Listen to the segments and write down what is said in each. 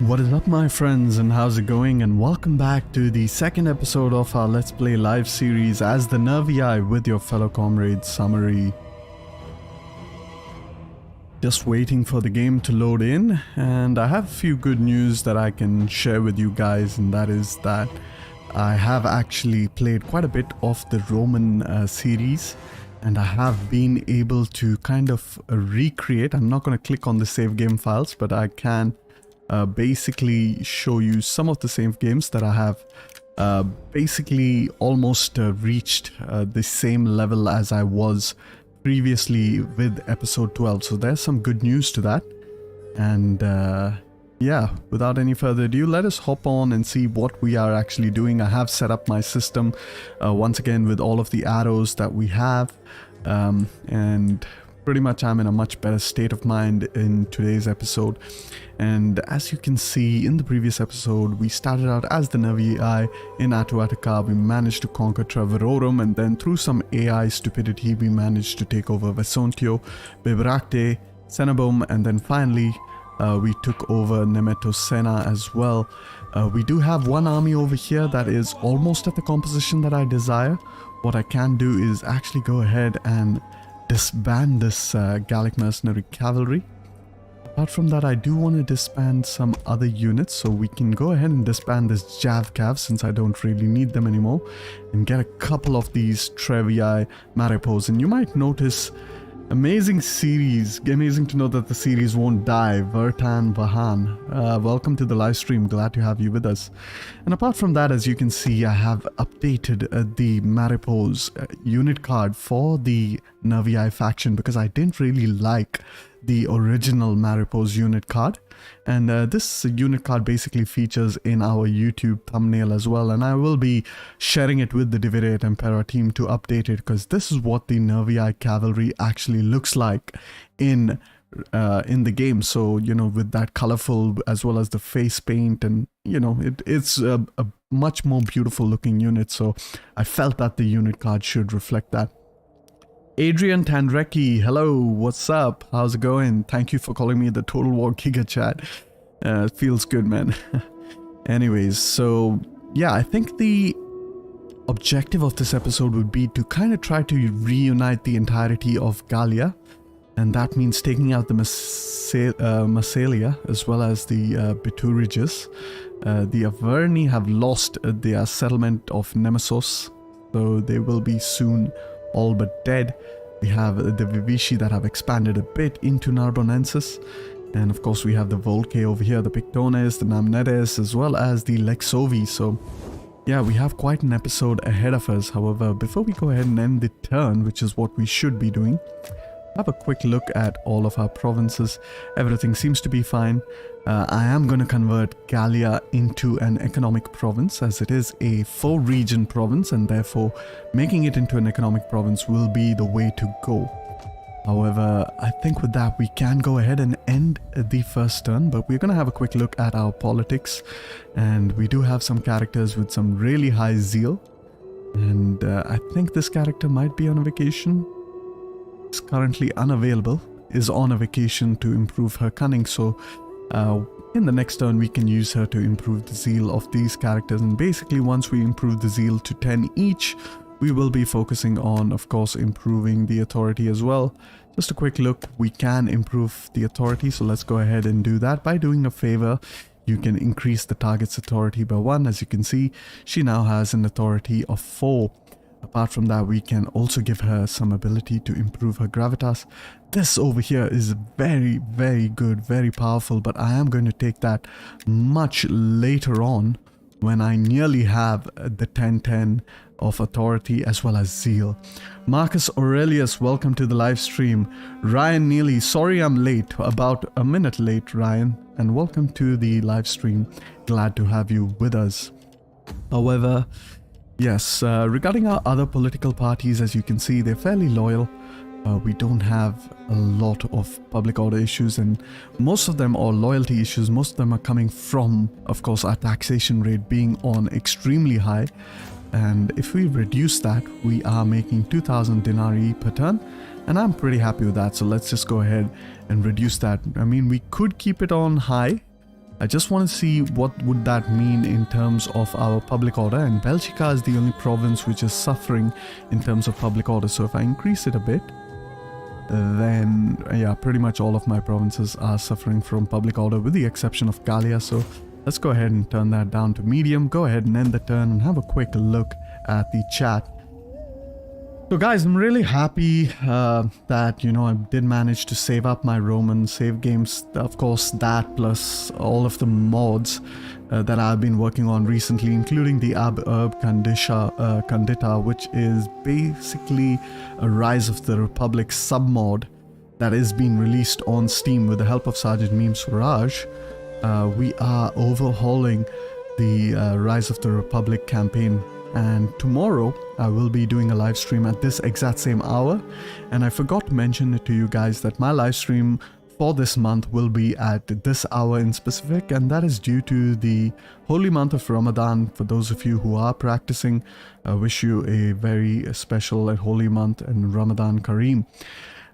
What is up, my friends, and how's it going? And welcome back to the second episode of our Let's Play live series as the Nervii with your fellow comrade Summary. Just waiting for the game to load in, and I have a few good news that I can share with you guys, and that is that I have actually played quite a bit of the Roman series, and I have been able to kind of recreate. I'm not going to click on the save game files, but I can basically show you some of the save games that I have basically almost reached the same level as I was previously with episode 12. So there's some good news to that. And yeah, without any further ado, let us hop on and see what we are actually doing. I have set up my system once again with all of the arrows that we have, and pretty much I'm in a much better state of mind in today's episode. And as you can see in the previous episode, we started out as the Nervii in Atuatica. We managed to conquer Treverorum, and then through some AI stupidity we managed to take over Vesontio, Bebracte, Cenabum, and then finally we took over Nemetosena as well. We do have one army over here that is almost at the composition that I desire. What I can do is actually go ahead and disband this Gallic mercenary cavalry. Apart from that, I do want to disband some other units, so we can go ahead and disband this Javcav since I don't really need them anymore, and get a couple of these Nervii Maripos. And you might notice amazing to know that the series won't die. Vertan Vahan, welcome to the live stream, glad to have you with us. And apart from that, as you can see, I have updated the Maripos unit card for the Nervii faction because I didn't really like the original Maripos unit card, and this unit card basically features in our YouTube thumbnail as well, and I will be sharing it with the Divided Impera team to update it, because this is what the Nervii cavalry actually looks like in the game. So, you know, with that colorful as well as the face paint, and you know, it's a much more beautiful looking unit, so I felt that the unit card should reflect that. Adrian Tandrecki, hello, what's up? How's it going? Thank you for calling me the Total War Giga Chat. It feels good, man. Anyways, so yeah, I think the objective of this episode would be to kind of try to reunite the entirety of Gallia, and that means taking out the Massalia as well as the Bituriges. The Averni have lost their settlement of Nemesis, so they will be soon all but dead. We have the Vivici that have expanded a bit into Narbonensis, and of course we have the Volcae over here, the Pictones, the Namnetes, as well as the Lexovi. So yeah, we have quite an episode ahead of us. However, before we go ahead and end the turn, which is what we should be doing, have a quick look at all of our provinces. Everything seems to be fine. I am going to convert Gallia into an economic province, as it is a 4-region province, and therefore making it into an economic province will be the way to go. However, I think with that we can go ahead and end the first turn, but we're going to have a quick look at our politics, and we do have some characters with some really high zeal, and I think this character might be on a vacation. Is currently unavailable, is on a vacation to improve her cunning, so in the next turn we can use her to improve the zeal of these characters. And basically once we improve the zeal to 10 each, we will be focusing on, of course, improving the authority as well. Just a quick look, we can improve the authority, so let's go ahead and do that by doing a favor. You can increase the target's authority by 1. As you can see, she now has an authority of 4. Apart from that, we can also give her some ability to improve her gravitas. This over here is very, very good, very powerful, but I am going to take that much later on when I nearly have the 10-10 of authority as well as zeal. Marcus Aurelius, welcome to the live stream. Ryan Neely, sorry I'm late, about a minute late, Ryan, and welcome to the live stream. Glad to have you with us. However, yes, regarding our other political parties, as you can see, they're fairly loyal. We don't have a lot of public order issues, and most of them are loyalty issues. Most of them are coming from, of course, our taxation rate being on extremely high. And if we reduce that, we are making 2,000 denarii per turn, and I'm pretty happy with that. So let's just go ahead and reduce that. I mean, we could keep it on high, I just want to see what would that mean in terms of our public order, and Belgica is the only province which is suffering in terms of public order. So if I increase it a bit, then yeah, pretty much all of my provinces are suffering from public order with the exception of Gallia. So let's go ahead and turn that down to medium. Go ahead and end the turn and have a quick look at the chat. So guys, I'm really happy that, you know, I did manage to save up my Roman save games. Of course, that plus all of the mods that I've been working on recently, including the Ab Urb Condita, which is basically a Rise of the Republic submod that is being released on Steam with the help of Sergeant Meme Swaraj. We are overhauling the Rise of the Republic campaign. And tomorrow I will be doing a live stream at this exact same hour, and I forgot to mention it to you guys that my live stream for this month will be at this hour in specific, and that is due to the holy month of Ramadan. For those of you who are practicing, I wish you a very special and holy month and Ramadan Kareem.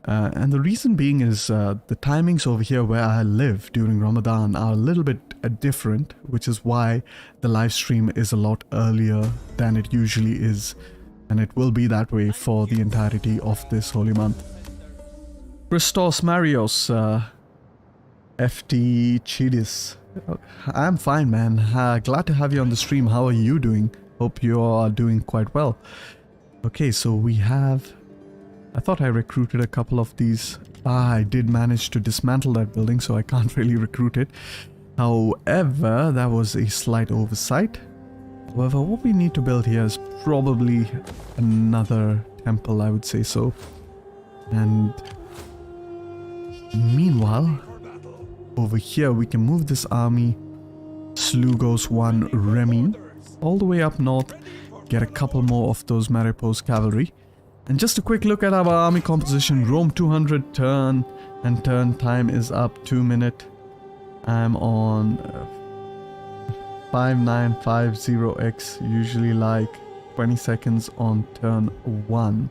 And the reason being is the timings over here where I live during Ramadan are a little bit different, which is why the live stream is a lot earlier than it usually is, and it will be that way for the entirety of this holy month. Christos Marios, FT Chidis. I'm fine, man. Glad to have you on the stream. How are you doing? Hope you are doing quite well. Okay, so we have... I thought I recruited a couple of these. I did manage to dismantle that building, so I can't really recruit it. However, that was a slight oversight. However, what we need to build here is probably another temple, I would say so. And meanwhile, over here we can move this army, Slugos 1 Remy, all the way up north, get a couple more of those Maripos cavalry. And just a quick look at our army composition. Rome 200 turn, and turn time is up 2 minutes. I'm on 5950x, usually like 20 seconds on turn 1.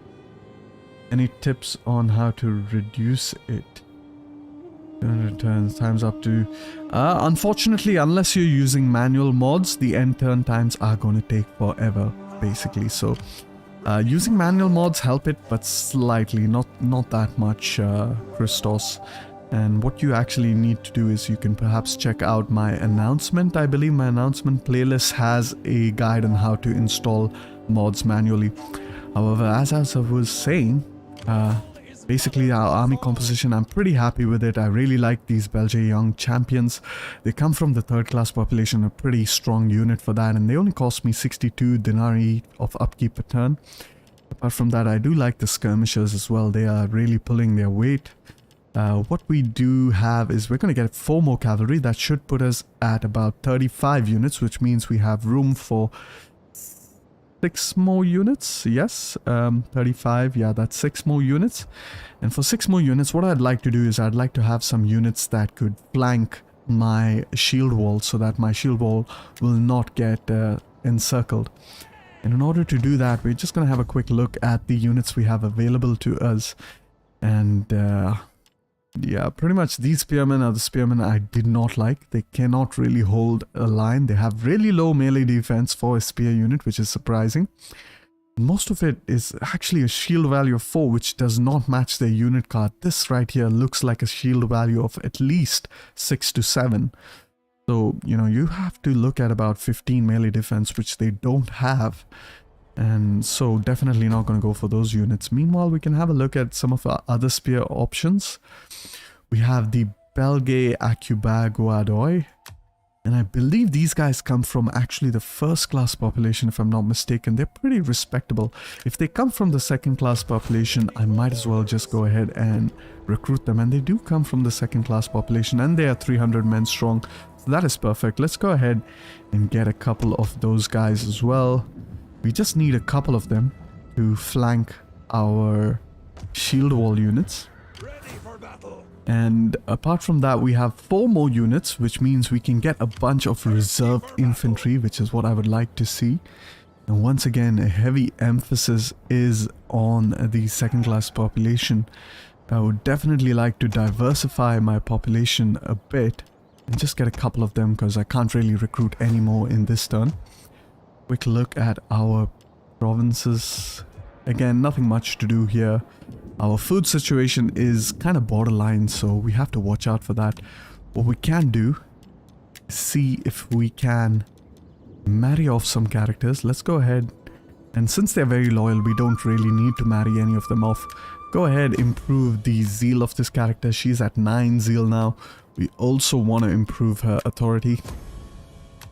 Any tips on how to reduce it? 200 turns, times up to... unfortunately, unless you're using manual mods, the end turn times are going to take forever, basically. So... using manual mods help it, but slightly, not that much, Christos. And what you actually need to do is you can perhaps check out my announcement. I believe my announcement playlist has a guide on how to install mods manually. However, as I was saying, basically our army composition, I'm pretty happy with it. I really like these Belgian young champions. They come from the third class population, a pretty strong unit for that, and they only cost me 62 denarii of upkeep per turn. Apart from that, I do like the skirmishers as well. They are really pulling their weight. What we do have is we're going to get 4 more cavalry. That should put us at about 35 units, which means we have room for 6 more units. Yes, 35, yeah, that's 6 more units. And for 6 more units, what I'd like to do is I'd like to have some units that could flank my shield wall so that my shield wall will not get encircled. And in order to do that, we're just going to have a quick look at the units we have available to us. And yeah, pretty much these spearmen are the spearmen I did not like. They cannot really hold a line. They have really low melee defense for a spear unit, which is surprising. Most of it is actually a shield value of 4, which does not match their unit card. This right here looks like a shield value of at least 6 to 7. So, you know, you have to look at about 15 melee defense, which they don't have. And so definitely not going to go for those units. Meanwhile, we can have a look at some of our other spear options. We have the Belgae Acubaguadoi. And I believe these guys come from actually the first class population, if I'm not mistaken. They're pretty respectable. If they come from the second class population, I might as well just go ahead and recruit them. And they do come from the second class population, and they are 300 men strong. So that is perfect. Let's go ahead and get a couple of those guys as well. We just need a couple of them to flank our shield wall units. And apart from that, we have 4 more units, which means we can get a bunch of reserve infantry, which is what I would like to see. And once again, a heavy emphasis is on the second class population. I would definitely like to diversify my population a bit and just get a couple of them because I can't really recruit anymore in this turn. Quick look at our provinces. Again, nothing much to do here. Our food situation is kind of borderline, so we have to watch out for that. What we can do is see if we can marry off some characters. Let's go ahead, and since they're very loyal, we don't really need to marry any of them off. Go ahead, improve the zeal of this character. She's at 9 zeal now. We also want to improve her authority,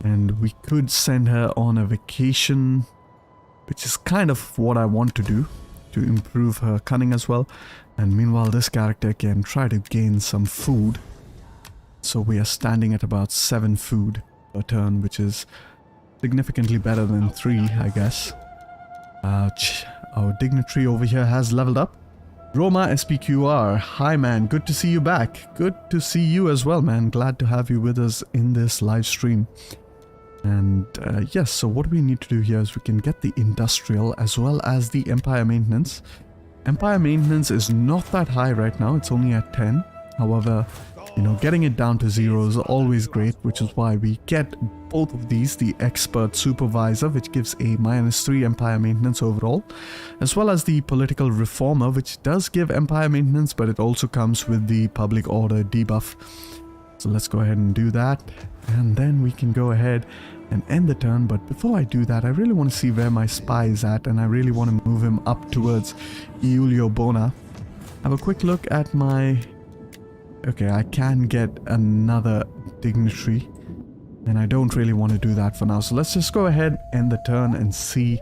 and we could send her on a vacation, which is kind of what I want to do, to improve her cunning as well. And meanwhile, this character can try to gain some food. So we are standing at about 7 food per turn, which is significantly better than 3, I guess. Our dignitary over here has leveled up. Roma SPQR, hi man, good to see you back. Good to see you as well, man. Glad to have you with us in this live stream. And yes, so what we need to do here is we can get the industrial as well as the empire maintenance. Empire maintenance is not that high right now, it's only at 10. However, you know, getting it down to 0 is always great, which is why we get both of these, the expert supervisor, which gives a -3 empire maintenance overall, as well as the political reformer, which does give empire maintenance, but it also comes with the public order debuff. So let's go ahead and do that, and then we can go ahead and end the turn. But before I do that, I really want to see where my spy is at, and I really want to move him up towards Iulio Bona. Have a quick look at my... Okay, I can get another dignitary, and I don't really want to do that for now. So let's just go ahead, end the turn, and see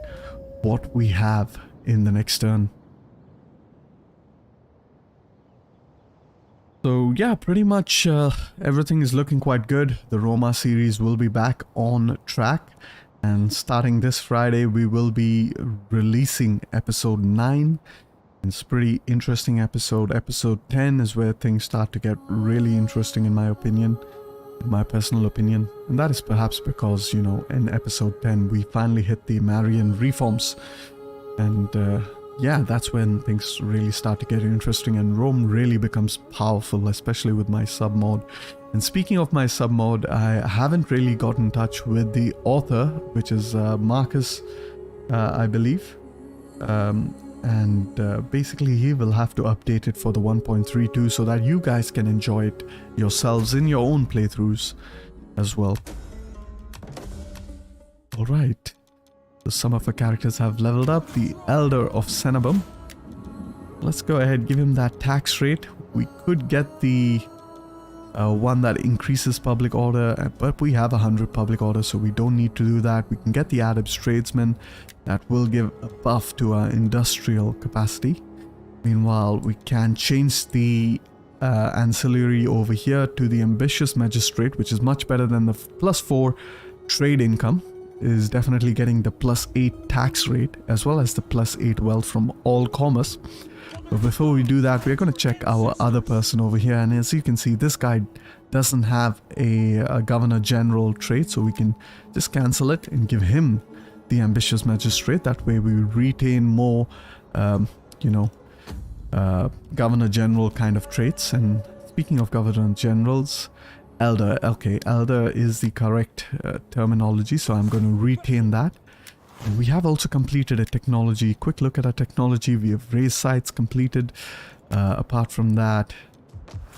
what we have in the next turn. So yeah, pretty much everything is looking quite good. The Roma series will be back on track, and starting this Friday we will be releasing episode 9. It's a pretty interesting episode. Episode 10 is where things start to get really interesting, in my opinion, in my personal opinion. And that is perhaps because, you know, in episode 10 we finally hit the Marian reforms, and yeah, that's when things really start to get interesting and Rome really becomes powerful, especially with my sub mod. And speaking of my sub mod, I haven't really got in touch with the author, which is Marcus, I believe. And basically he will have to update it for the 1.32 so that you guys can enjoy it yourselves in your own playthroughs as well. Alright, so some of the characters have leveled up. The Elder of Cenabum, let's go ahead, give him that tax rate. We could get the one that increases public order, but we have 100 public order, so we don't need to do that. We can get the Adepts Tradesman, that will give a buff to our industrial capacity. Meanwhile, we can change the ancillary over here to the Ambitious Magistrate, which is much better than the +4 trade income. Is definitely getting the +8 tax rate as well as the +8 wealth from all commerce. But before we do that, we're going to check our other person over here, and as you can see, this guy doesn't have a Governor General trait, so we can just cancel it and give him the Ambitious Magistrate. That way we retain more you know, Governor General kind of traits. And speaking of Governor Generals, Elder, okay, Elder is the correct terminology, so I'm going to retain that. And we have also completed a technology. Quick look at our technology. We have raised sites completed. Apart from that,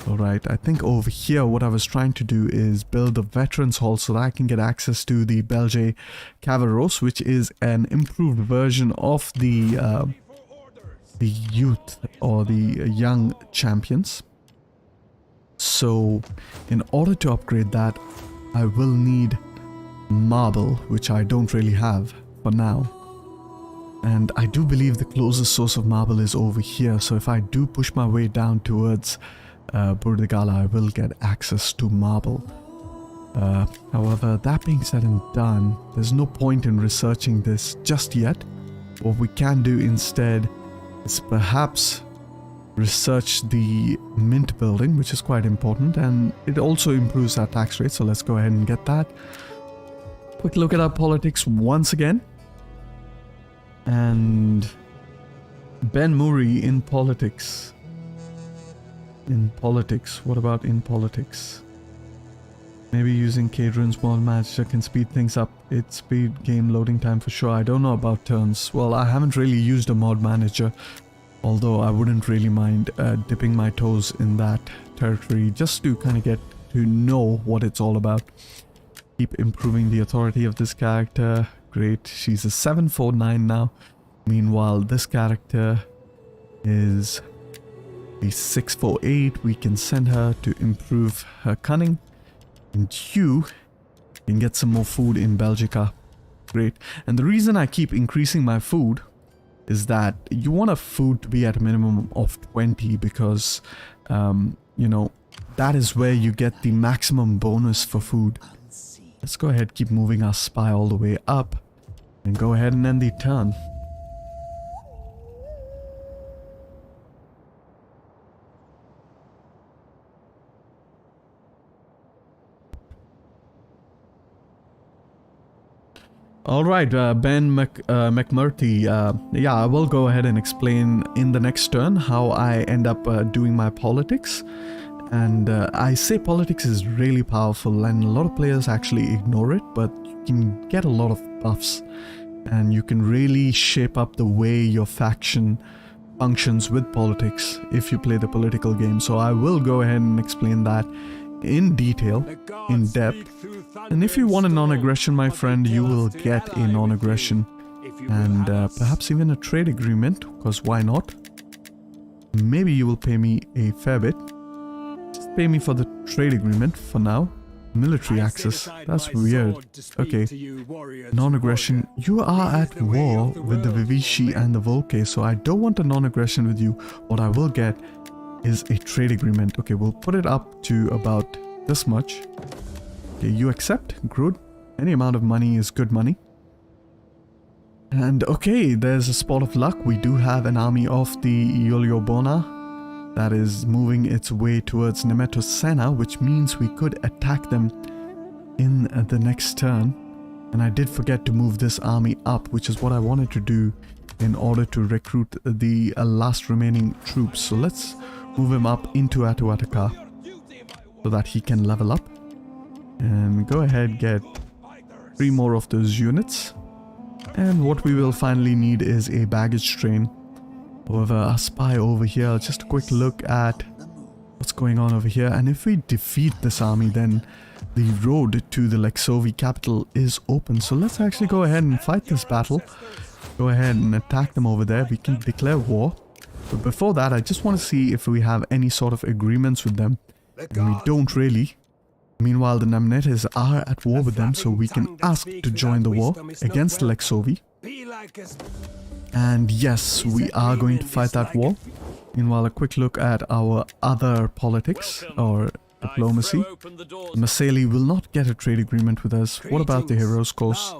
alright, I think over here what I was trying to do is build a Veterans Hall so that I can get access to the Belge Cavaros, which is an improved version of the youth or the young champions. So in order to upgrade that, I will need marble, which I don't really have for now. And I do believe the closest source of marble is over here, so if I do push my way down towards Burdigala, I will get access to marble. However, that being said and done, there's no point in researching this just yet. What we can do instead is perhaps research the mint building, which is quite important, and it also improves our tax rate, so let's go ahead and get that. Quick look at our politics once again. And Ben Murray in politics. In politics, what about in politics? Maybe using Cadron's mod manager can speed things up. It speed game loading time for sure. I don't know about turns. Well, I haven't really used a mod manager, although I wouldn't really mind dipping my toes in that territory just to kind of get to know what it's all about. Keep improving the authority of this character. Great. She's a 749 now. Meanwhile, this character is a 648. We can send her to improve her cunning. And you can get some more food in Belgica. Great. And the reason I keep increasing my food is that you want a food to be at a minimum of 20 because, you know, that is where you get the maximum bonus for food. Let's go ahead, keep moving our spy all the way up and go ahead and end the turn. Alright, Ben McMurthy, yeah, I will go ahead and explain in the next turn how I end up doing my politics. And I say politics is really powerful and a lot of players actually ignore it, but you can get a lot of buffs and you can really shape up the way your faction functions with politics if you play the political game. So I will go ahead and explain that in detail, in depth. And if you want a non-aggression, my friend, you will get a non-aggression and perhaps even a trade agreement, because why not? Maybe you will pay me a fair bit. Just pay me for the trade agreement for now. Military access, that's weird. Okay, non-aggression. You are at war with the Vivici and the Volke, so I don't want a non-aggression with you. What I will get is a trade agreement. Okay, we'll put it up to about this much. Okay, you accept? Good. Any amount of money is good money. And okay, there's a spot of luck. We do have an army of the Iuliobona that is moving its way towards Nemetosena, which means we could attack them in the next turn. And I did forget to move this army up, which is what I wanted to do in order to recruit the last remaining troops. So let's move him up into Atuataka so that he can level up. And go ahead, get 3 more of those units. And what we will finally need is a baggage train. However, our spy over here, just a quick look at what's going on over here. And if we defeat this army, then the road to the Lexovi capital is open. So let's actually go ahead and fight this battle. Go ahead and attack them over there. We can declare war. But before that, I just want to see if we have any sort of agreements with them. And we don't really. Meanwhile, the Namnetes are at war with them, so we can ask to join the war against Lexovi. And yes, we are going to fight that war. Meanwhile, a quick look at our other politics or diplomacy. Maseli will not get a trade agreement with us. What about the Heroes course?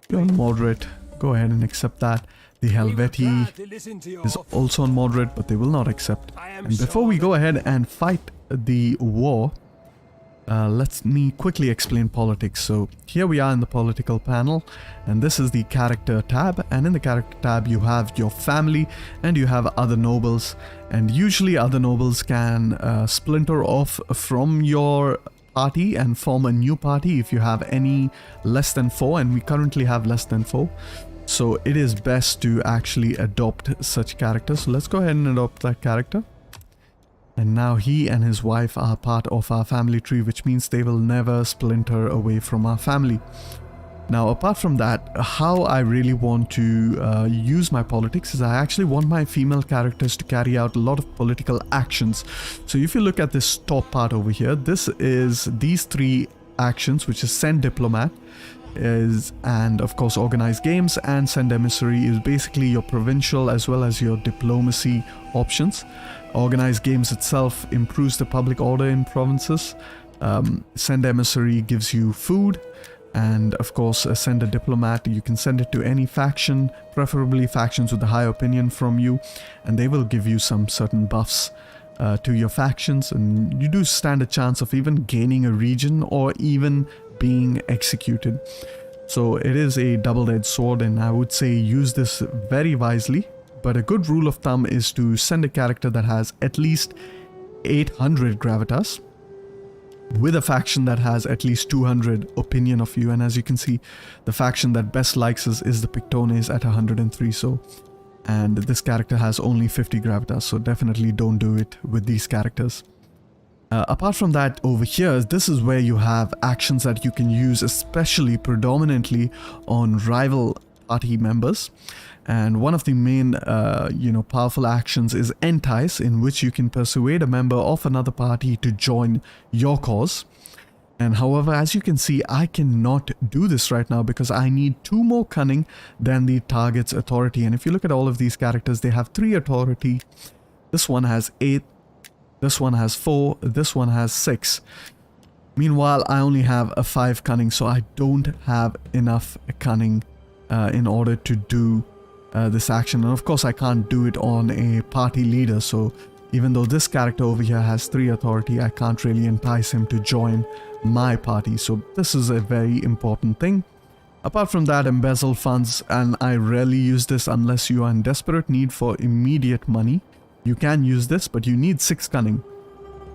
You're on moderate. Go ahead and accept that. The Helveti is also on moderate, but they will not accept. And before we go ahead and fight the war, let me quickly explain politics. So here we are in the political panel, and this is the character tab, and in the character tab you have your family and you have other nobles, and usually other nobles can splinter off from your party and form a new party if you have any less than 4, and we currently have less than 4. So it is best to actually adopt such characters. So let's go ahead and adopt that character. And now he and his wife are part of our family tree, which means they will never splinter away from our family. Now, apart from that, how I really want to use my politics is I actually want my female characters to carry out a lot of political actions. So if you look at this top part over here, this is these 3 actions, which is send diplomat, and of course organize games, and send emissary is basically your provincial as well as your diplomacy options. Organize games itself improves the public order in provinces. Send emissary gives you food, and of course send a diplomat. You can send it to any faction, preferably factions with a high opinion from you, and they will give you some certain buffs to your factions, and you do stand a chance of even gaining a region or even being executed. So it is a double-edged sword, and I would say use this very wisely. But a good rule of thumb is to send a character that has at least 800 gravitas. with a faction that has at least 200 opinion of you. And as you can see, the faction that best likes us is the Pictones at 103. So, and this character has only 50 gravitas, so definitely don't do it with these characters. Apart from that, over here, this is where you have actions that you can use, especially predominantly on rival party members. And one of the main, powerful actions is Entice, in which you can persuade a member of another party to join your cause. And however, as you can see, I cannot do this right now because I need 2 more cunning than the target's authority. And if you look at all of these characters, they have 3 authority. This one has 8. This one has 4. This one has 6. Meanwhile, I only have a 5 cunning, so I don't have enough cunning in order to do this action. And of course, I can't do it on a party leader. So even though this character over here has 3 authority, I can't really entice him to join my party. So this is a very important thing. Apart from that, embezzle funds, and I rarely use this unless you are in desperate need for immediate money. You can use this, but you need 6 cunning.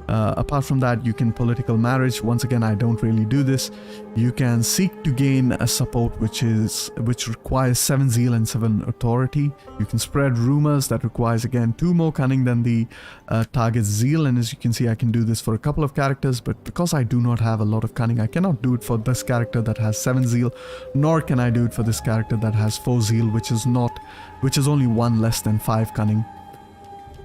Apart from that, you can political marriage. Once again, I don't really do this. You can seek to gain a support which requires 7 zeal and 7 authority. You can spread rumors that requires again 2 more cunning than the target's zeal. And as you can see, I can do this for a couple of characters, but because I do not have a lot of cunning, I cannot do it for this character that has 7 zeal, nor can I do it for this character that has 4 zeal, which is only 1 less than 5 cunning.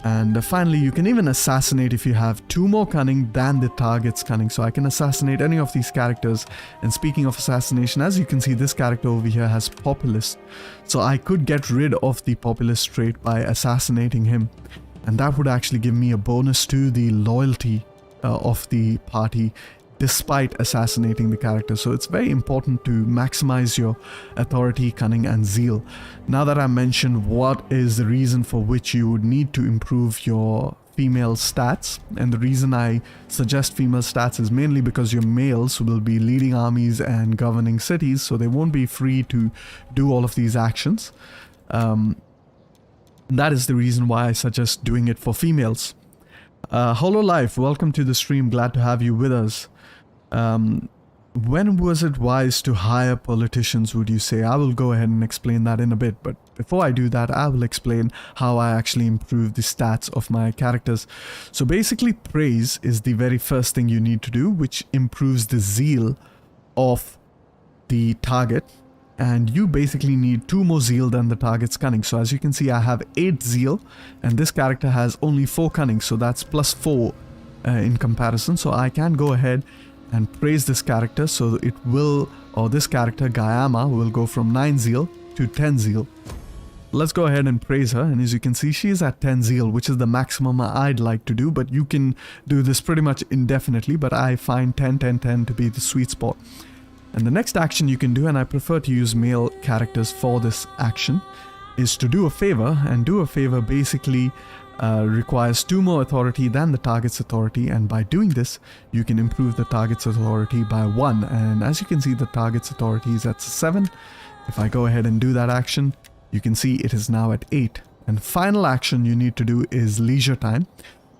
And finally, you can even assassinate if you have 2 more cunning than the target's cunning. So I can assassinate any of these characters. And speaking of assassination, as you can see, this character over here has populist. So I could get rid of the populist trait by assassinating him. And that would actually give me a bonus to the loyalty of the party, despite assassinating the character. So it's very important to maximize your authority, cunning, and zeal. Now that I mentioned what is the reason for which you would need to improve your female stats, and the reason I suggest female stats is mainly because your males will be leading armies and governing cities, so they won't be free to do all of these actions. That is the reason why I suggest doing it for females. Hololive, welcome to the stream. Glad to have you with us. When was it wise to hire politicians, would you say? I will go ahead and explain that in a bit, but before I do that, I will explain how I actually improve the stats of my characters. So basically, praise is the very first thing you need to do, which improves the zeal of the target. And you basically need 2 more zeal than the target's cunning. So as you can see, I have 8 zeal, and this character has only 4 cunning, so that's plus 4 in comparison. So I can go ahead and praise this character, so it will, or this character Gayama will go from 9 zeal to 10 zeal. Let's go ahead and praise her, and as you can see, she is at 10 zeal, which is the maximum I'd like to do, but you can do this pretty much indefinitely, but I find 10 10 10 to be the sweet spot. And the next action you can do, and I prefer to use male characters for this action, is to do a favor. And do a favor basically requires 2 more authority than the target's authority, and by doing this you can improve the target's authority by 1. And as you can see, the target's authority is at 7. If I go ahead and do that action, you can see it is now at 8. And final action you need to do is leisure time,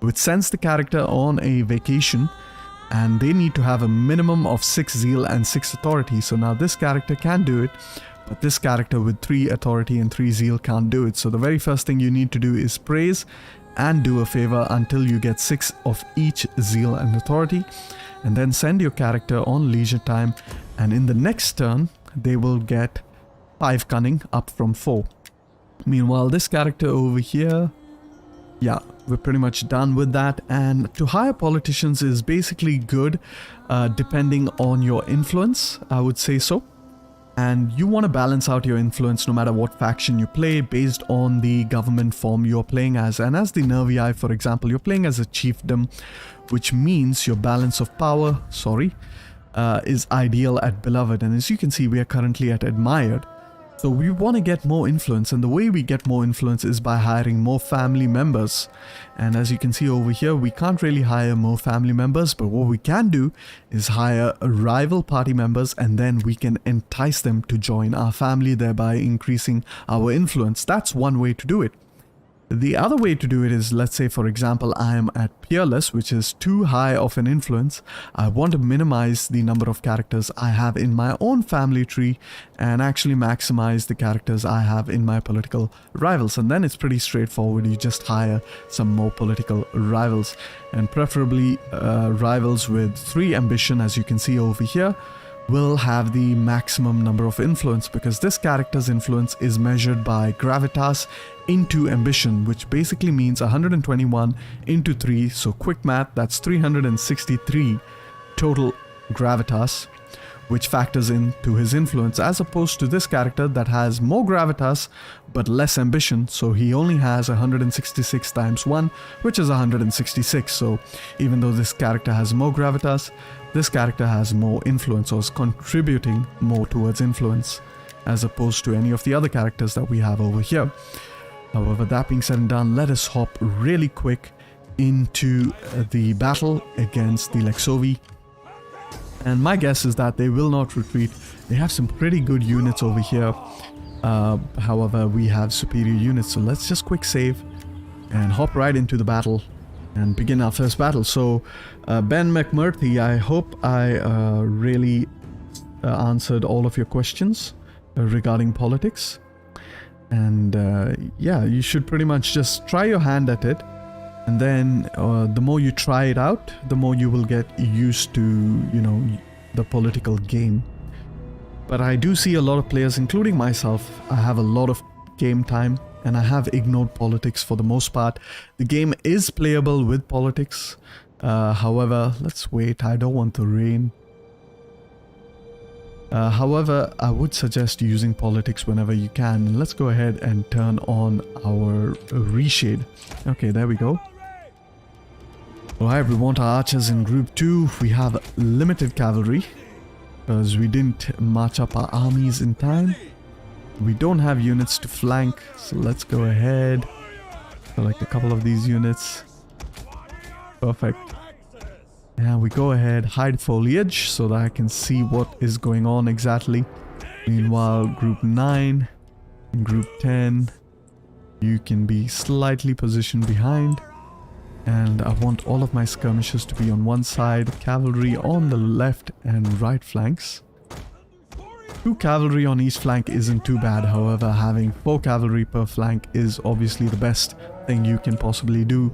which sends the character on a vacation, and they need to have a minimum of 6 zeal and 6 authority. So now this character can do it, but this character with 3 authority and 3 zeal can't do it. So the very first thing you need to do is praise and do a favor until you get 6 of each zeal and authority, and then send your character on leisure time, and in the next turn they will get 5 cunning up from 4. Meanwhile, this character over here, yeah, we're pretty much done with that. And to hire politicians is basically good depending on your influence, I would say so. And you want to balance out your influence no matter what faction you play based on the government form you're playing as. And as the Nervii, for example, you're playing as a chiefdom, which means your balance of power, is ideal at beloved. And as you can see, we are currently at admired. So we want to get more influence, and the way we get more influence is by hiring more family members. And as you can see over here, we can't really hire more family members, but what we can do is hire rival party members, and then we can entice them to join our family, thereby increasing our influence. That's one way to do it. The other way to do it is, let's say for example I am at peerless, which is too high of an influence. I want to minimize the number of characters I have in my own family tree and actually maximize the characters I have in my political rivals, and then it's pretty straightforward. You just hire some more political rivals, and preferably rivals with 3 ambition, as you can see over here, will have the maximum number of influence, because this character's influence is measured by gravitas into ambition, which basically means 121 into 3. So quick math, that's 363 total gravitas, which factors into his influence, as opposed to this character that has more gravitas but less ambition. So he only has 166 times 1, which is 166. So even though this character has more gravitas, this character has more influence, or is contributing more towards influence, as opposed to any of the other characters that we have over here. However, that being said and done, let us hop really quick into the battle against the Lexovi. And my guess is that they will not retreat. They have some pretty good units over here. However, we have superior units. So let's just quick save and hop right into the battle and begin our first battle. So Ben McMurphy, I hope I really answered all of your questions regarding politics. And yeah, you should pretty much just try your hand at it. And then the more you try it out, the more you will get used to, you know, the political game. But I do see a lot of players, including myself, I have a lot of game time and I have ignored politics for the most part. The game is playable with politics. However, let's wait. I don't want the rain. However, I would suggest using politics whenever you can. Let's go ahead and turn on our reshade. Okay, there we go. Alright, we want our archers in group 2. We have limited cavalry because we didn't march up our armies in time. We don't have units to flank, so let's go ahead. Select a couple of these units. Perfect. And we go ahead, hide foliage so that I can see what is going on exactly. Meanwhile, group 9 and group 10, you can be slightly positioned behind. And I want all of my skirmishers to be on one side, cavalry on the left and right flanks. 2 cavalry on each flank isn't too bad. However, having 4 cavalry per flank is obviously the best thing you can possibly do.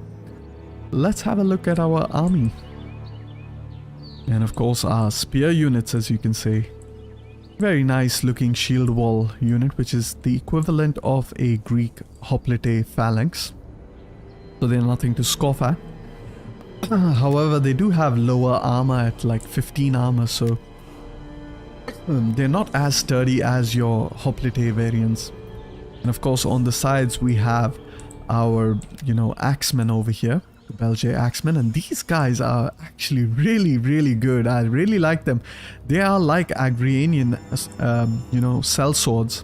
Let's have a look at our army. And of course our spear units, as you can see. Very nice looking shield wall unit, which is the equivalent of a Greek hoplite phalanx. So they're nothing to scoff at. However, they do have lower armor at like 15 armor, so they're not as sturdy as your hoplite variants. And of course on the sides we have our, you know, axemen over here. The Belgian axemen, and these guys are actually really good. I really like them. They are like Agrianian you know, sellswords.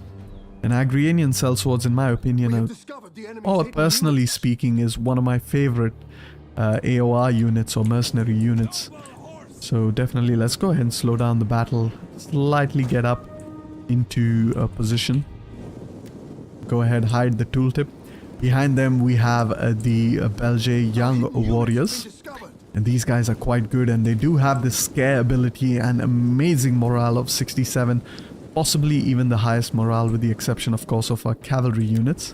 And Agrianian sellswords, in my opinion, or personally speaking, is one of my favorite AOR units or mercenary units. So definitely let's go ahead and slow down the battle, slightly get up into a position. Go ahead, hide the tooltip. Behind them we have the Belgian young warriors, and these guys are quite good, and they do have the scare ability and amazing morale of 67, possibly even the highest morale, with the exception of course of our cavalry units.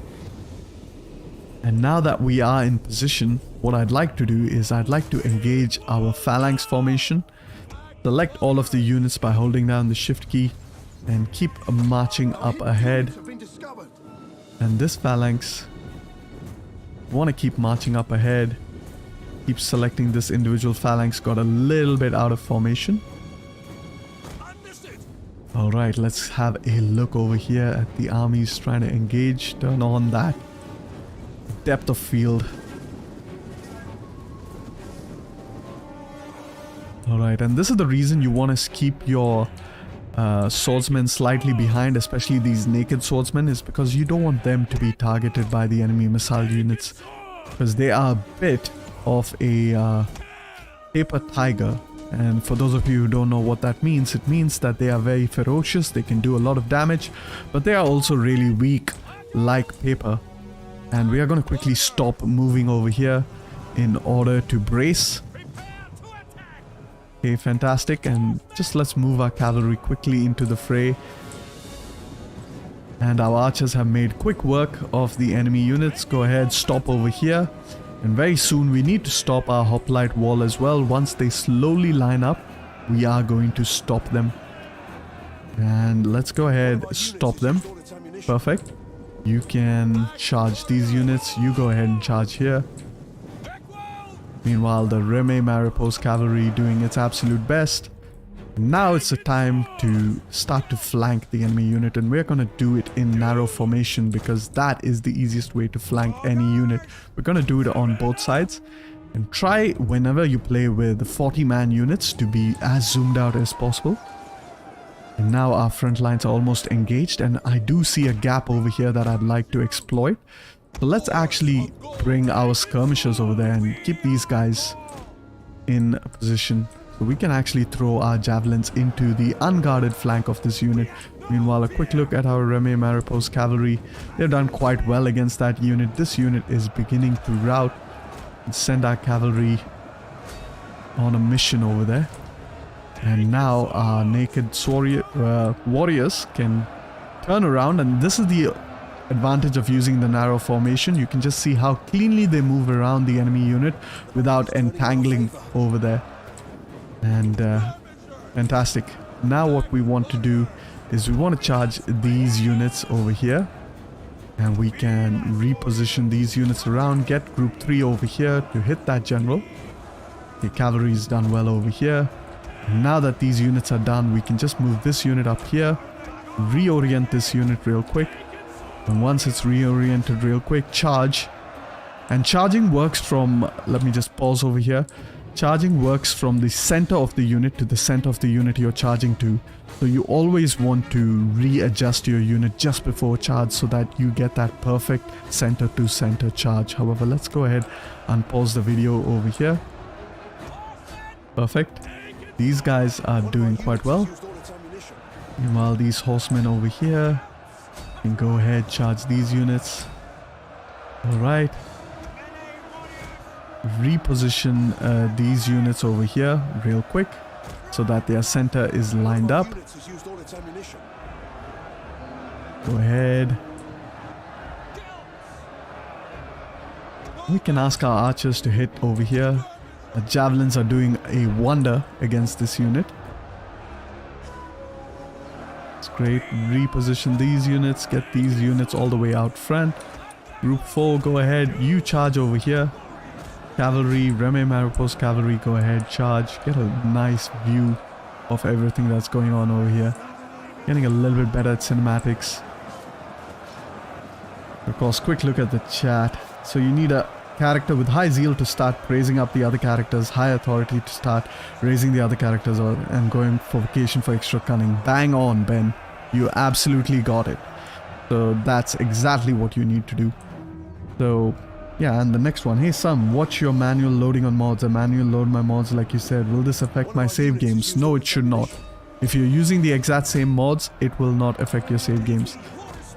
And now that we are in position, what I'd like to do is I'd like to engage our phalanx formation. Select all of the units by holding down the shift key and keep marching up ahead. And this phalanx, want to keep marching up ahead. Keep selecting this individual phalanx, got a little bit out of formation. Alright, let's have a look over here at the armies trying to engage. Turn on that depth of field. Alright, and this is the reason you want to keep your swordsmen slightly behind, especially these naked swordsmen, is because you don't want them to be targeted by the enemy missile units, because they are a bit of a paper tiger. And for those of you who don't know what that means, it means that they are very ferocious, they can do a lot of damage, but they are also really weak like paper. And we are going to quickly stop moving over here in order to brace. Okay, fantastic. And just let's move our cavalry quickly into the fray. And our archers have made quick work of the enemy units. Go ahead, stop over here. And very soon we need to stop our hoplite wall as well. Once they slowly line up, we are going to stop them. And let's go ahead, stop them. Perfect. You can charge these units. You go ahead and charge here. Meanwhile, the Reme Maripos cavalry doing its absolute best. Now it's the time to start to flank the enemy unit, and we're going to do it in narrow formation because that is the easiest way to flank any unit. We're going to do it on both sides, and try whenever you play with 40-man units to be as zoomed out as possible. And now our front lines are almost engaged, and I do see a gap over here that I'd like to exploit. So let's actually bring our skirmishers over there and keep these guys in position. So we can actually throw our javelins into the unguarded flank of this unit. Meanwhile, a quick look at our Reme Maripos cavalry. They've done quite well against that unit. This unit is beginning to rout and send our cavalry on a mission over there. And now our naked warriors can turn around, and this is the advantage of using the narrow formation. You can just see how cleanly they move around the enemy unit without entangling over there. And fantastic. Now what we want to do is we want to charge these units over here, and we can reposition these units around, get group 3 over here to hit that general. The cavalry is done well over here. And now that these units are done, we can just move this unit up here, reorient this unit real quick. And once it's reoriented real quick, charge. And charging works from, let me just pause over here. Charging works from the center of the unit to the center of the unit you're charging to. So you always want to readjust your unit just before charge so that you get that perfect center to center charge. However, let's go ahead and pause the video over here. Perfect. These guys are doing quite well. Meanwhile, these horsemen over here can go ahead, charge these units. Alright. Reposition these units over here real quick so that their center is lined up. Go ahead. We can ask our archers to hit over here. The javelins are doing a wonder against this unit. It's great. Reposition these units, get these units all the way out front. Group 4, go ahead, you charge over here. Cavalry, Reme Maripos cavalry, go ahead, charge. Get a nice view of everything that's going on over here. Getting a little bit better at cinematics. Of course, quick look at the chat. So you need a character with high zeal to start praising up the other characters, high authority to start raising the other characters, and going for vocation for extra cunning. Bang on, Ben. You absolutely got it. So that's exactly what you need to do. So yeah, and the next one. Hey Sam, watch your manual loading on mods. I manual load my mods like you said. Will this affect my save games? No, it should not. If you're using the exact same mods, it will not affect your save games.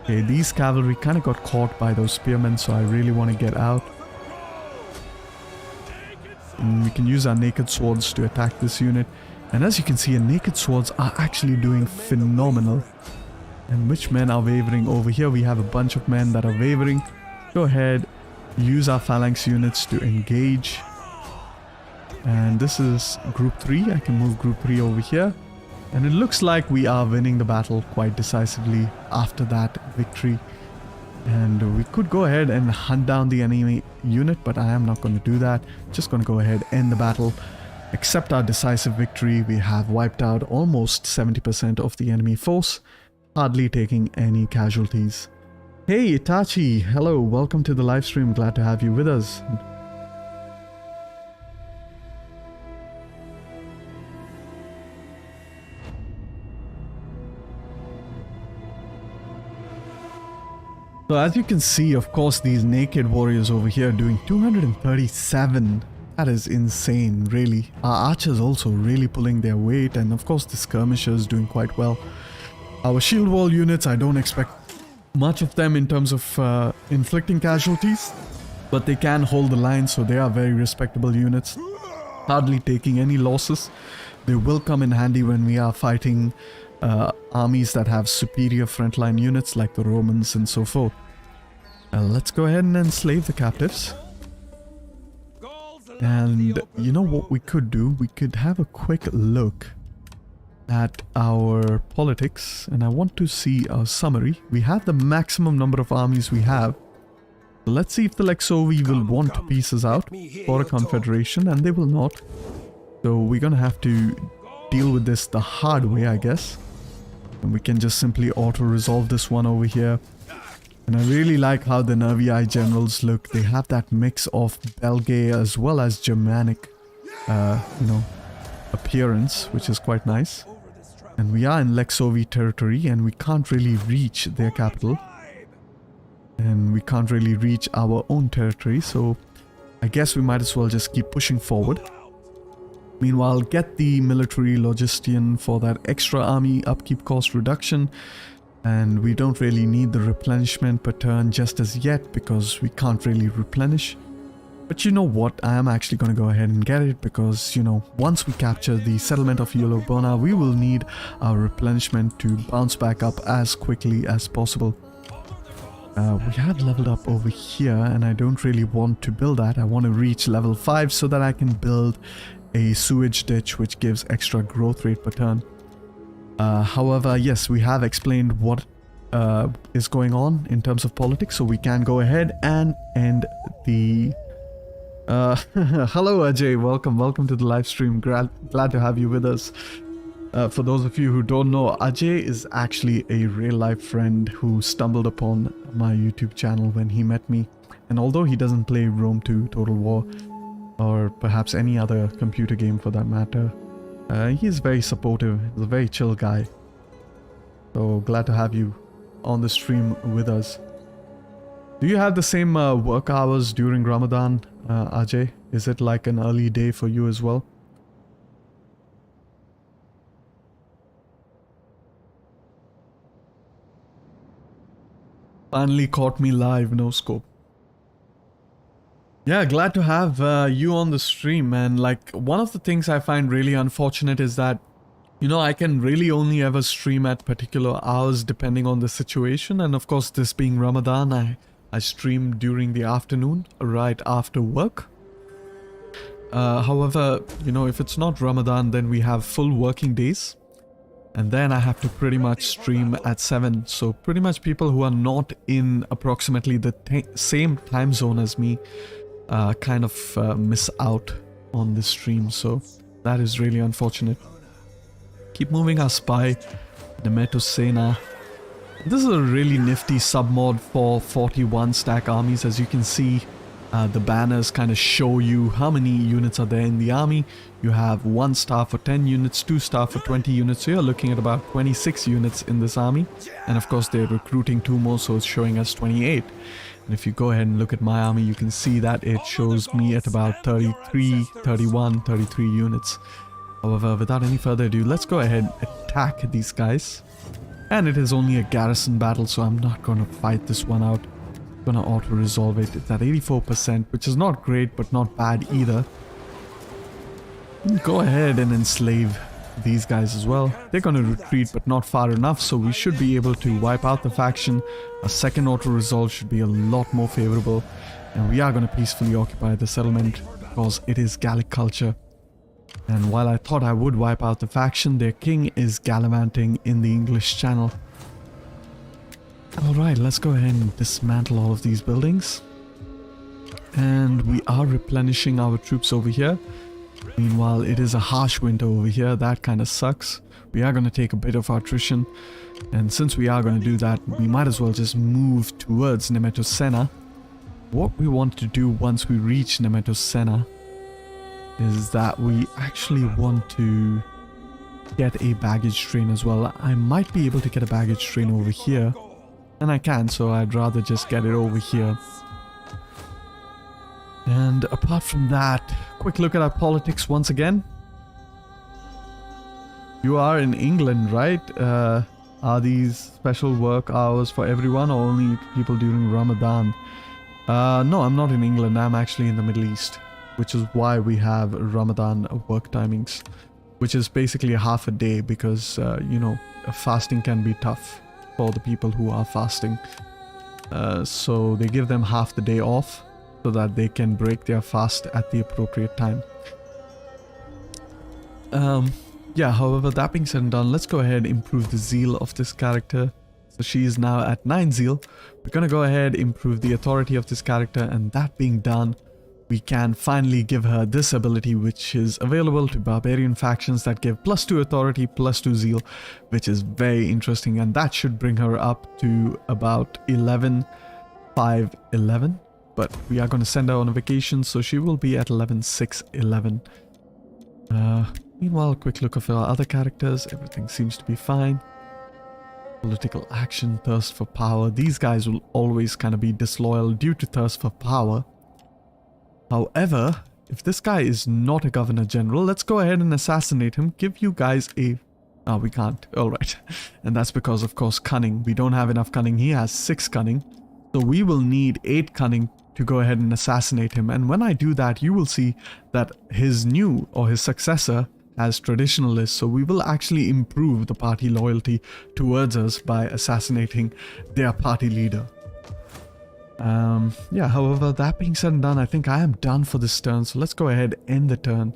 Okay, these cavalry kind of got caught by those spearmen, so I really want to get out. And we can use our naked swords to attack this unit. And as you can see, naked swords are actually doing phenomenal. And which men are wavering? Over here we have a bunch of men that are wavering. Go ahead, use our phalanx units to engage. And this is group 3. I can move group 3 over here. And it looks like we are winning the battle quite decisively after that victory. And we could go ahead and hunt down the enemy unit, but I am not going to do that. Just going to go ahead, end the battle. Accept our decisive victory. We have wiped out almost 70% of the enemy force, hardly taking any casualties. Hey Itachi, hello, welcome to the live stream. Glad to have you with us. So as you can see, of course, these naked warriors over here doing 237. That is insane, really. Our archers also really pulling their weight, and of course the skirmishers doing quite well. Our shield wall units, I don't expect much of them in terms of inflicting casualties, but they can hold the line, so they are very respectable units, hardly taking any losses. They will come in handy when we are fighting armies that have superior frontline units like the Romans and so forth. Let's go ahead and enslave the captives. And you know what we could do? We could have a quick look at our politics, and I want to see our summary. We have the maximum number of armies we have. Let's see if the Lexovi will want to piece us out for a confederation, and they will not. So we're gonna have to deal with this the hard way, I guess. And we can just simply auto-resolve this one over here. And I really like how the Nervii generals look. They have that mix of Belgae as well as Germanic, appearance, which is quite nice. And we are in Lexovi territory, and we can't really reach their capital. And we can't really reach our own territory, so I guess we might as well just keep pushing forward. Meanwhile, get the military logistician for that extra army upkeep cost reduction. And we don't really need the replenishment per turn just as yet, because we can't really replenish. But you know what, I am actually going to go ahead and get it, because, you know, once we capture the settlement of Yelobona, we will need our replenishment to bounce back up as quickly as possible. We have leveled up over here, and I don't really want to build that. I want to reach level 5 so that I can build a sewage ditch which gives extra growth rate per turn. However, yes, we have explained what is going on in terms of politics, so we can go ahead and end the... hello Ajay, welcome to the live stream. Glad to have you with us. For those of you who don't know, Ajay is actually a real-life friend who stumbled upon my YouTube channel when he met me. And although he doesn't play Rome 2 Total War, or perhaps any other computer game for that matter, he's very supportive. He's a very chill guy. So glad to have you on the stream with us. Do you have the same work hours during Ramadan, Ajay? Is it like an early day for you as well? Finally caught me live, no scope. Yeah, glad to have you on the stream, and like one of the things I find really unfortunate is that, you know, I can really only ever stream at particular hours depending on the situation, and of course this being Ramadan, I stream during the afternoon, right after work. However, you know, if it's not Ramadan, then we have full working days. And then I have to pretty much stream at 7. So pretty much people who are not in approximately the same time zone as me kind of miss out on this stream. So that is really unfortunate. Keep moving our spy, Nemeto Sena. This is a really nifty submod for 41 stack armies. As you can see, the banners kind of show you how many units are there in the army. You have 1 star for 10 units, 2 star for 20 units, so you're looking at about 26 units in this army. And of course they're recruiting 2 more, so it's showing us 28. And if you go ahead and look at my army, you can see that it shows me at about 33, 31, 33 units. However, without any further ado, let's go ahead and attack these guys. And it is only a garrison battle, so I'm not going to fight this one out. I'm going to auto-resolve it. It's at 84%, which is not great, but not bad either. Go ahead and enslave these guys as well. They're going to retreat, but not far enough, so we should be able to wipe out the faction. A second auto-resolve should be a lot more favorable. And we are going to peacefully occupy the settlement, because it is Gallic culture. And while I thought I would wipe out the faction, their king is gallivanting in the English Channel. Alright, let's go ahead and dismantle all of these buildings. And we are replenishing our troops over here. Meanwhile, it is a harsh winter over here. That kind of sucks. We are going to take a bit of attrition. And since we are going to do that, we might as well just move towards Nemeto Sena. What we want to do once we reach Nemeto Sena is that we actually want to get a baggage train as well. I might be able to get a baggage train over here. And I can, so I'd rather just get it over here. And apart from that, quick look at our politics once again. You are in England, right? Are these special work hours for everyone or only people during Ramadan? No, I'm not in England. I'm actually in the Middle East, which is why we have Ramadan work timings, which is basically half a day because, you know, fasting can be tough for the people who are fasting. So they give them half the day off so that they can break their fast at the appropriate time. Yeah, however, that being said and done, let's go ahead and improve the zeal of this character. So she is now at 9 zeal. We're gonna go ahead improve the authority of this character, and that being done, we can finally give her this ability, which is available to barbarian factions that give +2 authority, +2 zeal, which is very interesting, and that should bring her up to about 11, 5, 11. But we are going to send her on a vacation, so she will be at 11, 6, 11. Meanwhile, a quick look of our other characters. Everything seems to be fine. Political action, thirst for power. These guys will always kind of be disloyal due to thirst for power. However, if this guy is not a governor general, let's go ahead and assassinate him. Give you guys a... Oh, we can't. Alright. And that's because, of course, cunning. We don't have enough cunning. He has 6 cunning. So we will need 8 cunning to go ahead and assassinate him. And when I do that, you will see that his new or his successor has traditionalists. So we will actually improve the party loyalty towards us by assassinating their party leader. Yeah, however, that being said and done, I think I am done for this turn. So let's go ahead, end the turn.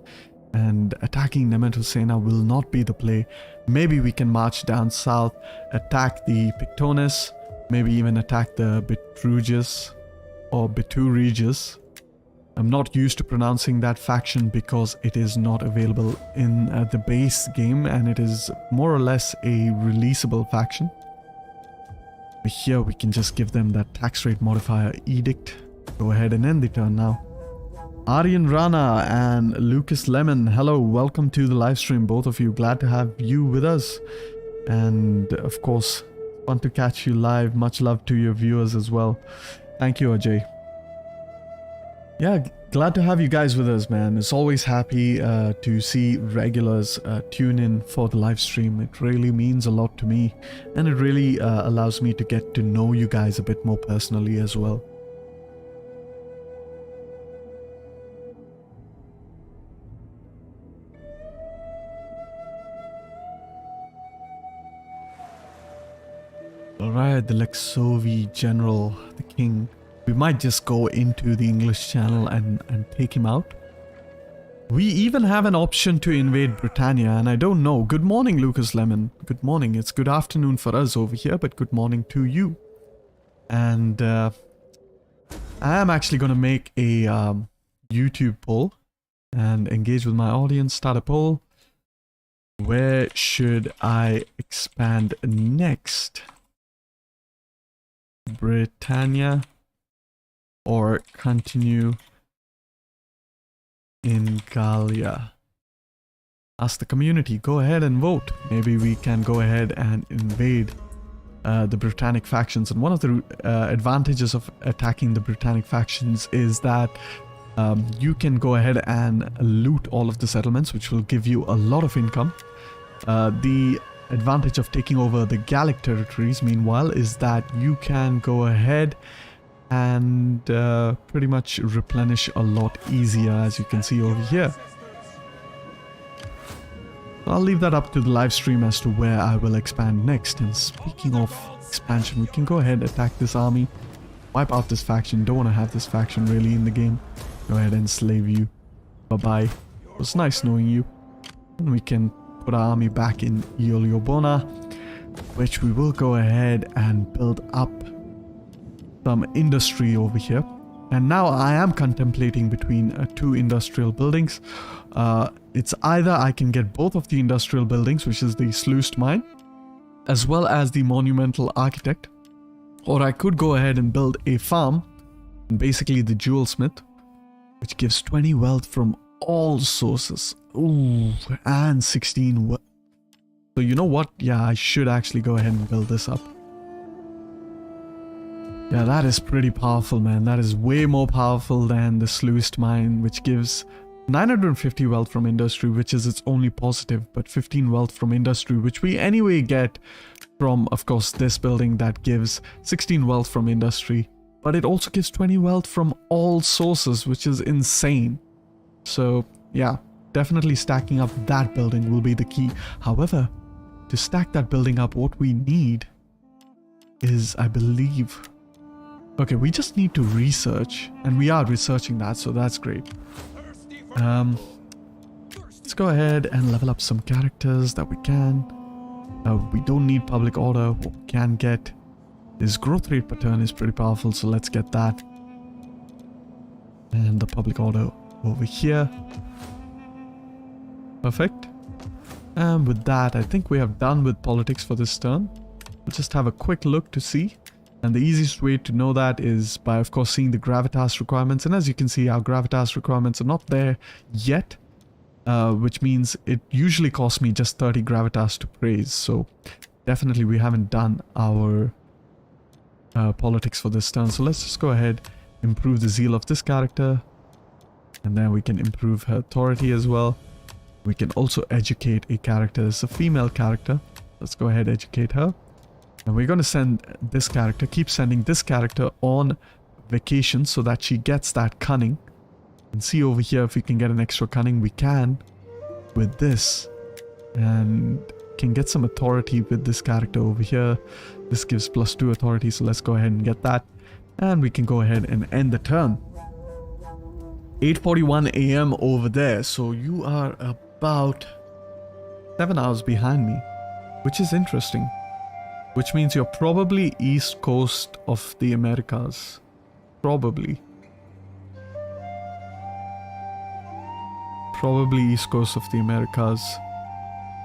And attacking Nemetu Sena will not be the play. Maybe we can march down south, attack the Pictonus, maybe even attack the Bitrugius or Biturigius. I'm not used to pronouncing that faction because it is not available in the base game, and it is more or less a releasable faction. But here we can just give them that tax rate modifier edict. Go ahead and end the turn now. Aryan Rana and Lucas Lemon, hello, welcome to the live stream, both of you. Glad to have you with us. And of course, fun to catch you live. Much love to your viewers as well. Thank you, Ajay. Yeah, glad to have you guys with us, man. It's always happy to see regulars tune in for the live stream. It really means a lot to me, and it really allows me to get to know you guys a bit more personally as well. Alright, the Lexovi general, the king. We might just go into the English channel and take him out. We even have an option to invade Britannia, and I don't know. Good morning, Lucas Lemon. Good morning. It's good afternoon for us over here, but good morning to you. And I am actually going to make a YouTube poll and engage with my audience. Start a poll. Where should I expand next? Britannia or continue in Gallia? Ask the community. Go ahead and vote. Maybe we can go ahead and invade the Britannic factions. And one of the advantages of attacking the Britannic factions is that you can go ahead and loot all of the settlements, which will give you a lot of income. The advantage of taking over the Gallic territories, meanwhile, is that you can go ahead and pretty much replenish a lot easier, as you can see over here. I'll leave that up to the live stream as to where I will expand next. And speaking of expansion, we can go ahead and attack this army, wipe out this faction. Don't want to have this faction really in the game. Go ahead and slave you. Bye-bye. It was nice knowing you. And we can put our army back in Ioliobona, which we will go ahead and build up some industry over here. And now I am contemplating between 2 industrial buildings. It's either I can get both of the industrial buildings, which is the sluiced mine, as well as the monumental architect, or I could go ahead and build a farm, basically the jewel smith, which gives 20 wealth from all sources. Ooh, and 16 wealth. So you know what? Yeah, I should actually go ahead and build this up. Yeah, that is pretty powerful, man. That is way more powerful than the sluiced mine, which gives 950 wealth from industry, which is its only positive, but 15 wealth from industry, which we anyway get from, of course, this building that gives 16 wealth from industry, but it also gives 20 wealth from all sources, which is insane. So yeah, definitely stacking up that building will be the key. However, to stack that building up, what we need is, I believe, okay, we just need to research, and we are researching that, so that's great. Let's go ahead and level up some characters that we can. We don't need public order. What we can get is growth rate per turn is pretty powerful, so let's get that. And the public order over here. Perfect. And with that, I think we have done with politics for this turn. We'll just have a quick look to see. And the easiest way to know that is by, of course, seeing the gravitas requirements. And as you can see, our gravitas requirements are not there yet. Which means it usually costs me just 30 gravitas to praise. So definitely we haven't done our politics for this turn. So let's just go ahead, improve the zeal of this character. And then we can improve her authority as well. We can also educate a character. It's a female character. Let's go ahead, educate her. And we're going to send this character, keep sending this character on vacation so that she gets that cunning. And see over here if we can get an extra cunning. We can with this, and can get some authority with this character over here. This gives +2 authority, so let's go ahead and get that, and we can go ahead and end the turn. 8:41 AM over there, so you are about 7 hours behind me, which is interesting, which means you're probably east coast of the Americas. Probably east coast of the Americas,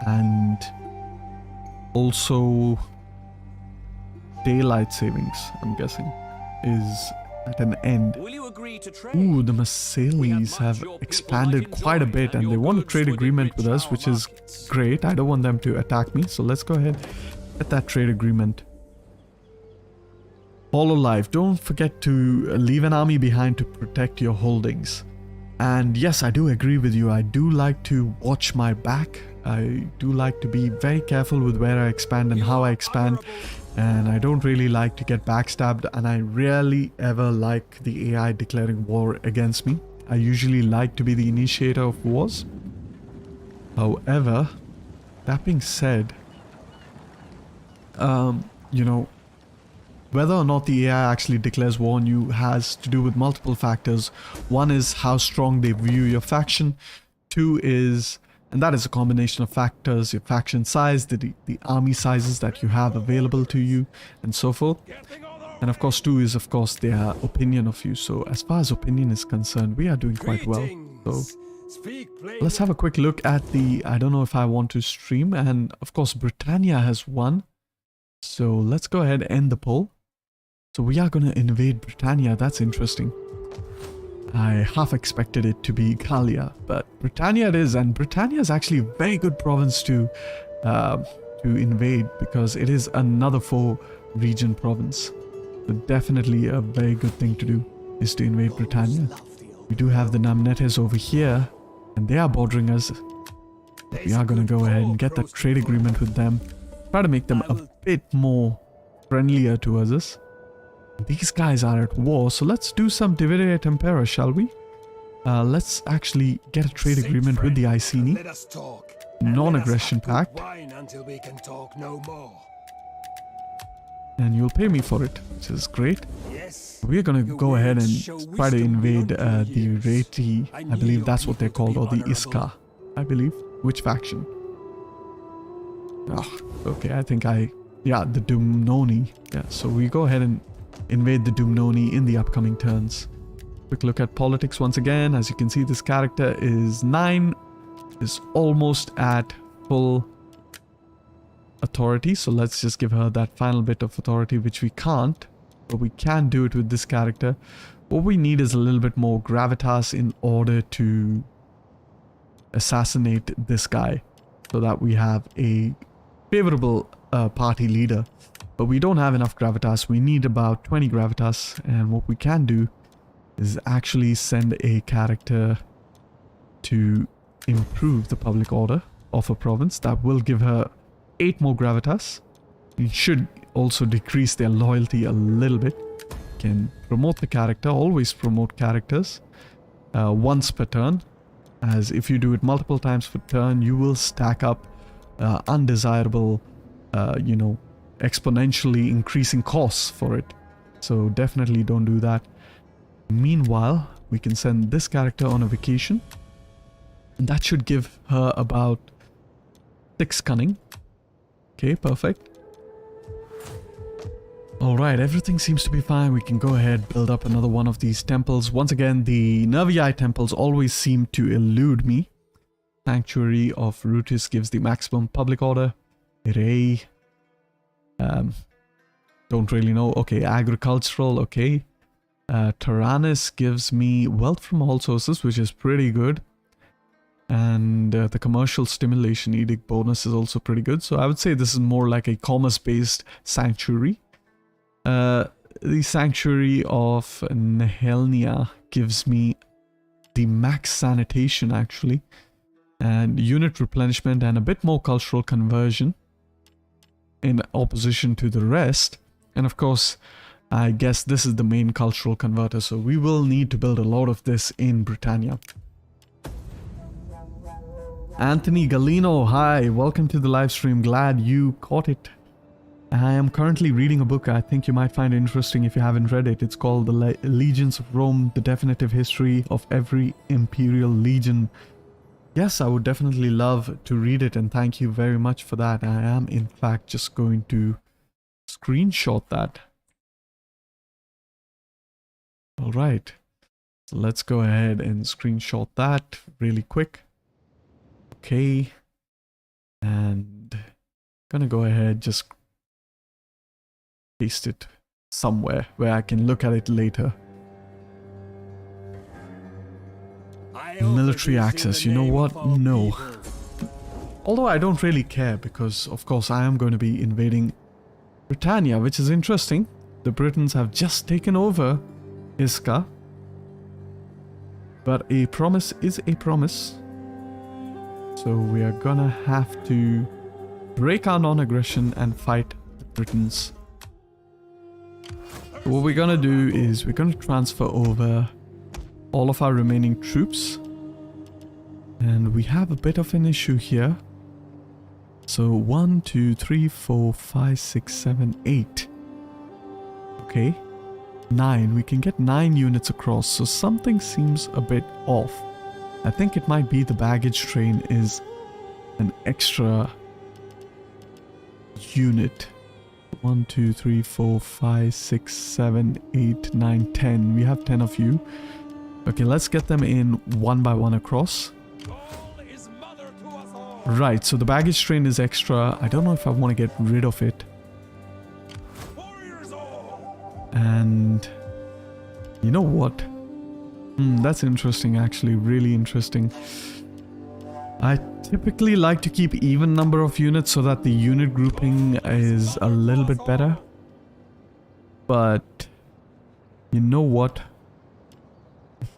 and also daylight savings, I'm guessing, is at an end. Will you agree to trade? Ooh, the Marseilles have expanded quite a bit, and they want a trade agreement with us, which is great. I don't want them to attack me, so let's go ahead, get that trade agreement. Follow life. Don't forget to leave an army behind to protect your holdings. And yes, I do agree with you. I do like to watch my back. I do like to be very careful with where I expand and how I expand. And I don't really like to get backstabbed. And I rarely ever like the AI declaring war against me. I usually like to be the initiator of wars. However, that being said, you know, whether or not the AI actually declares war on you has to do with multiple factors. One is how strong they view your faction. Two is, and that is a combination of factors, your faction size, the army sizes that you have available to you, and so forth. And of course, two is, of course, their opinion of you. So as far as opinion is concerned, we are doing quite well. So let's have a quick look at the, I don't know if I want to stream. And of course, Britannia has won. So let's go ahead and end the poll. So we are going to invade Britannia. That's interesting. I half expected it to be Gallia, but Britannia it is. And Britannia is actually a very good province to invade, because it is another 4-region province. So definitely a very good thing to do is to invade Britannia. We do have the Namnetes over here, and they are bordering us. We are going to go ahead and get that trade agreement with them. Try to make them a bit more friendlier to us. These guys are at war, so let's do some Divide et Impera, shall we? Let's actually get a trade agreement with the Iceni. Non-aggression pact. And you'll pay me for it, which is great. We're gonna go ahead and try to invade the Reti. I believe that's what they're called, or the Isca, I believe. Which faction? Oh, okay, I think yeah, the Dumnoni. Yeah, so we go ahead and invade the Dumnoni in the upcoming turns. Quick look at politics once again. As you can see, this character is 9, is almost at full authority. So let's just give her that final bit of authority, which we can't, but we can do it with this character. What we need is a little bit more gravitas in order to assassinate this guy, so that we have a favorable party leader. But we don't have enough gravitas. We need about 20 gravitas, and what we can do is actually send a character to improve the public order of a province. That will give her 8 more gravitas. It should also decrease their loyalty a little bit. Can promote the character, always promote characters once per turn, as if you do it multiple times per turn, you will stack up undesirable, you know, exponentially increasing costs for it. So definitely don't do that. Meanwhile, we can send this character on a vacation, and that should give her about 6 cunning. Okay, perfect. Alright, everything seems to be fine. We can go ahead, build up another one of these temples. Once again, the Nervii temples always seem to elude me. Sanctuary of Rutus gives the maximum public order. Ray. Don't really know. Okay, agricultural, okay. Tyrannus gives me wealth from all sources, which is pretty good. And the commercial stimulation edict bonus is also pretty good. So I would say this is more like a commerce-based sanctuary. The Sanctuary of Nehelnia gives me the max sanitation actually, and unit replenishment and a bit more cultural conversion in opposition to the rest. And of course, I guess this is the main cultural converter, so we will need to build a lot of this in Britannia. Anthony Galino, hi, welcome to the live stream. Glad you caught it. I am currently reading a book I think you might find interesting if you haven't read it. It's called The Legions of Rome, The Definitive History of Every Imperial Legion. Yes, I would definitely love to read it, and thank you very much for that. I am in fact just going to screenshot that. Alright, so let's go ahead and screenshot that really quick. Okay, and gonna go ahead, just paste it somewhere where I can look at it later. Military access, you know what? No. Although I don't really care, because of course I am going to be invading Britannia, which is interesting. The Britons have just taken over Isca. But a promise is a promise. So we are gonna have to break our non-aggression and fight the Britons. What we're gonna do is we're gonna transfer over all of our remaining troops. And we have a bit of an issue here. So 1, 2, 3, 4, 5, 6, 7, 8. Okay. 9. We can get 9 units across. So something seems a bit off. I think it might be the baggage train is an extra unit. 1, 2, 3, 4, 5, 6, 7, 8, 9, 10. We have 10 of you. Okay, let's get them in one by one across. Right, so the baggage train is extra. I don't know if I want to get rid of it. And you know what? That's interesting actually, really interesting. I typically like to keep even number of units so that the unit grouping is a little bit better. But you know what?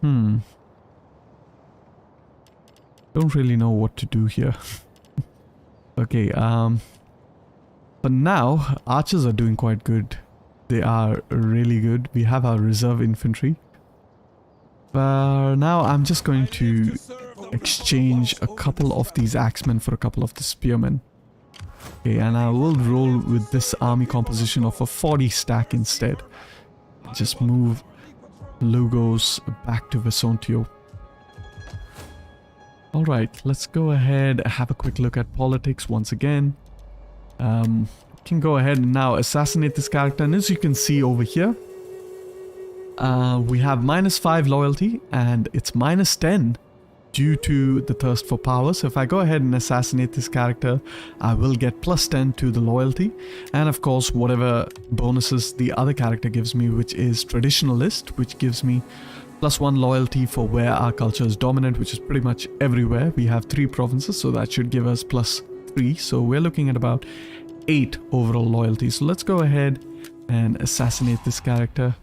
Don't really know what to do here. Okay, but now archers are doing quite good. They are really good. We have our reserve infantry. But now I'm just going to exchange a couple of these axemen for a couple of the spearmen. Okay, and I will roll with this army composition of a 40 stack instead. Just move Lugos back to Vesontio. Alright, let's go ahead and have a quick look at politics once again. Can go ahead and now assassinate this character, and as you can see over here, we have -5 loyalty and it's -10 due to the thirst for power. So if I go ahead and assassinate this character, I will get +10 to the loyalty, and of course whatever bonuses the other character gives me, which is traditionalist, which gives me +1 loyalty for where our culture is dominant, which is pretty much everywhere. We have 3 provinces, so that should give us +3. So we're looking at about 8 overall loyalty. So let's go ahead and assassinate this character.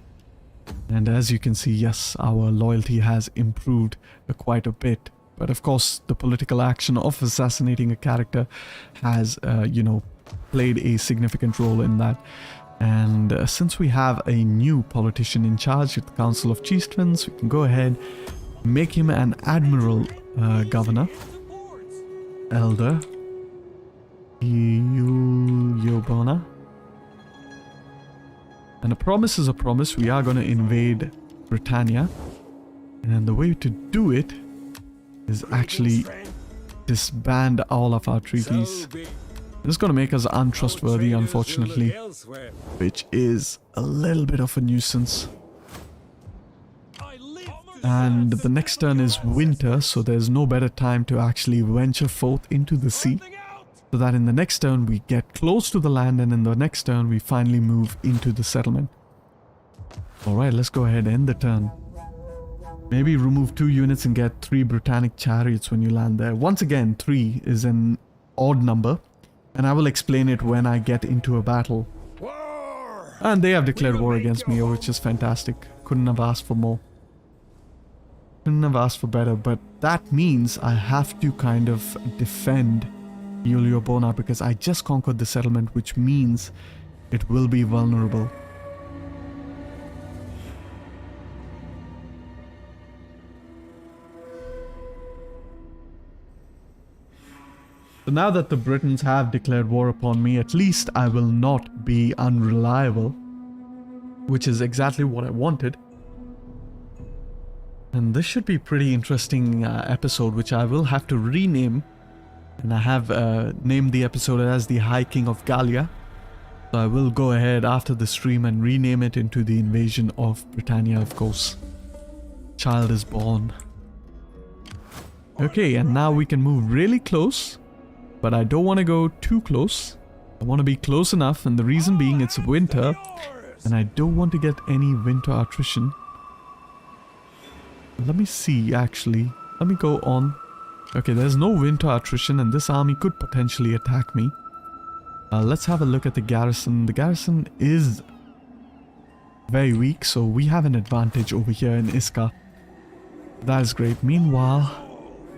And as you can see, yes, our loyalty has improved quite a bit. But of course, the political action of assassinating a character has, you know, played a significant role in that. And since we have a new politician in charge at the Council of Chieftains, we can go ahead, make him an admiral governor. Elder Yobona. And a promise is a promise. We are going to invade Britannia. And the way to do it is actually disband all of our treaties. This is going to make us untrustworthy, unfortunately, which is a little bit of a nuisance. And the next turn is winter, so there's no better time to actually venture forth into the sea. So that in the next turn we get close to the land, and in the next turn we finally move into the settlement. Alright, let's go ahead and end the turn. Maybe remove 2 units and get 3 Britannic chariots when you land there. Once again, 3 is an odd number, and I will explain it when I get into a battle. And they have declared war against me, which is fantastic. Couldn't have asked for more. Couldn't have asked for better, but that means I have to kind of defend Bona because I just conquered the settlement, which means it will be vulnerable. So now that the Britons have declared war upon me, at least I will not be unreliable, which is exactly what I wanted. And this should be a pretty interesting episode, which I will have to rename. And I have named the episode as the High King of Gallia. So I will go ahead after the stream and rename it into the invasion of Britannia, of course. Child is born. Okay, and now we can move really close. But I don't want to go too close. I want to be close enough, and the reason being it's winter. And I don't want to get any winter attrition. Let me see, actually. Let me go on. Okay, there's no winter attrition, and this army could potentially attack me. Let's have a look at the garrison. The garrison is very weak, so we have an advantage over here in Isca. That is great. Meanwhile,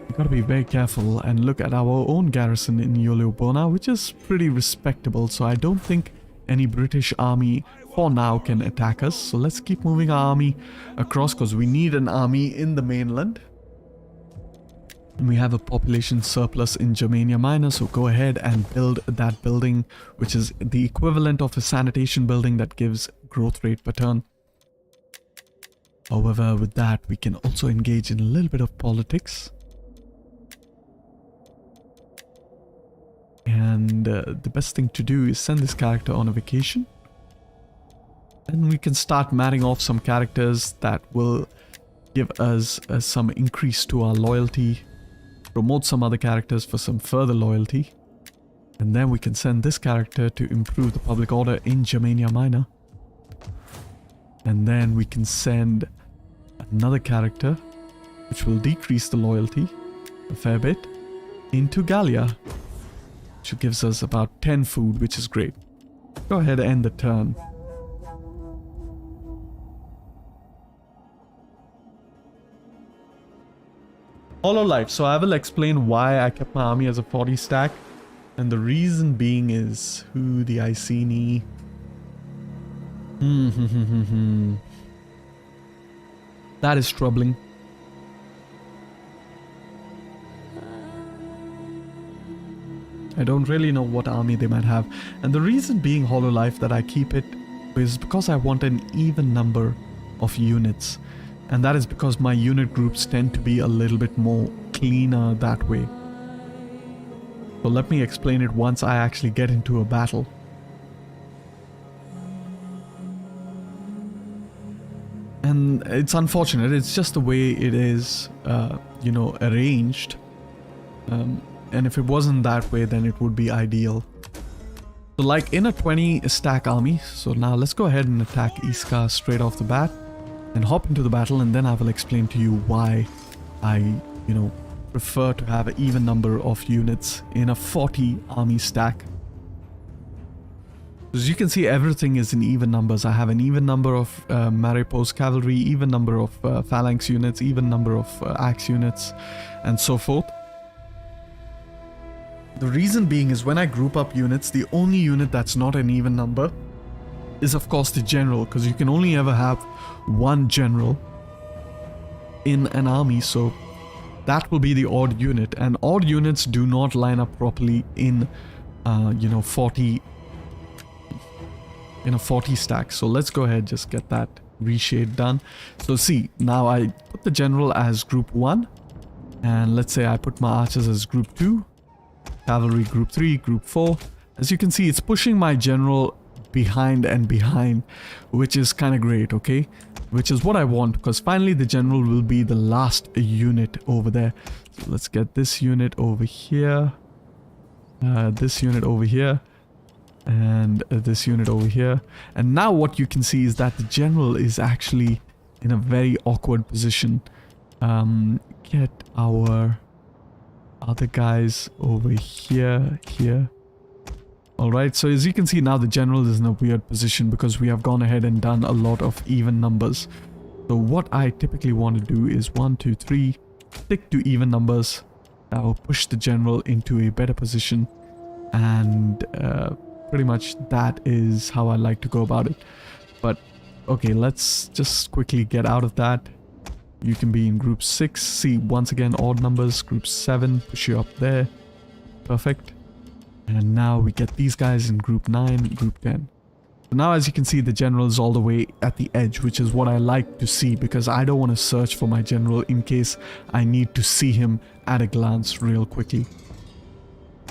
we gotta be very careful and look at our own garrison in Bona, which is pretty respectable, so I don't think any British army for now can attack us. So let's keep moving our army across, because we need an army in the mainland. And we have a population surplus in Germania Minor, so go ahead and build that building, which is the equivalent of a sanitation building that gives growth rate per turn. However, with that, we can also engage in a little bit of politics. And the best thing to do is send this character on a vacation. And we can start marrying off some characters that will give us some increase to our loyalty. Promote some other characters for some further loyalty. And then we can send this character to improve the public order in Germania Minor. And then we can send another character, which will decrease the loyalty a fair bit, into Gallia, which gives us about 10 food, which is great. Go ahead and end the turn. Hololive. So I will explain why I kept my army as a 40 stack. And the reason being is who the Iceni. That is troubling. I don't really know what army they might have. And the reason being, Hololive, that I keep it is because I want an even number of units. And that is because my unit groups tend to be a little bit more cleaner that way. So let me explain it once I actually get into a battle. And it's unfortunate, it's just the way it is, you know, arranged. And if it wasn't that way, then it would be ideal. So like in a 20 stack army, so now let's go ahead and attack Isca straight off the bat. And hop into the battle, and then I will explain to you why I, you know, prefer to have an even number of units in a 40 army stack. As you can see, everything is in even numbers. I have an even number of Maripos cavalry, even number of phalanx units, even number of axe units, and so forth. The reason being is when I group up units, the only unit that's not an even number is of course the general, because you can only ever have one general in an army, so that will be the odd unit, and odd units do not line up properly in 40 in a 40 stack. So let's go ahead, just get that reshade done. So see, now I put the general as group 1, and let's say I put my archers as group 2, cavalry group 3, group 4. As you can see, it's pushing my general behind and behind, which is kind of great, okay? Which is what I want, because finally the general will be the last unit over there. So let's get this unit over here, this unit over here, and this unit over here. And now what you can see is that the general is actually in a very awkward position. Get our other guys over here. Alright, so as you can see now the general is in a weird position because we have gone ahead and done a lot of even numbers. So what I typically want to do is 1, 2, 3, stick to even numbers. That will push the general into a better position, and pretty much that is how I like to go about it. But okay, let's just quickly get out of that. You can be in group 6. See, once again odd numbers. Group 7, push you up there. Perfect. And now we get these guys in group 9, group 10. So now as you can see, the general is all the way at the edge, which is what I like to see, because I don't want to search for my general in case I need to see him at a glance real quickly.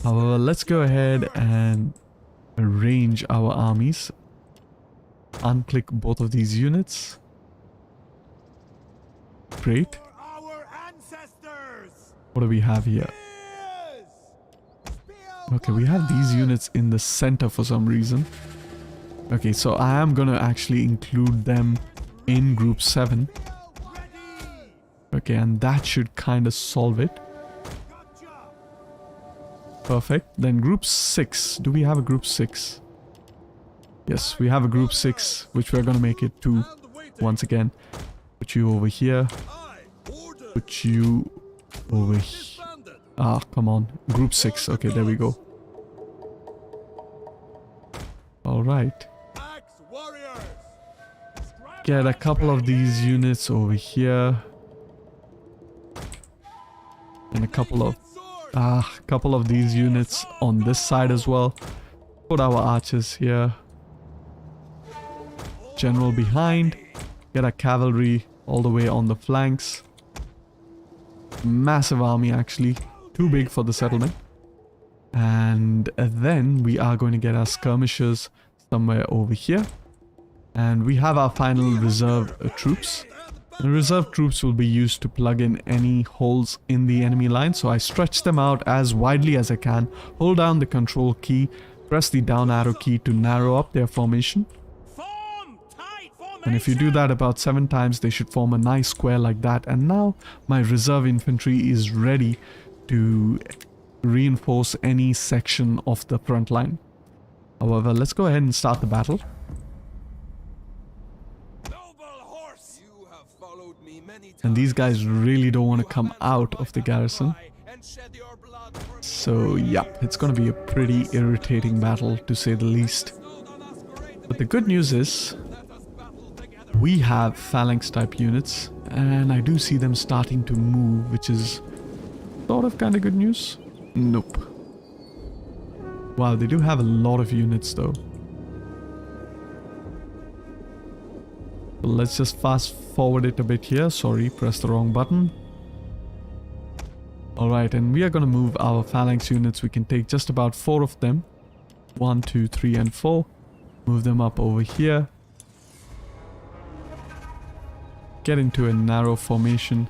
However, let's go ahead and arrange our armies. Unclick both of these units. Great. What do we have here? Okay, we have these units in the center for some reason. Okay, so I am gonna actually include them in group 7. Okay, and that should kind of solve it. Perfect. Then group 6. Do we have a group 6? Yes, we have a group 6, which we're gonna make it 2 once again. Put you over here. Put you over here. Ah, come on. Group 6. Okay, there we go. Alright. Get a couple of these units over here. And a couple of these units on this side as well. Put our archers here. General behind. Get a cavalry all the way on the flanks. Massive army actually. Too big for the settlement. And then we are going to get our skirmishers somewhere over here. And we have our final reserve troops. The reserve troops will be used to plug in any holes in the enemy line. So I stretch them out as widely as I can. Hold down the control key. Press the down arrow key to narrow up their formation. And if you do that about 7 times, they should form a nice square like that. And now my reserve infantry is ready to reinforce any section of the front line. However, let's go ahead and start the battle. And these guys really don't want to come out of the garrison. So yeah, it's going to be a pretty irritating battle to say the least. But the good news is we have phalanx type units, and I do see them starting to move, which is sort of kind of good news. Nope. Wow, they do have a lot of units though. Let's just fast forward it a bit here. Sorry, press the wrong button. Alright, and we are going to move our phalanx units. We can take just about 4 of them. 1, 2, 3, and 4. Move them up over here. Get into a narrow formation.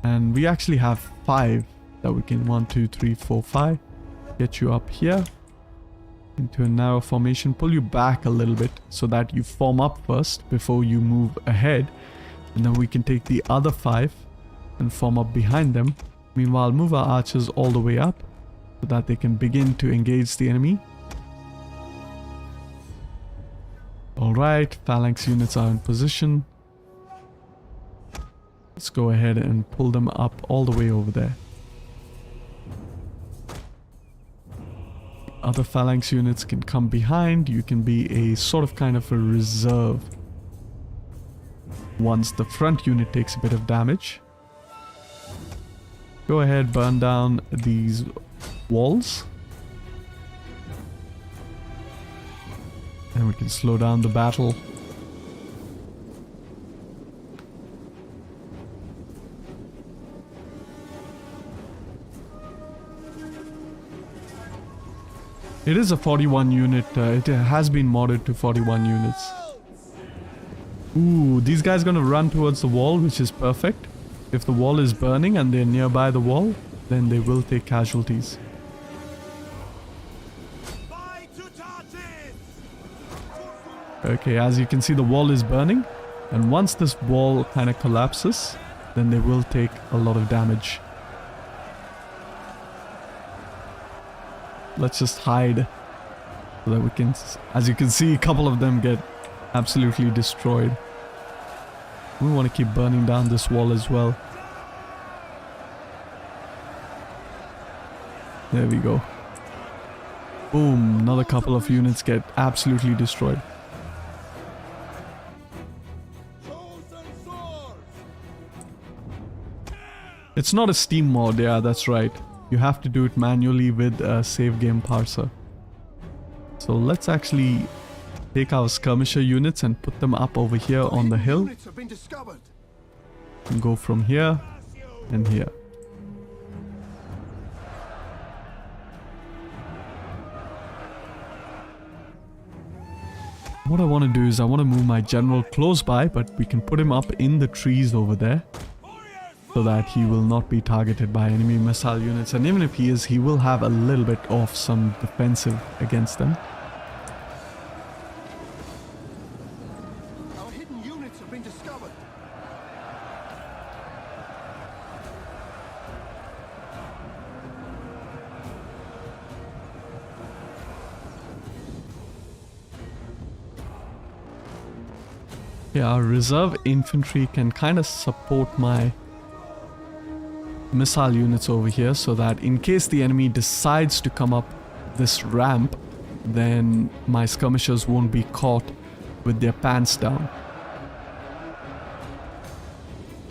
And we actually have 5 that we can 1, 2, 3, 4, 5. Get you up here into a narrow formation. Pull you back a little bit so that you form up first before you move ahead. And then we can take the other 5 and form up behind them. Meanwhile, move our archers all the way up so that they can begin to engage the enemy. Alright, phalanx units are in position. Let's go ahead and pull them up all the way over there. other phalanx units can come behind. You can be a sort of kind of a reserve once the front unit takes a bit of damage. Go ahead, burn down these walls. And we can slow down the battle. It is a 41 unit, it has been modded to 41 units. Ooh, these guys are gonna run towards the wall, which is perfect. If the wall is burning and they're nearby the wall, then they will take casualties. Okay, as you can see, the wall is burning, and once this wall kind of collapses, then they will take a lot of damage. Let's just hide so that we can, as you can see, a couple of them get absolutely destroyed. We want to keep burning down this wall as well. There we go. Boom, another couple of units get absolutely destroyed. It's not a Steam mod, yeah, that's right. You have to do it manually with a save game parser. So let's actually take our skirmisher units and put them up over here on the hill. And go from here and here. What I want to do is I want to move my general close by, but we can put him up in the trees over there, so that he will not be targeted by enemy missile units. And even if he is, he will have a little bit of some defensive against them. Our hidden units have been discovered. Yeah, our reserve infantry can kind of support my missile units over here, so that in case the enemy decides to come up this ramp, then my skirmishers won't be caught with their pants down.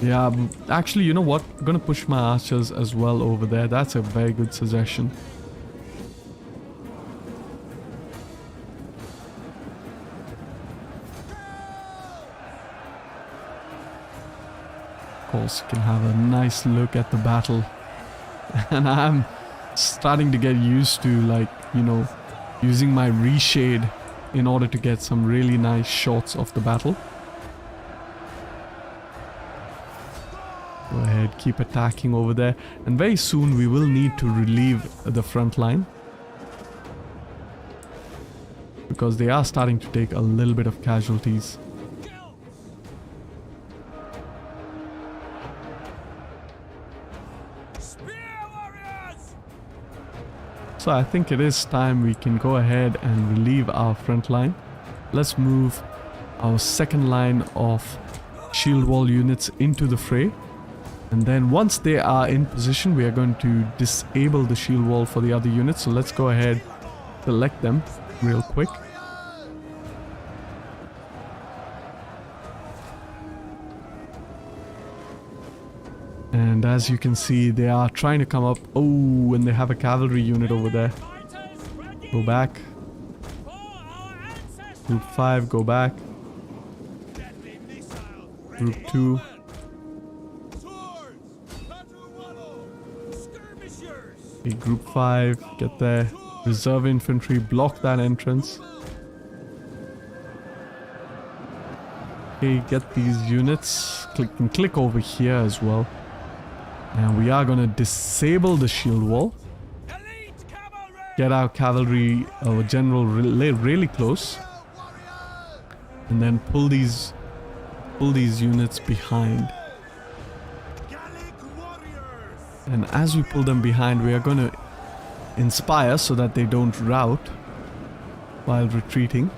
Yeah, actually, you know what? I'm gonna push my archers as well over there. That's a very good suggestion. Of course, you can have a nice look at the battle. And I'm starting to get used to, like, you know, using my reshade in order to get some really nice shots of the battle. Go ahead, keep attacking over there. And very soon we will need to relieve the front line, because they are starting to take a little bit of casualties. So I think it is time we can go ahead and relieve our front line. Let's move our second line of shield wall units into the fray. And then once they are in position, we are going to disable the shield wall for the other units. So let's go ahead, select them real quick. And as you can see, they are trying to come up. Oh, and they have a cavalry unit over there. Go back. Group 5, go back. Group 2. Okay, Group 5, get there. Reserve infantry, block that entrance. Okay, get these units. Click over here as well. And we are going to disable the shield wall. Get our cavalry, our general really close. And then pull these units behind. And as we pull them behind, we are going to inspire so that they don't rout while retreating.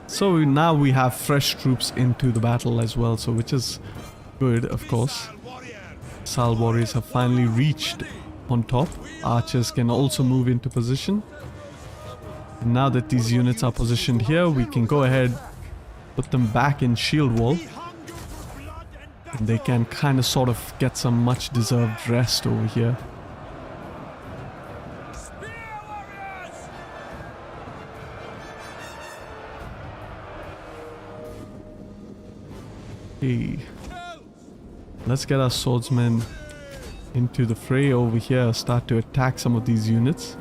So now we have fresh troops into the battle as well, so which is good, of course. missile warriors have finally reached on top. Archers can also move into position. And now that these units are positioned here, we can go ahead, put them back in shield wall. And they can kind of sort of get some much deserved rest over here. Okay. Let's get our swordsmen into the fray over here, start to attack some of these units.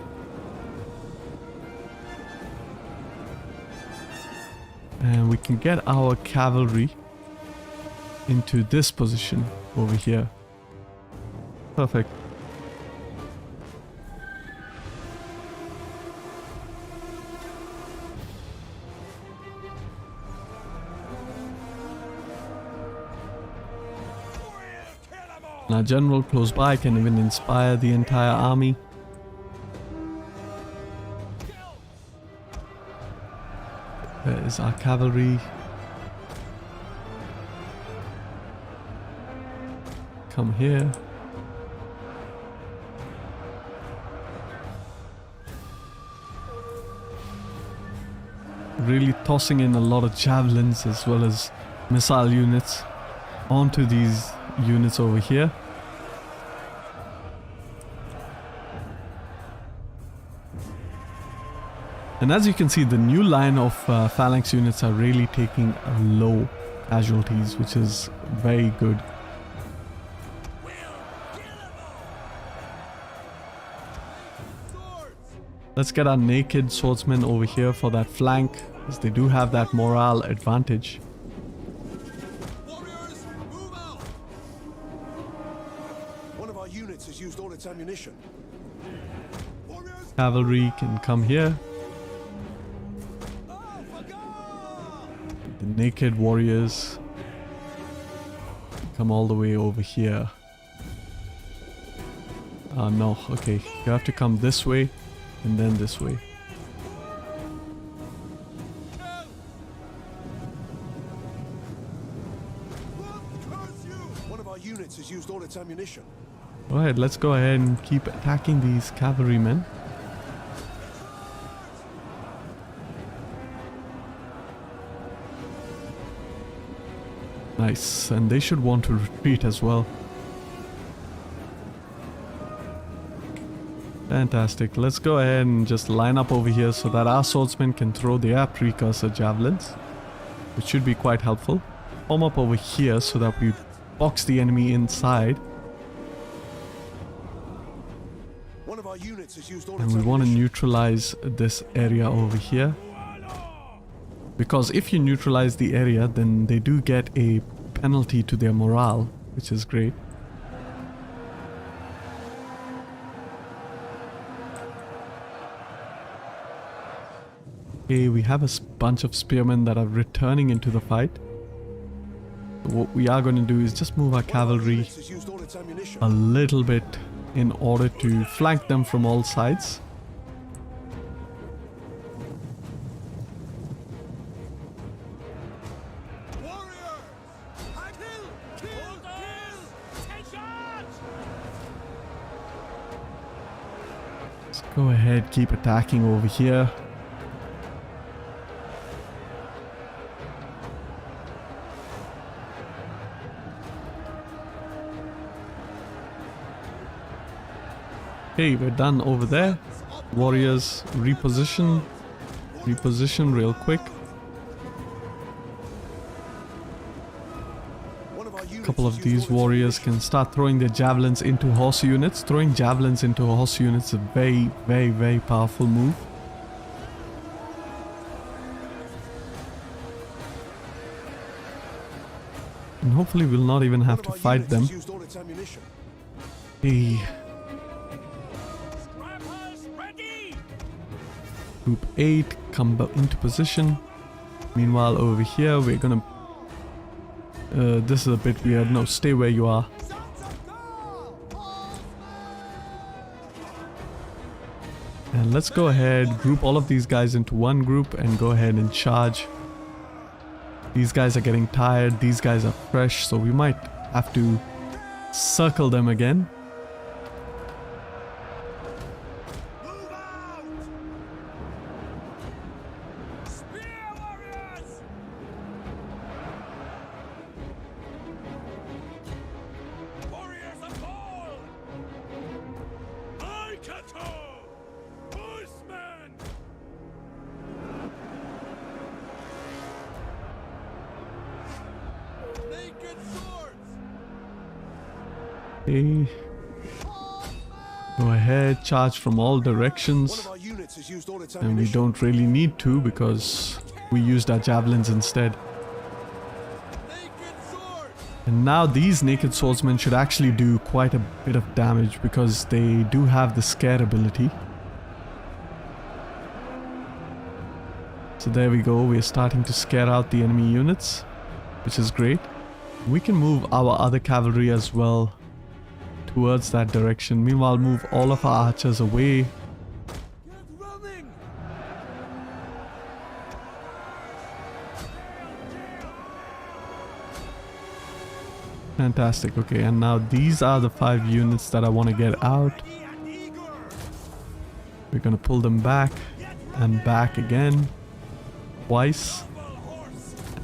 And we can get our cavalry into this position over here. Perfect. Our general close by can even inspire the entire army. There is our cavalry. Come here. Really tossing in a lot of javelins as well as missile units onto these units over here. And as you can see, the new line of phalanx units are really taking low casualties, which is very good. Let's get our naked swordsmen over here for that flank, as they do have that morale advantage. Warriors, move out! One of our units has used all its ammunition. Warriors, Cavalry can come here. The naked warriors come all the way over here. No, okay. You have to come this way and then this way. one of our units has used all its ammunition. Alright, let's go ahead and keep attacking these cavalrymen. Nice, and they should want to retreat as well. Fantastic. Let's go ahead and just line up over here so that our swordsmen can throw their precursor javelins, which should be quite helpful. Form up over here so that we box the enemy inside. One of our units has used all And its we want to ammunition. neutralize this area over here. Because if you neutralize the area, then they do get a penalty to their morale, which is great. Okay, we have a bunch of spearmen that are returning into the fight. So what we are going to do is just move our cavalry Units has used all its ammunition. a little bit in order to flank them from all sides. Let's go ahead, keep attacking over here. Okay, we're done over there. Warriors, reposition. Reposition real quick. One of our A units couple has of used these all its warriors can start throwing their javelins into horse units. Throwing javelins into horse units is a very, very, very powerful move. And hopefully we'll not even have to fight them. Used all its ammunition. Hey. Group 8, come into position. Meanwhile, over here, we're gonna... this is a bit weird. No, stay where you are. And let's go ahead, group all of these guys into one group and go ahead and charge. These guys are getting tired, these guys are fresh, so we might have to circle them again. Move out! Spear warriors! Warriors of all! Aikato! Horsemen! Naked swords! Okay. Go ahead, charge from all One directions. of our units has used all its And we ammunition. don't really need to because we used our javelins instead. Naked swords! And now these naked swordsmen should actually do quite a bit of damage because they do have the scare ability. So there we go, we're starting to scare out the enemy units, which is great. We can move our other cavalry as well towards that direction. Meanwhile, move all of our archers away. Get running! Fantastic, okay, and now these are the 5 units that I want to get out. We're gonna pull them back and back again. Twice.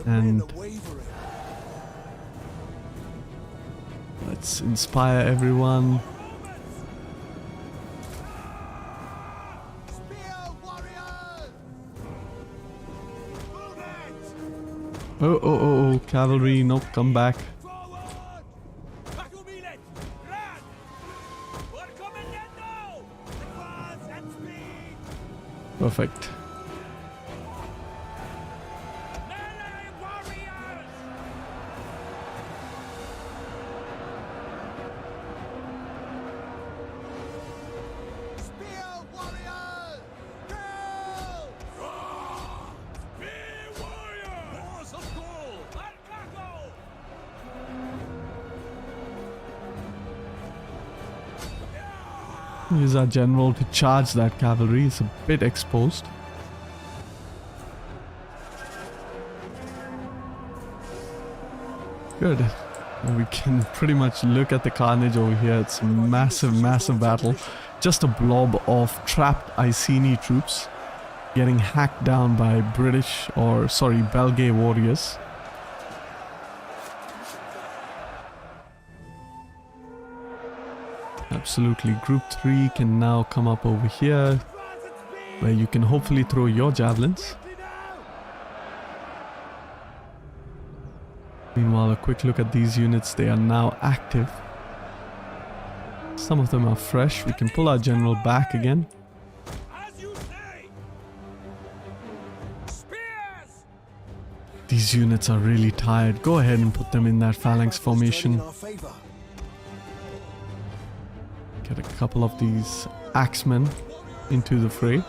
And Wavering. let's inspire everyone. Spear warriors! Move it! Oh, cavalry, no, come back. Forward! Bakumilet! Run! We're coming now! Advance at speed! Perfect. Melee warriors! Spear warriors! Kill! Spear warriors! Wars of gold! Arcago! Use our general to charge that cavalry. It's a bit exposed. Good. And we can pretty much look at the carnage over here. It's a massive, massive battle. Just a blob of trapped Iceni troops getting hacked down by Belgae warriors. Absolutely. Group 3 can now come up over here, where you can hopefully throw your javelins. Meanwhile, a quick look at these units. They are now active. Some of them are fresh. We can pull our general back again. As you say! Spears! These units are really tired. Go ahead and put them in that phalanx formation. Get a couple of these axemen into the fray.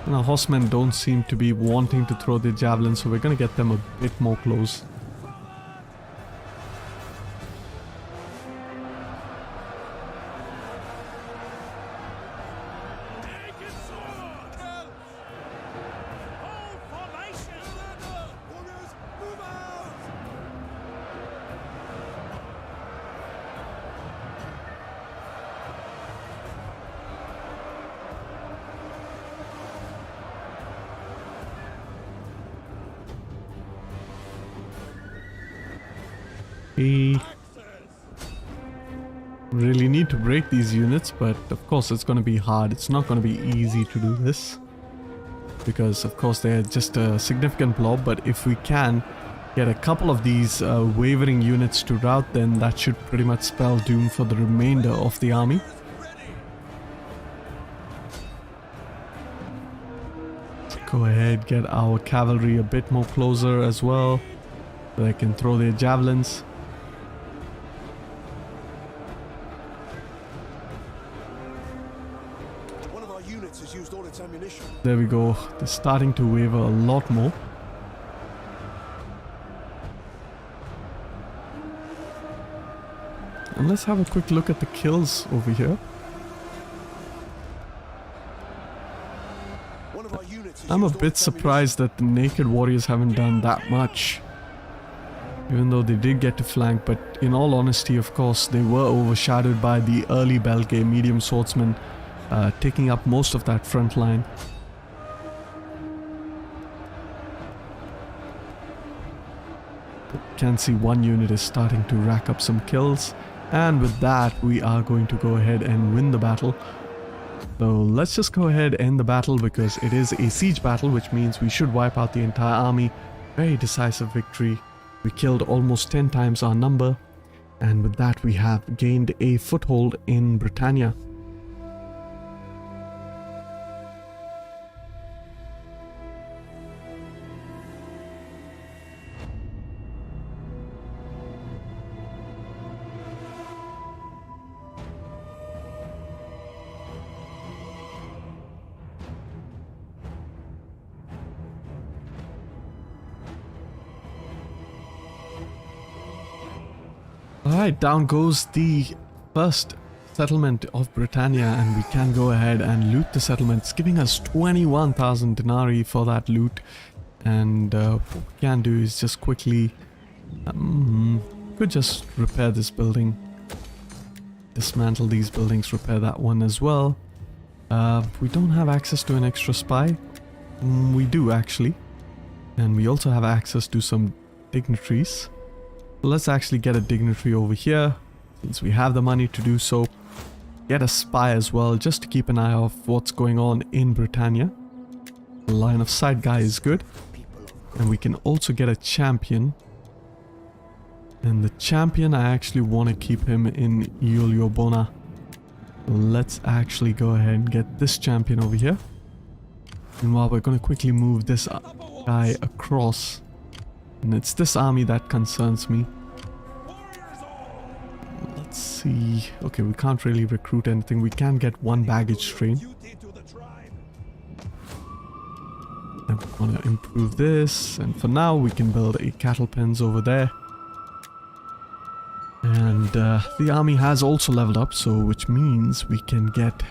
And our horsemen don't seem to be wanting to throw their javelins, so we're going to get them a bit more close. Naked sword! Hold formation! Warriors, move out! We really need to break these units, but of course it's going to be hard. It's not going to be easy to do this, because of course they're just a significant blob, but if we can get a couple of these wavering units to rout, then that should pretty much spell doom for the remainder of the army. Go ahead, get our cavalry a bit more closer as well, so they can throw their javelins. One of our units has used all its ammunition. There we go. They're starting to waver a lot more. And let's have a quick look at the kills over here. One of our units I'm a bit surprised that the naked warriors haven't done that much. Even though they did get to flank, but in all honesty, of course, they were overshadowed by the early Belgae medium swordsmen taking up most of that front line. You can see one unit is starting to rack up some kills, and with that we are going to go ahead and win the battle. So let's just go ahead and end the battle, because it is a siege battle, which means we should wipe out the entire army. Very decisive victory. We killed almost 10 times our number, and with that we have gained a foothold in Britannia. Alright, down goes the first settlement of Britannia, and we can go ahead and loot the settlements, giving us 21,000 denarii for that loot. And what we can do is just quickly, could just repair this building, dismantle these buildings, repair that one as well. We don't have access to an extra spy. We do actually, and we also have access to some dignitaries. Let's actually get a dignitary over here, since we have the money to do so. Get a spy as well, just to keep an eye off what's going on in Britannia. The line of sight guy is good. And we can also get a champion. And the champion, I actually want to keep him in Iuliobona. Let's actually go ahead and get this champion over here. Meanwhile, we're going to quickly move this guy across. And it's this army that concerns me. Let's see. Okay, we can't really recruit anything. We can get one baggage train. And we want to improve this. And for now, we can build a cattle pens over there. And the army has also leveled up, so which means we can get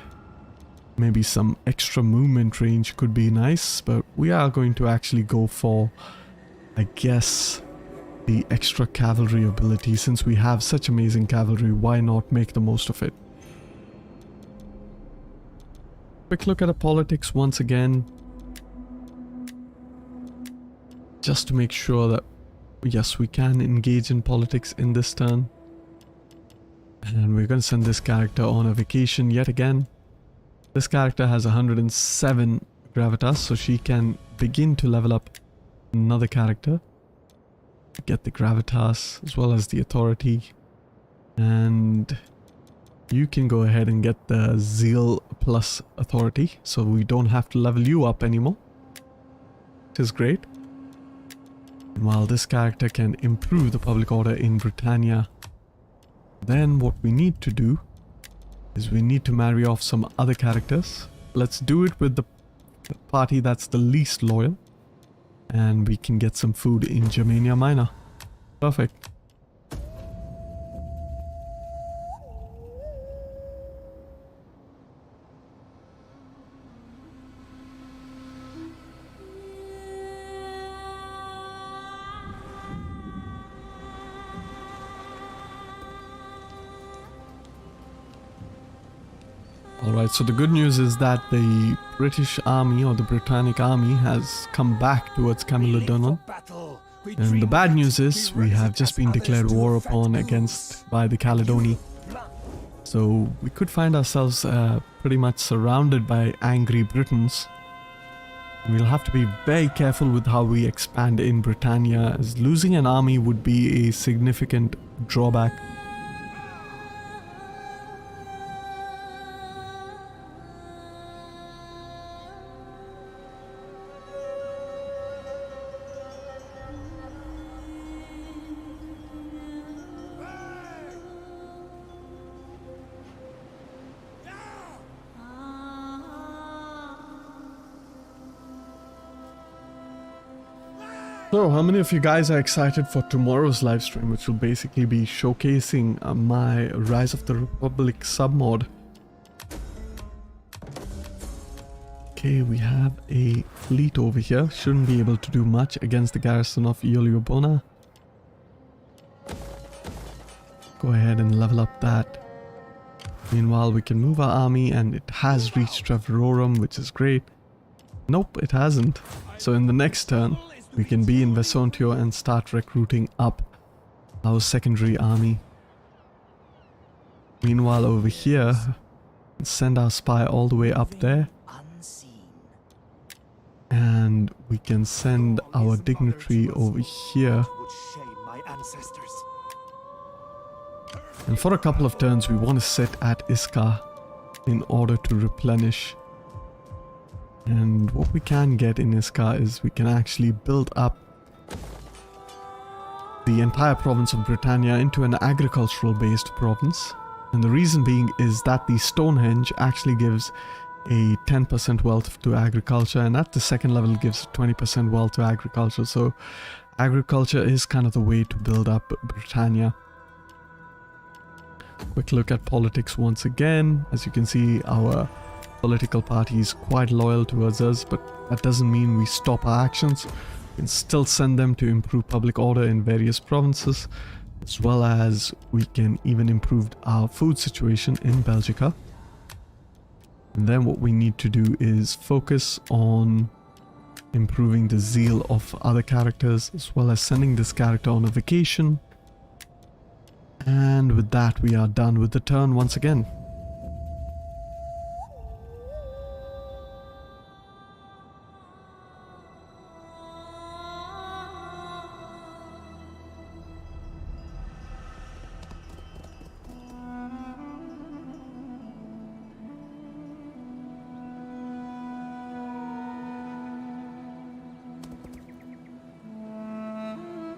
maybe some extra movement range. Could be nice, but we are going to actually go for, I guess, the extra cavalry ability. Since we have such amazing cavalry, why not make the most of it? Quick look at the politics once again, just to make sure that yes, we can engage in politics in this turn. And we're going to send this character on a vacation yet again. This character has 107 gravitas, so she can begin to level up another character. Get the gravitas as well as the authority. And you can go ahead and get the zeal plus authority, so we don't have to level you up anymore, which is great. And while this character can improve the public order in Britannia, then what we need to do is we need to marry off some other characters. Let's do it with the party that's the least loyal. And we can get some food in Germania Minor. Perfect. Alright, so the good news is that the British army, or the Britannic army, has come back towards Camulodunum. And the bad news is we have just been declared war upon against by the Caledoni. So we could find ourselves pretty much surrounded by angry Britons. We'll have to be very careful with how we expand in Britannia, as losing an army would be a significant drawback. So, how many of you guys are excited for tomorrow's live stream, which will basically be showcasing my Rise of the Republic submod? Okay, we have a fleet over here. Shouldn't be able to do much against the garrison of Iuliobona. Go ahead and level up that. Meanwhile, we can move our army, and it has reached Treverorum, which is great. Nope, it hasn't. So in the next turn, we can be in Vesontio and start recruiting up our secondary army. Meanwhile, over here, send our spy all the way up there. And we can send our dignitary over here. And for a couple of turns, we want to sit at Isca in order to replenish. And what we can get in Isca is we can actually build up the entire province of Britannia into an agricultural based province. And the reason being is that the Stonehenge actually gives a 10% wealth to agriculture, and at the second level it gives 20% wealth to agriculture. So agriculture is kind of the way to build up Britannia. Quick look at politics once again. As you can see, our political party is quite loyal towards us, but that doesn't mean we stop our actions. We can still send them to improve public order in various provinces, as well as we can even improve our food situation in Belgica. And then what we need to do is focus on improving the zeal of other characters, as well as sending this character on a vacation. And with that, we are done with the turn once again.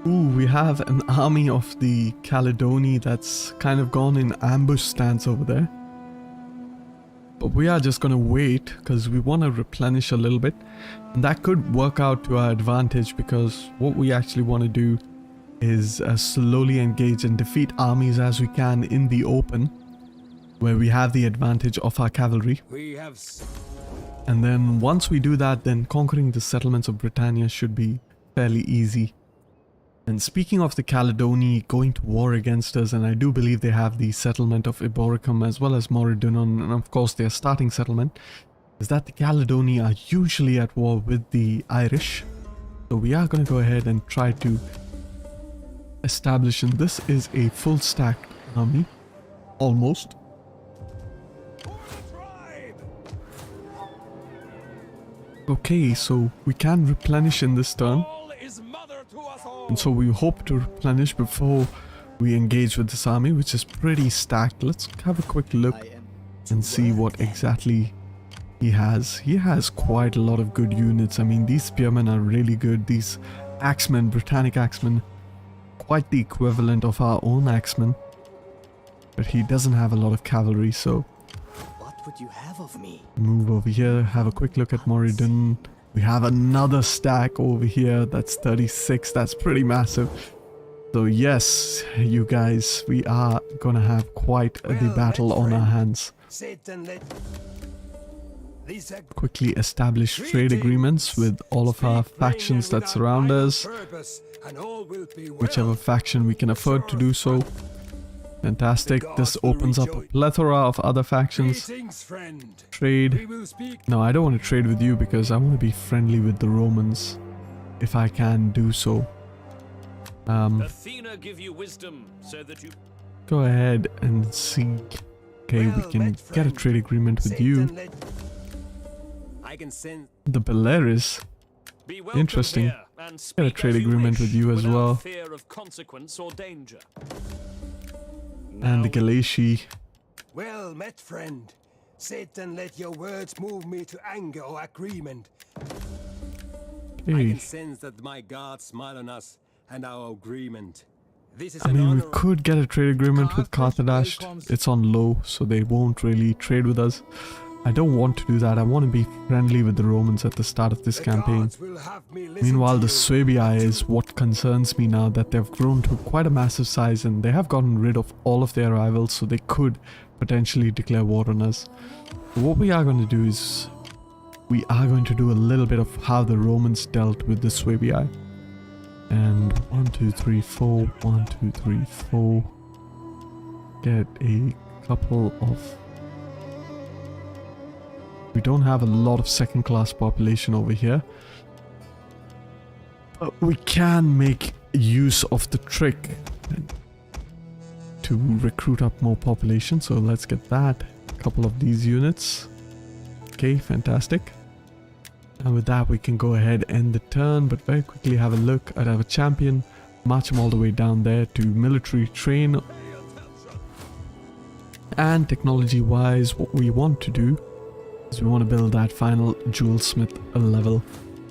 Ooh, we have an army of the Caledoni that's kind of gone in ambush stance over there. But we are just gonna wait because we want to replenish a little bit. And that could work out to our advantage, because what we actually want to do is slowly engage and defeat armies as we can in the open, where we have the advantage of our cavalry. And then once we do that, then conquering the settlements of Britannia should be fairly easy. And speaking of the Caledoni going to war against us, and I do believe they have the settlement of Iboricum as well as Moridunon, and of course their starting settlement, is that the Caledoni are usually at war with the Irish. So we are going to go ahead and try to establish, and this is a full stacked army, almost. Okay, so we can replenish in this turn. And so we hope to replenish before we engage with this army, which is pretty stacked. Let's have a quick look and see what exactly he has. He has quite a lot of good units. I mean, these spearmen are really good. These axemen, Britannic axemen, quite the equivalent of our own axemen. But he doesn't have a lot of cavalry, so what would you have of me? Move over here, have a quick look at Moridun. We have another stack over here, that's 36, that's pretty massive. So yes, you guys, we are gonna have quite the battle on our hands. Quickly establish trade agreements with all of our factions that surround us. Whichever faction we can afford to do so. Fantastic. This opens up a plethora of other factions. Trade. No, I don't want to trade with you because I want to be friendly with the Romans, if I can do so. Athena give you wisdom so that you go ahead and see. Okay, we can get a trade agreement with you. The Belarus. Interesting. Get a trade agreement with you as well. And the Galati. Well met, friend. Satan, let your words move me to anger or agreement. Okay. I can sense that my gods smile on us and our agreement. This is I mean, we could get a trade agreement with Carthage. It's on low, so they won't really trade with us. I don't want to do that. I want to be friendly with the Romans at the start of this campaign. Meanwhile, the Suebi is what concerns me now, that they've grown to quite a massive size and they have gotten rid of all of their rivals, so they could potentially declare war on us. So what we are going to do is we are going to do a little bit of how the Romans dealt with the Suebi. And 1, 2, 3, 4, 1, 2, 3, 4. Get a couple of... We don't have a lot of second class population over here. But we can make use of the trick to recruit up more population. So let's get that. A couple of these units. Okay, fantastic. And with that we can go ahead and end the turn, but very quickly have a look at our champion. March him all the way down there to military train. And technology wise, what we want to do is we want to build that final jewel smith level,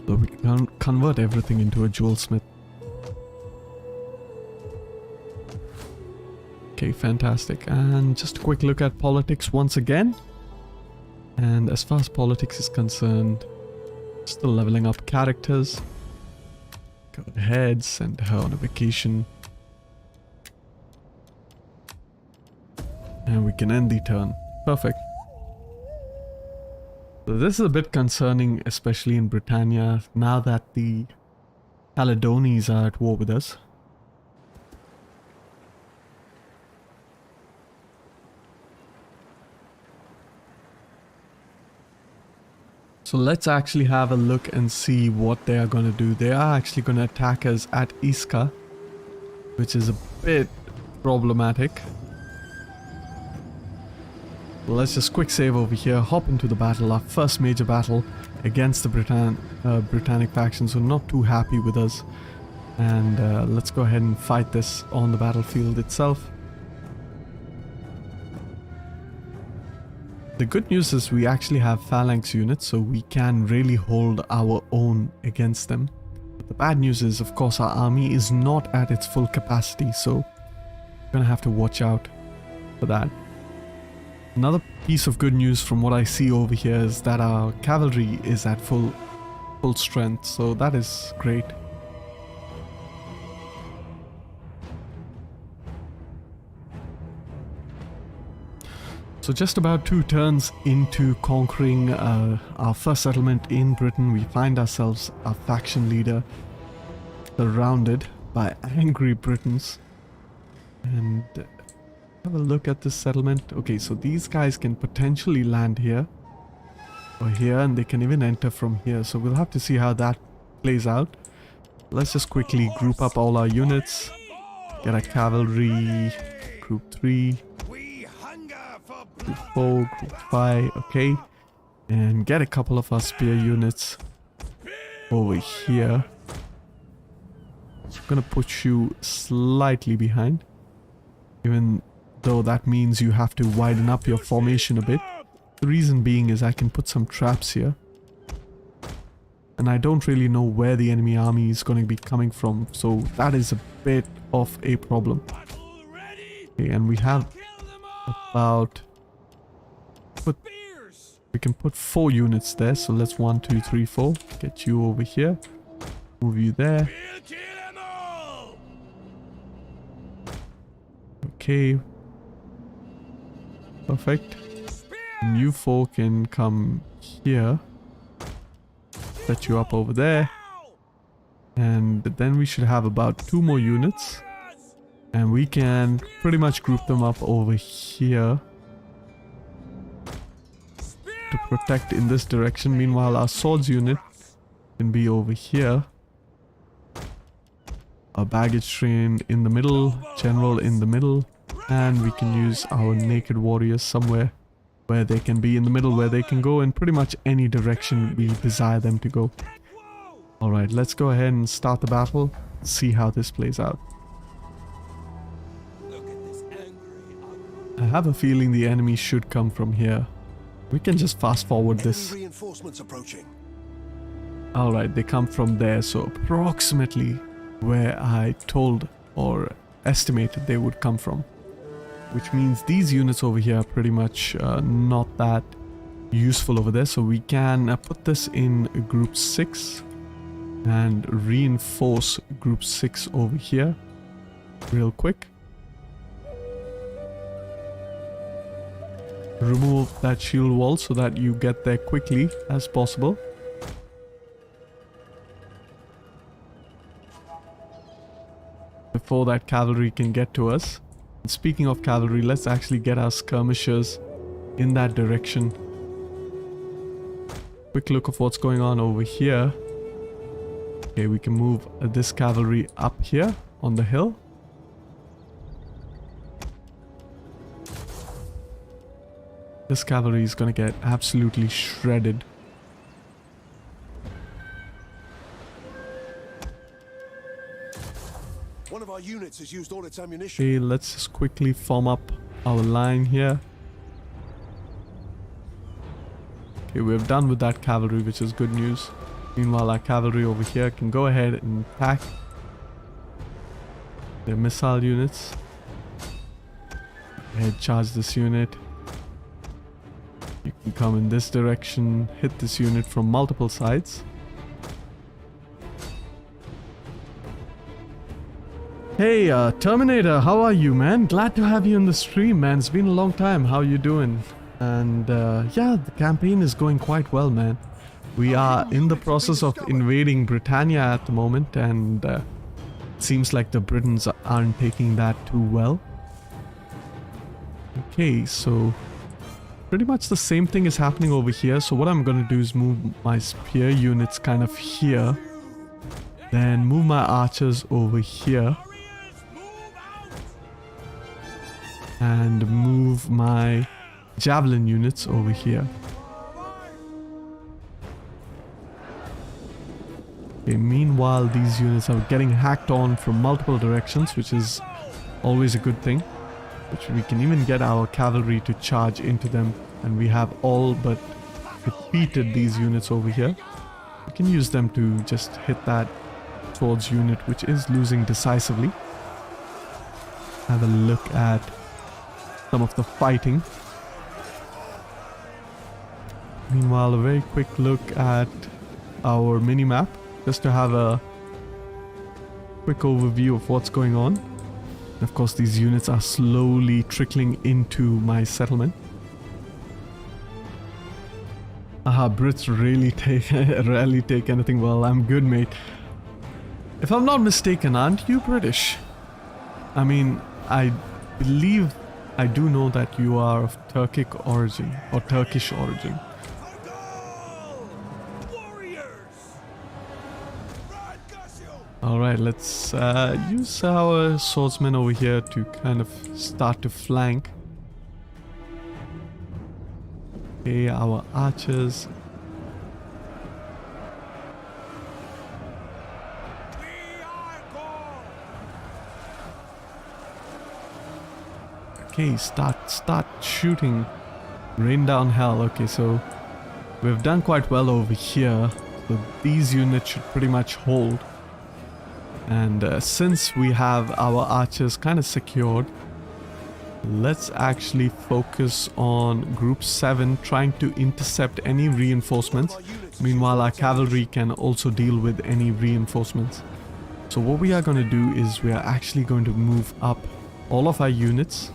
so we can convert everything into a jewel smith. Okay, fantastic. And just a quick look at politics once again. And as far as politics is concerned, still leveling up characters. Go ahead, send her on a vacation. And we can end the turn. Perfect. So this is a bit concerning, especially in Britannia, now that the Caledonians are at war with us. So let's actually have a look and see what they are going to do. They are actually going to attack us at Isca, which is a bit problematic. Let's just quick save over here, hop into the battle, our first major battle against the Britannic faction, so not too happy with us. And let's go ahead and fight this on the battlefield itself. The good news is we actually have phalanx units, so we can really hold our own against them. But the bad news is, of course, our army is not at its full capacity, so we're gonna have to watch out for that. Another piece of good news from what I see over here is that our cavalry is at full strength, so that is great. So just about 2 turns into conquering our first settlement in Britain, we find ourselves a faction leader surrounded by angry Britons. And have a look at this settlement. Okay, so these guys can potentially land here or here, and they can even enter from here. So we'll have to see how that plays out. Let's just quickly group up all our units. Get a cavalry, group 3. Group 4, group 5, okay. And get a couple of our spear units over here. I'm gonna put you slightly behind, even though that means you have to widen up your formation a bit. The reason being is I can put some traps here. And I don't really know where the enemy army is going to be coming from, so that is a bit of a problem. Okay, and we have about... we can put 4 units there, so let's 1, 2, 3, 4. Get you over here. Move you there. Okay. Perfect. And you 4 can come here. Set you up over there. And then we should have about 2 more units. And we can pretty much group them up over here to protect in this direction. Meanwhile, our swords unit can be over here. Our baggage train in the middle, general in the middle, and we can use our naked warriors somewhere where they can be in the middle, where they can go in pretty much any direction we desire them to go. Alright, let's go ahead and start the battle, see how this plays out. I have a feeling the enemy should come from here. We can just fast forward this. Reinforcements approaching. Alright, they come from there, so approximately where I told or estimated they would come from. Which means these units over here are pretty much not that useful over there, so we can put this in group 6 and reinforce group 6 over here real quick. remove that shield wall so that you get there quickly as possible. Before that cavalry can get to us. And speaking of cavalry, let's actually get our skirmishers in that direction. Quick look of what's going on over here. Okay, we can move this cavalry up here on the hill. This cavalry is going to get absolutely shredded. One of our units has used all its ammunition. Okay, let's just quickly form up our line here. Okay, we're done with that cavalry, which is good news. Meanwhile, our cavalry over here can go ahead and attack their missile units. Go ahead, charge this unit. You can come in this direction, hit this unit from multiple sides. Hey, Terminator, how are you, man? Glad to have you on the stream, man. It's been a long time. How you doing? And yeah, the campaign is going quite well, man. We are in the process of invading Britannia at the moment, and it seems like the Britons aren't taking that too well. Okay, so pretty much the same thing is happening over here. So what I'm going to do is move my spear units kind of here. Then move my archers over here. And move my javelin units over here. Okay, meanwhile, these units are getting hacked on from multiple directions, which is always a good thing. Which we can even get our cavalry to charge into them, and we have all but defeated these units over here. We can use them to just hit that swords unit, which is losing decisively. Have a look at some of the fighting. Meanwhile, a very quick look at our mini-map, just to have a quick overview of what's going on. Of course, these units are slowly trickling into my settlement. Aha, Brits really rarely take anything well. I'm good, mate. If I'm not mistaken, aren't you British? I mean, I believe I do know that you are of Turkic origin or Turkish origin. Alright, let's use our swordsmen over here to kind of start to flank. Okay, our archers. Okay, start shooting. Rain down hell. Okay, so we've done quite well over here. So these units should pretty much hold. And since we have our archers kind of secured, let's actually focus on Group 7 trying to intercept any reinforcements. Meanwhile, our cavalry can also deal with any reinforcements. So what we are going to do is we are actually going to move up all of our units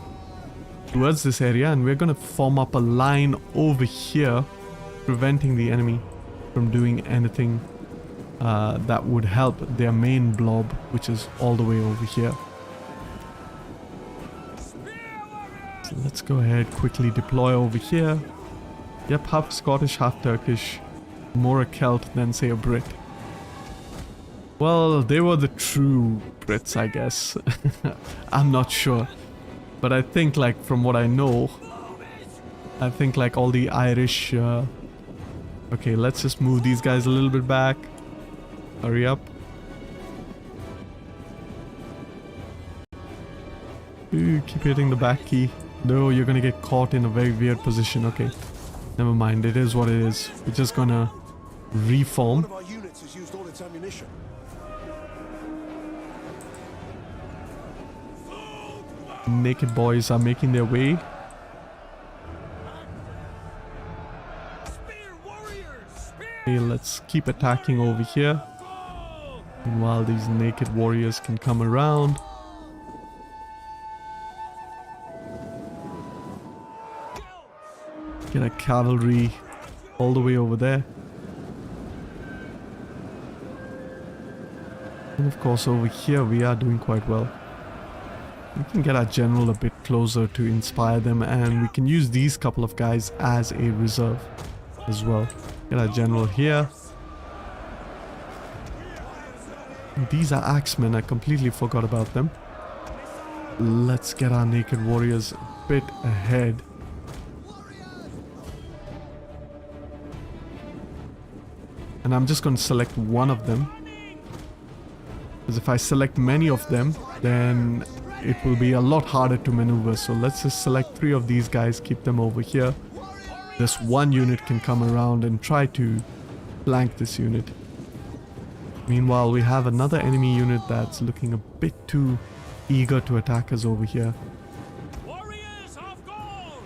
towards this area, and we're going to form up a line over here, preventing the enemy from doing anything that would help their main blob, which is all the way over here. So let's go ahead, quickly deploy over here. Yep, half Scottish, half Turkish. More a Celt than, say, a Brit. Well, they were the true Brits, I guess. I'm not sure. But I think, like, from what I know, I think, like, all the Irish... Okay, let's just move these guys a little bit back. Hurry up. Ooh, keep hitting the back key. No, you're gonna get caught in a very weird position. Okay, never mind. It is what it is. We're just gonna reform. One of our units has used all its ammunition. Naked boys are making their way. Okay, let's keep attacking over here. Meanwhile, these naked warriors can come around. Get a cavalry all the way over there. And of course over here we are doing quite well. We can get our general a bit closer to inspire them, and we can use these couple of guys as a reserve as well. Get our general here. These are axemen, I completely forgot about them. Let's get our naked warriors a bit ahead. And I'm just going to select one of them. Because if I select many of them, then it will be a lot harder to maneuver. So let's just select 3 of these guys, keep them over here. This one unit can come around and try to flank this unit. Meanwhile, we have another enemy unit that's looking a bit too eager to attack us over here. Warriors of gold!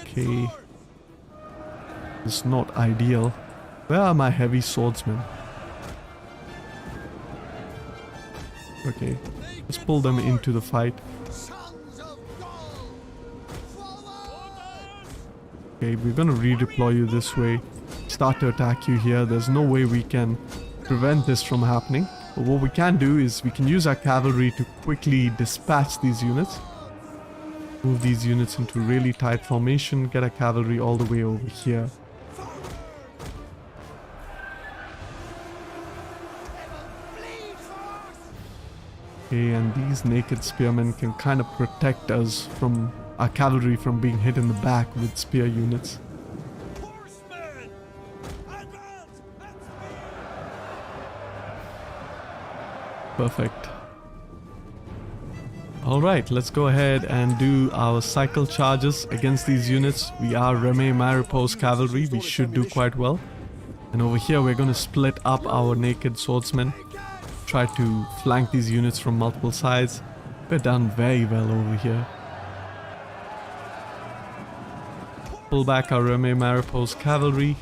Okay. It's not ideal. Where are my heavy swordsmen? Okay, let's pull them into the fight. Okay, we're gonna redeploy you this way. Start to attack you here. There's no way we can prevent this from happening. But what we can do is we can use our cavalry to quickly dispatch these units. Move these units into really tight formation. Get our cavalry all the way over here. Okay, and these naked spearmen can kind of protect us from our cavalry from being hit in the back with spear units. Perfect. Alright, let's go ahead and do our cycle charges against these units. We are Reme Maripos cavalry, we should do quite well. And over here we're going to split up our naked swordsmen. Try to flank these units from multiple sides. We're done very well over here. Pull back our Reme Maripos cavalry.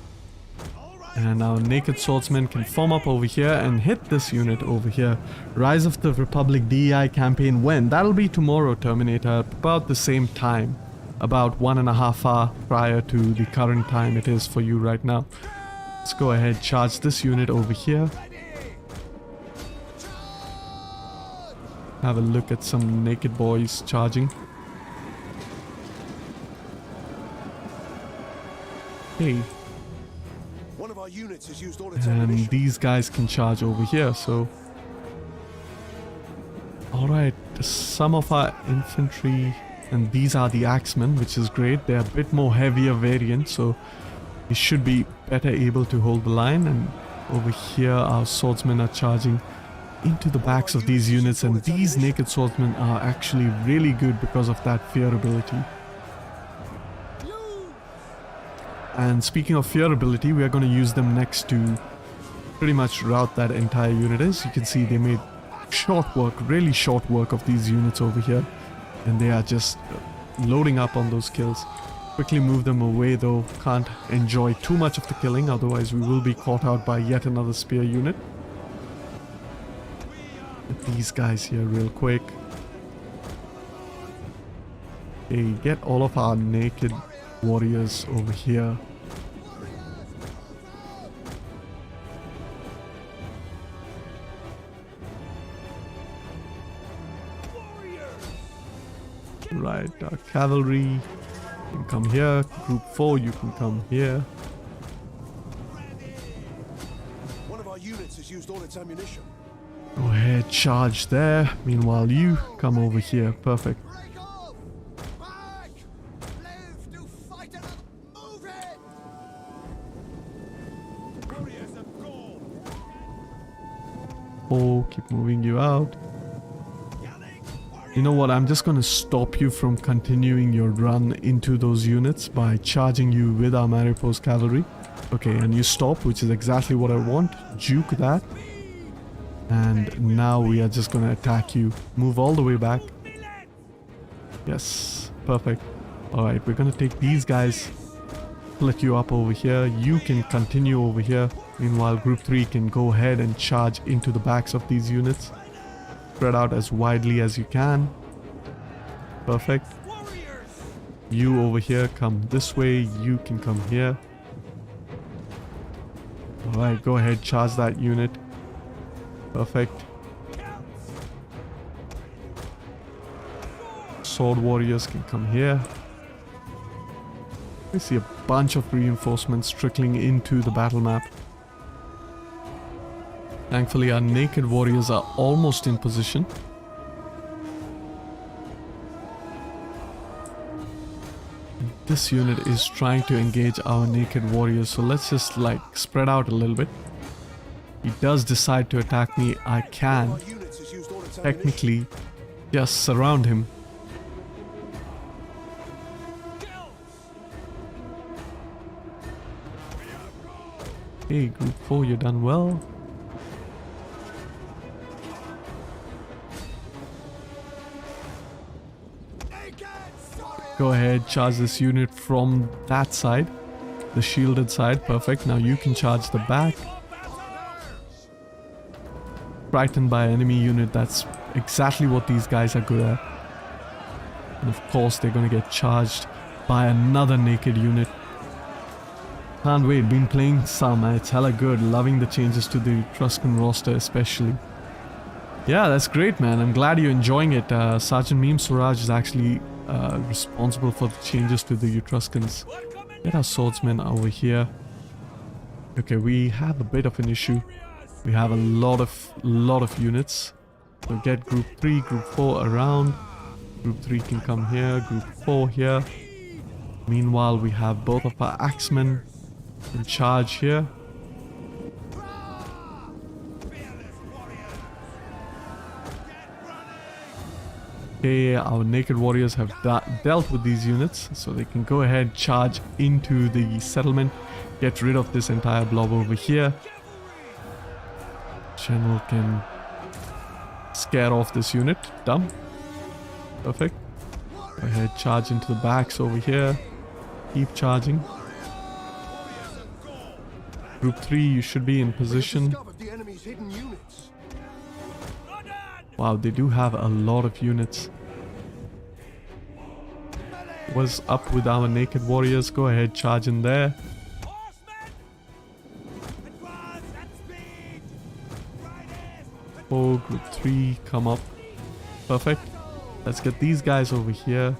And our naked swordsmen can form up over here and hit this unit over here. Rise of the Republic DEI campaign when? That'll be tomorrow, Terminator, about the same time. About 1.5 hours prior to the current time it is for you right now. Let's go ahead, charge this unit over here. Have a look at some naked boys charging. Hey. One of our units has used all its And ammunition. these guys can charge over here, so... Alright, some of our infantry... And these are the axemen, which is great. They're a bit more heavier variant, so... We should be better able to hold the line. And over here, our swordsmen are charging into the backs of these units. And these naked swordsmen are actually really good because of that fear ability. And speaking of fear ability, we are going to use them next to pretty much rout that entire unit. As you can see, they made short work, really short work of these units over here. And they are just loading up on those kills. Quickly move them away though, can't enjoy too much of the killing, otherwise we will be caught out by yet another spear unit. Get these guys here real quick. Okay, get all of our naked warriors over here. Right, our cavalry, you can come here. Group 4, you can come here. One of our units has used all its ammunition. Go ahead, charge there. Meanwhile, you come over here. Perfect. Oh, keep moving you out. You know what, I'm just going to stop you from continuing your run into those units by charging you with our Maripos cavalry. Okay, and you stop, which is exactly what I want. Juke that. And now we are just going to attack you. Move all the way back. Yes, perfect. Alright, we're going to take these guys, split you up over here. You can continue over here. Meanwhile, Group 3 can go ahead and charge into the backs of these units. Spread out as widely as you can. Perfect. You over here, come this way. You can come here. Alright, go ahead, charge that unit. Perfect. Sword warriors can come here. We see a bunch of reinforcements trickling into the battle map. Thankfully, our naked warriors are almost in position. And this unit is trying to engage our naked warriors, so let's just like spread out a little bit. He does decide to attack me. I can Our units has used all its ammunition. technically just surround him. Hey, group 4, you done well. Go ahead, charge this unit from that side, the shielded side. Perfect. Now you can charge the back. Frightened by an enemy unit, that's exactly what these guys are good at. And of course, they're going to get charged by another naked unit. Can't wait, been playing some, it's hella good, loving the changes to the Etruscan roster especially. Yeah, that's great, man, I'm glad you're enjoying it. Sergeant Meme Suraj is actually responsible for the changes to the Etruscans. Get our swordsmen over here. Okay, we have a bit of an issue. We have a lot of units. So get group 3, group 4 around. Group 3 can come here, group 4 here. Meanwhile, we have both of our axemen in charge here. Okay, our naked warriors have dealt with these units, so they can go ahead, charge into the settlement, get rid of this entire blob over here. General can scare off this unit. Dumb. Perfect. Go ahead, charge into the backs over here. Keep charging. Group 3, you should be in position. Discovered the enemy's hidden units. Wow, they do have a lot of units. What's up with our naked warriors? Go ahead, charge in there. Oh, group 3, come up. Perfect. Let's get these guys over here.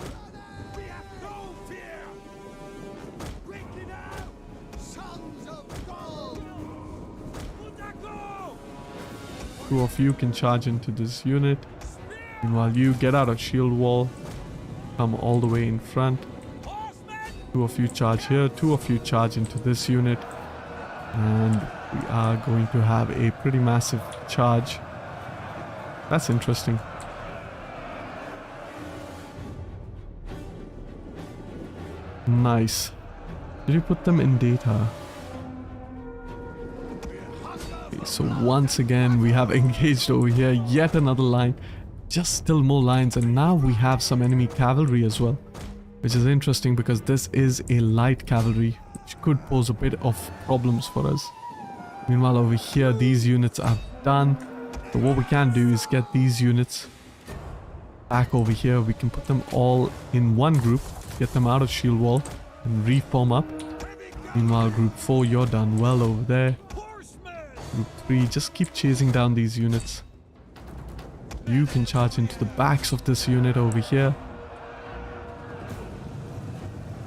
Two of you can charge into this unit. Meanwhile, you get out of shield wall. Come all the way in front. Two of you charge here. Two of you charge into this unit. And we are going to have a pretty massive charge. That's interesting. Nice. Did you put them in data? Okay, so once again we have engaged over here. Yet another line. Just still more lines, and now we have some enemy cavalry as well, which is interesting because this is a light cavalry, which could pose a bit of problems for us. Meanwhile, over here these units are done. So what we can do is get these units back over here. We can put them all in one group, get them out of shield wall and reform up. Meanwhile, group 4, you're done well over there. Group 3, just keep chasing down these units. You can charge into the backs of this unit over here.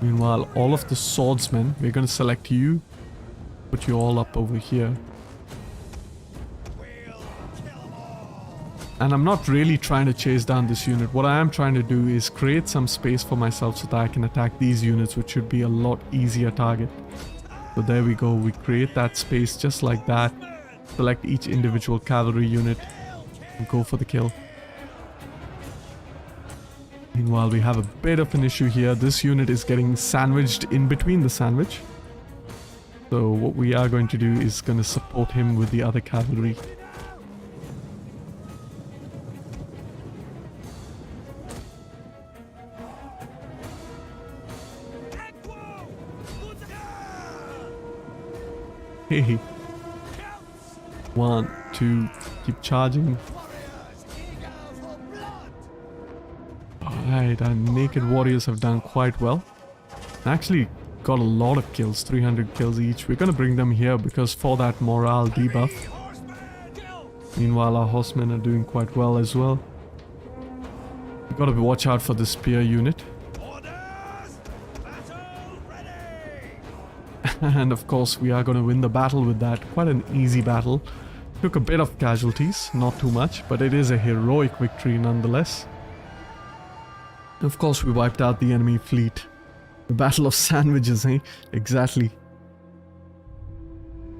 Meanwhile, all of the swordsmen, we're going to select you, put you all up over here. And I'm not really trying to chase down this unit. What I am trying to do is create some space for myself so that I can attack these units, which should be a lot easier target. So there we go, we create that space just like that. Select each individual cavalry unit and go for the kill. Meanwhile, we have a bit of an issue here. This unit is getting sandwiched in between the sandwich. So what we are going to do is going to support him with the other cavalry. Hey. 1, 2, keep charging. Alright, our naked warriors have done quite well. Actually got a lot of kills, 300 kills each. We're gonna bring them here because for that morale debuff. Meanwhile, our horsemen are doing quite well as well. We gotta watch out for the spear unit. And of course, we are gonna win the battle with that. Quite an easy battle. Took a bit of casualties, not too much, but it is a heroic victory nonetheless. Of course, we wiped out the enemy fleet. The Battle of Sandwiches, eh? Exactly.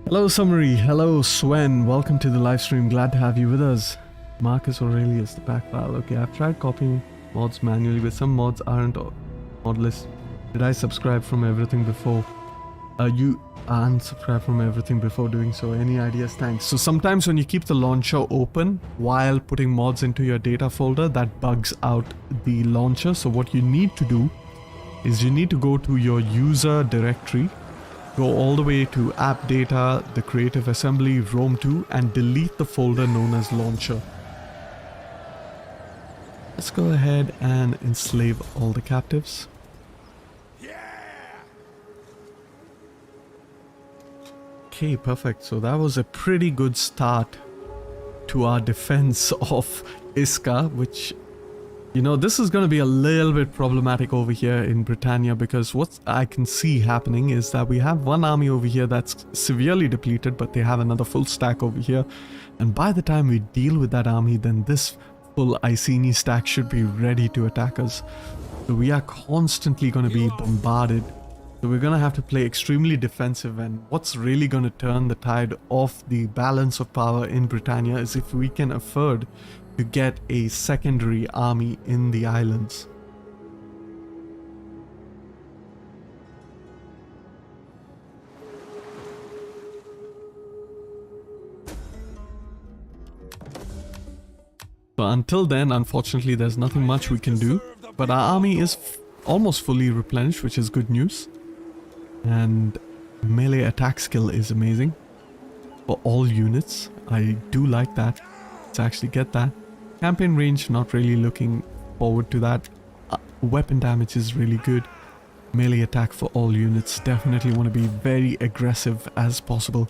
Hello, Summary. Hello, Swen. Welcome to the live stream. Glad to have you with us. Marcus Aurelius, the back file. Okay, I've tried copying mods manually, but some mods aren't modless. Did I subscribe from everything before? You unsubscribe from everything before doing so. Any ideas? Thanks. So sometimes when you keep the launcher open while putting mods into your data folder, that bugs out the launcher. So what you need to do is you need to go to your user directory, go all the way to app data, the creative assembly, Rome 2, and delete the folder known as launcher. Let's go ahead and enslave all the captives. Okay, perfect. So that was a pretty good start to our defense of Isca, which, you know, this is going to be a little bit problematic over here in Britannia, because what I can see happening is that we have one army over here that's severely depleted, but they have another full stack over here. And by the time we deal with that army, then this full Iceni stack should be ready to attack us. So we are constantly going to be bombarded. So we're going to have to play extremely defensive, and what's really going to turn the tide of the balance of power in Britannia is if we can afford to get a secondary army in the islands. So until then, unfortunately, there's nothing much we can do, but our army is almost fully replenished, which is good news. And melee attack skill is amazing for all units. I do like that. Let's actually get that. Campaign range, not really looking forward to that. Weapon damage is really good. Melee attack for all units. Definitely want to be very aggressive as possible.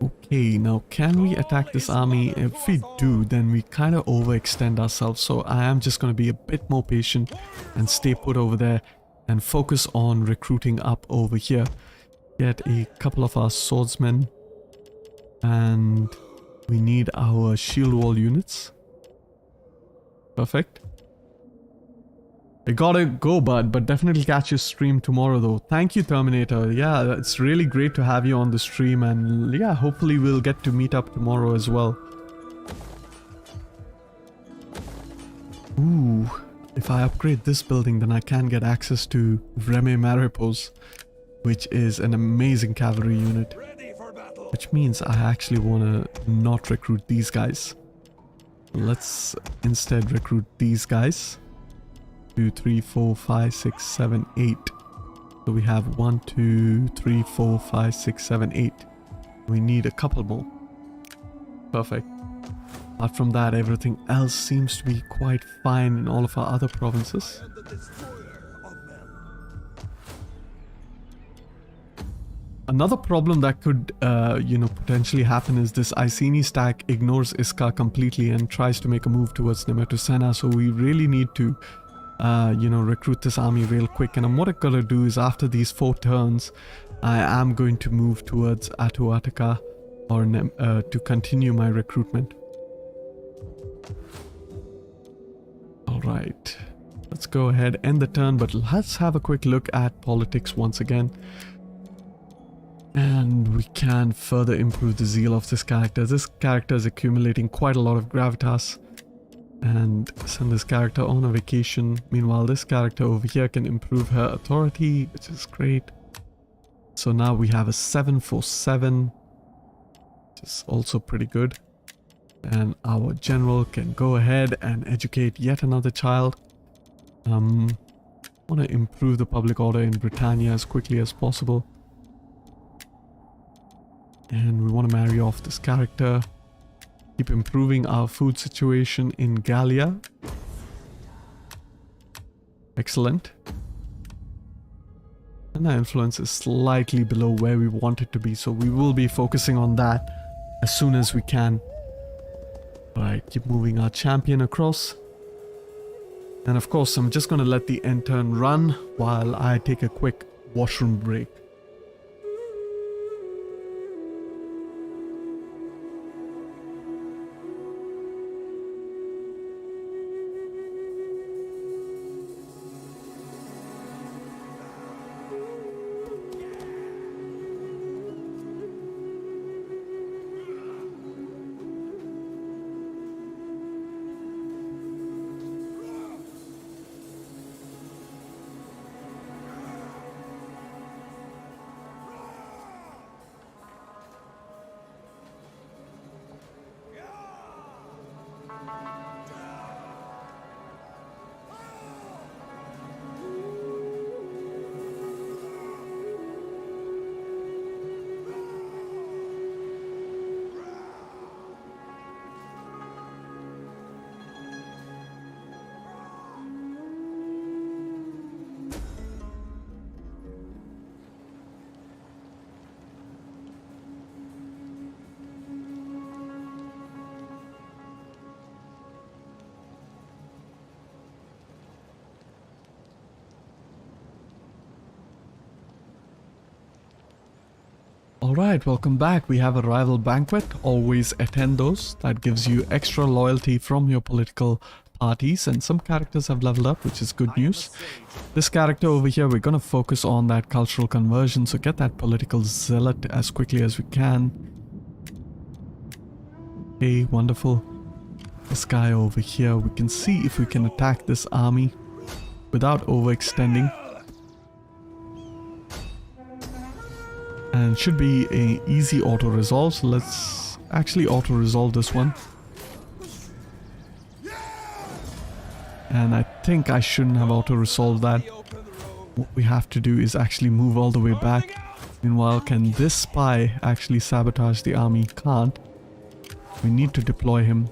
Okay, now can we attack this army? If we do, then we kind of overextend ourselves. So I am just going to be a bit more patient and stay put over there and focus on recruiting up over here. Get a couple of our swordsmen, and we need our shield wall units. Perfect. I gotta go, bud, but definitely catch your stream tomorrow though. Thank you, Terminator. Yeah, it's really great to have you on the stream, and yeah, hopefully we'll get to meet up tomorrow as well. Ooh. If I upgrade this building, then I can get access to Reme Maripos, which is an amazing cavalry unit. Which means I actually want to not recruit these guys. Let's instead recruit these guys. 2, 3, 4, 5, 6, 7, 8. So we have 1, 2, 3, 4, 5, 6, 7, 8. We need a couple more. Perfect. Apart from that, everything else seems to be quite fine in all of our other provinces. Another problem that could, potentially happen is this Iceni stack ignores Isca completely and tries to make a move towards Nemetusena. So we really need to, recruit this army real quick. And what I'm gonna do is after these 4 turns, I am going to move towards Atuataka or to continue my recruitment. Alright, let's go ahead, end the turn, but let's have a quick look at politics once again. And we can further improve the zeal of this character. This character is accumulating quite a lot of gravitas. And send this character on a vacation. Meanwhile, this character over here can improve her authority, which is great. So now we have a 747, which is also pretty good. And our general can go ahead and educate yet another child. Want to improve the public order in Britannia as quickly as possible. And we want to marry off this character. Keep improving our food situation in Gallia. Excellent. And our influence is slightly below where we want it to be, so we will be focusing on that as soon as we can. Alright, keep moving our champion across. And of course, I'm just going to let the end turn run while I take a quick washroom break. Alright, welcome back. We have a rival banquet. Always attend those. That gives you extra loyalty from your political parties, and some characters have leveled up, which is good news. This character over here, we're going to focus on that cultural conversion, so get that political zealot as quickly as we can. Okay, wonderful. This guy over here, we can see if we can attack this army without overextending. And should be a easy auto resolve, so let's actually auto resolve this one. And I think I shouldn't have auto resolved that. What we have to do is actually move all the way back. Meanwhile, can this spy actually sabotage the army? Can't. We need to deploy him.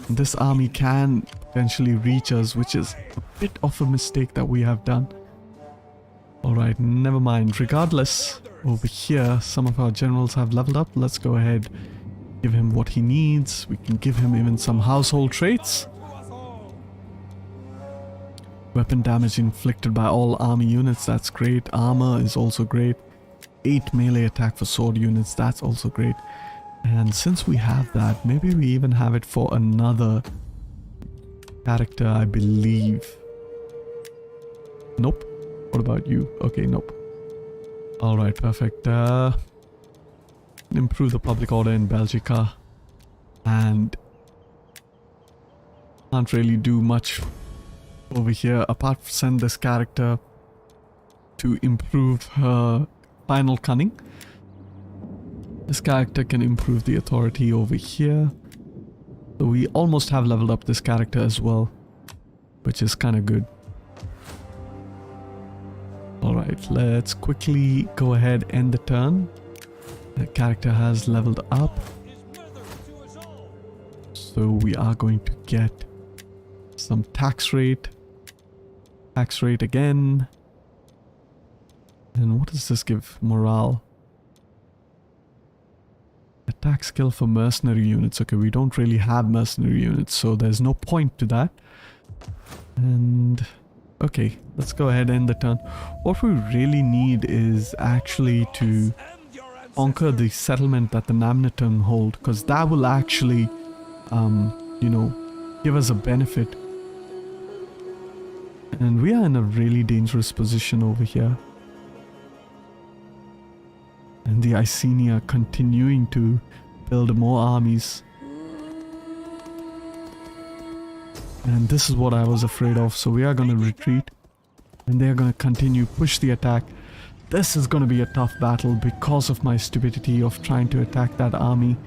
This army can potentially reach us, which is a bit of a mistake that we have done. Alright, never mind. Regardless, over here, some of our generals have leveled up. Let's go ahead, give him what he needs. We can give him even some household traits. Weapon damage inflicted by all army units, that's great. Armor is also great. 8 melee attack for sword units, that's also great. And since we have that, maybe we even have it for another character, I believe. Nope. What about you? Okay, nope. Alright, perfect. Improve the public order in Belgica. And can't really do much over here apart from send this character to improve her final cunning. This character can improve the authority over here. So we almost have leveled up this character as well, which is kind of good. Alright, let's quickly go ahead and end the turn. The character has leveled up. So we are going to get some tax rate. Tax rate again. And what does this give? Morale. Attack skill for mercenary units. Okay, we don't really have mercenary units, so there's no point to that. And okay, let's go ahead and end the turn. What we really need is actually to conquer the settlement that the Namneton hold, because that will actually, you know, give us a benefit. And we are in a really dangerous position over here. And the Iceni are continuing to build more armies. And this is what I was afraid of. So we are going to retreat. And they are going to continue push the attack. This is going to be a tough battle because of my stupidity of trying to attack that army.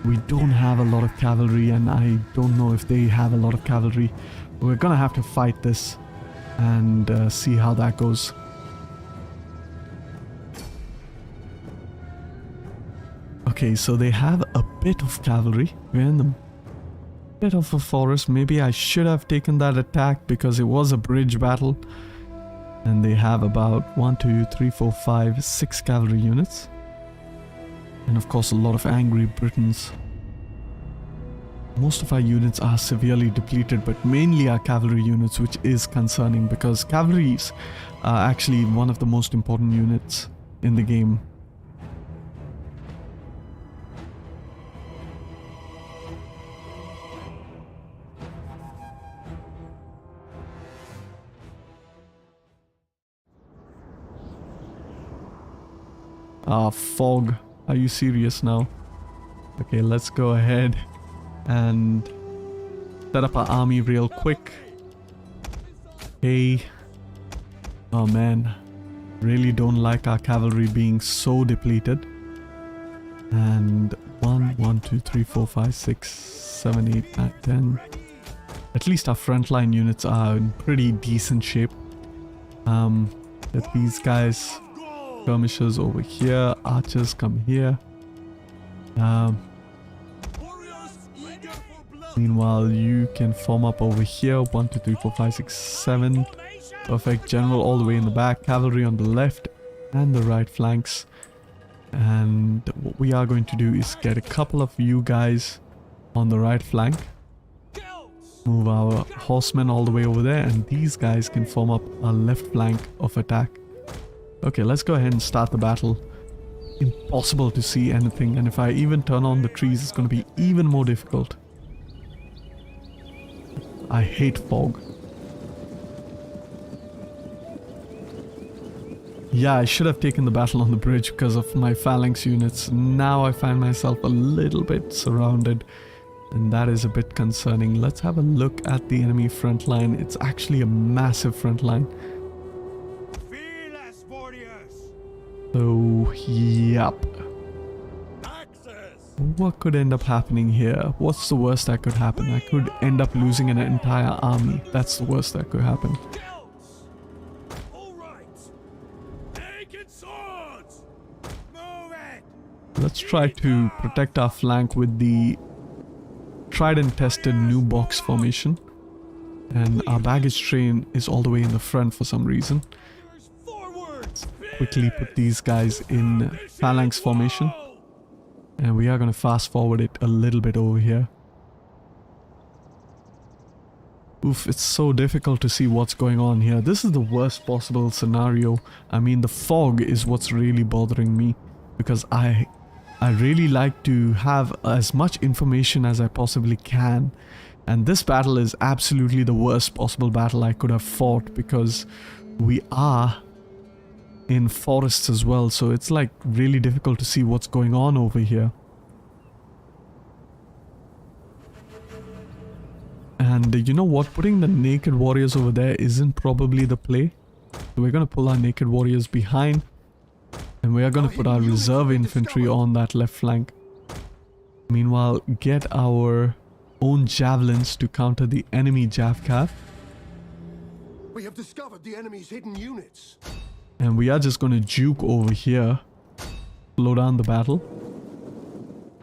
We don't have a lot of cavalry, and I don't know if they have a lot of cavalry. We're going to have to fight this and see how that goes. Okay, so they have a bit of cavalry. We're in the bit of a forest. Maybe I should have taken that attack because it was a bridge battle. And they have about 1, 2, 3, 4, 5, 6 cavalry units. And of course a lot of angry Britons. Most of our units are severely depleted, but mainly our cavalry units, which is concerning because cavalries are actually one of the most important units in the game. Fog. Are you serious now? Okay, let's go ahead and set up our army real quick. Hey. Oh man. Really don't like our cavalry being so depleted. And 1, 2, 3, 4, 5, 6, 7, 8, 9, 10. At least our frontline units are in pretty decent shape. Let these guys, skirmishers over here, archers come here. Meanwhile, you can form up over here. 1, 2, 3, 4, 5, 6, 7. Perfect. General all the way in the back. Cavalry on the left and the right flanks. And what we are going to do is get a couple of you guys on the right flank. Move our horsemen all the way over there. And these guys can form up our left flank of attack. Okay, let's go ahead and start the battle. Impossible to see anything. And if I even turn on the trees, it's going to be even more difficult. I hate fog. Yeah, I should have taken the battle on the bridge because of my phalanx units. Now I find myself a little bit surrounded, and that is a bit concerning. Let's have a look at the enemy front line. It's actually a massive front line. So, yep. What could end up happening here? What's the worst that could happen? I could end up losing an entire army. That's the worst that could happen. Let's try to protect our flank with the tried and tested new box formation. And our baggage train is all the way in the front for some reason. Let's quickly put these guys in phalanx formation. And we are going to fast forward it a little bit over here. Oof, it's so difficult to see what's going on here. This is the worst possible scenario. I mean, the fog is what's really bothering me. Because I really like to have as much information as I possibly can. And this battle is absolutely the worst possible battle I could have fought. Because we are in forests as well, so it's like really difficult to see what's going on over here. And you know what, putting the naked warriors over there isn't probably the play. So we're going to pull our naked warriors behind, and we are going to put our reserve infantry on that left flank. Meanwhile, get our own javelins to counter the enemy javcav. We have discovered the enemy's hidden units. And we are just going to juke over here. Slow down the battle.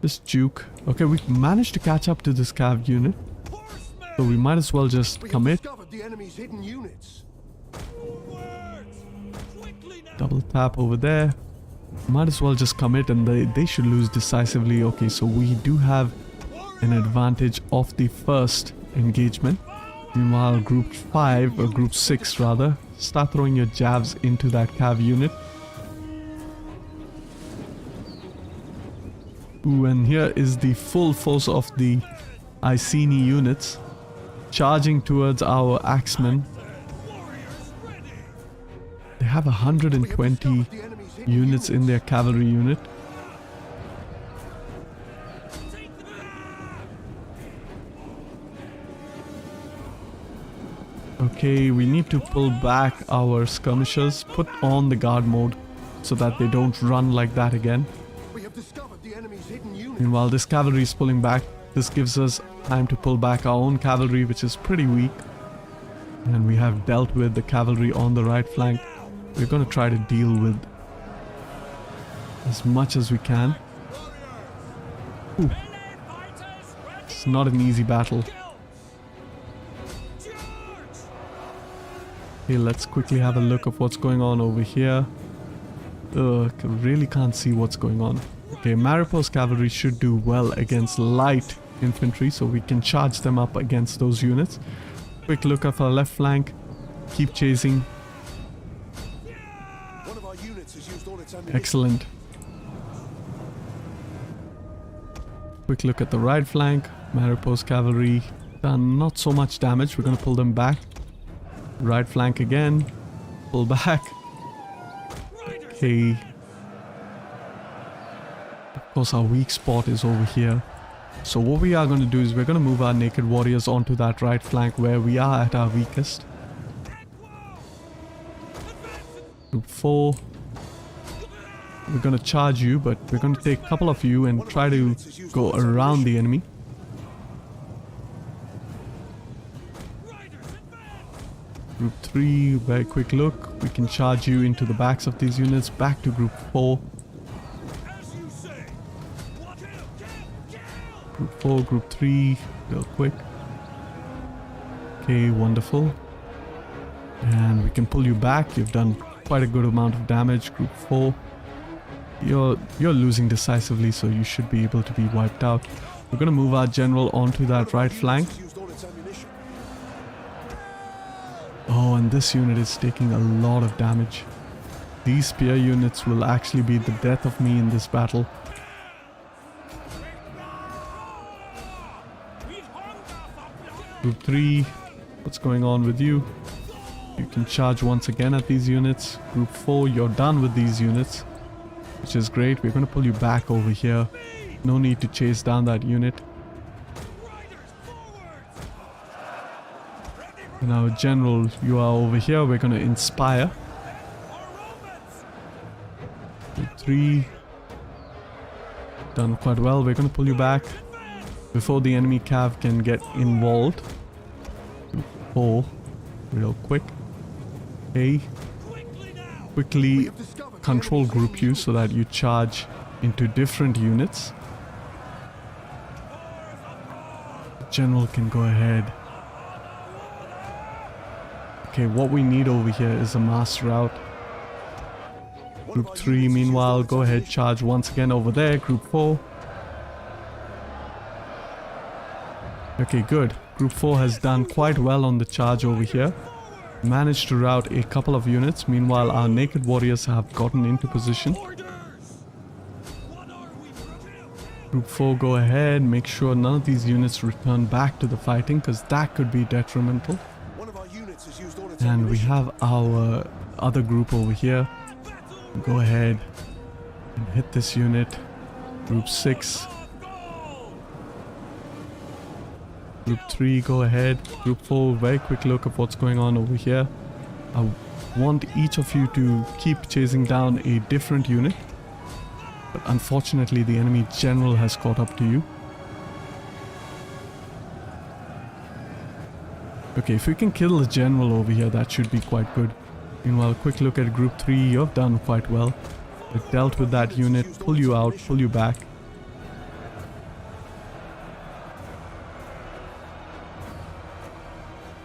Just juke. Okay, we've managed to catch up to this cav unit. So we might as well just commit. Double tap over there. Might as well just commit, and they should lose decisively. Okay, so we do have an advantage of the first engagement. Meanwhile, group 5, or group 6 rather, start throwing your jabs into that cav unit. Ooh, and here is the full force of the Iceni units charging towards our axemen. They have 120 units in their cavalry unit. Okay, we need to pull back our skirmishers, put on the guard mode so that they don't run like that again. Meanwhile, this cavalry is pulling back. This gives us time to pull back our own cavalry, which is pretty weak. And we have dealt with the cavalry on the right flank. We're going to try to deal with as much as we can. Ooh. It's not an easy battle. Okay, let's quickly have a look of what's going on over here. Really can't see what's going on. Okay, Maripo's cavalry should do well against light infantry, so we can charge them up against those units. Quick look at our left flank. Keep chasing. One of our units has used all its ammunition. Excellent. Quick look at the right flank. Maripo's cavalry done not so much damage. We're going to pull them back. Right flank again. Pull back. Okay. Of course, our weak spot is over here. So what we are going to do is we're going to move our naked warriors onto that right flank where we are at our weakest. Group 4. We're going to charge you, but we're going to take a couple of you and try to go around the enemy. Group 3, very quick look. We can charge you into the backs of these units. Back to Group 4. Group 4, Group 3, real quick. Okay, wonderful. And we can pull you back. You've done quite a good amount of damage. Group 4. You're losing decisively, so you should be able to be wiped out. We're going to move our general onto that right flank. Oh, and this unit is taking a lot of damage. These spear units will actually be the death of me in this battle. Group 3, what's going on with you? You can charge once again at these units. Group 4, you're done with these units, which is great. We're going to pull you back over here. No need to chase down that unit. Now, General, you are over here. We're going to inspire. Group 3, done quite well. We're going to pull you back before the enemy cav can get involved. Group 4, real quick. Okay. Quickly control group you so that you charge into different units. The general can go ahead. Okay, what we need over here is a mass route. Group 3, meanwhile, go ahead, charge once again over there. Group 4. Okay, good. Group 4 has done quite well on the charge over here. Managed to rout a couple of units. Meanwhile, our naked warriors have gotten into position. Group 4, go ahead. Make sure none of these units return back to the fighting, because that could be detrimental. And we have our other group over here. Go ahead and hit this unit. Group 6. Group 3, go ahead. Group 4, very quick look at what's going on over here. I want each of you to keep chasing down a different unit. But unfortunately, the enemy general has caught up to you. Okay, if we can kill the general over here, that should be quite good. Meanwhile, quick look at Group 3, you've done quite well. We've dealt with that unit, pull you out, pull you back.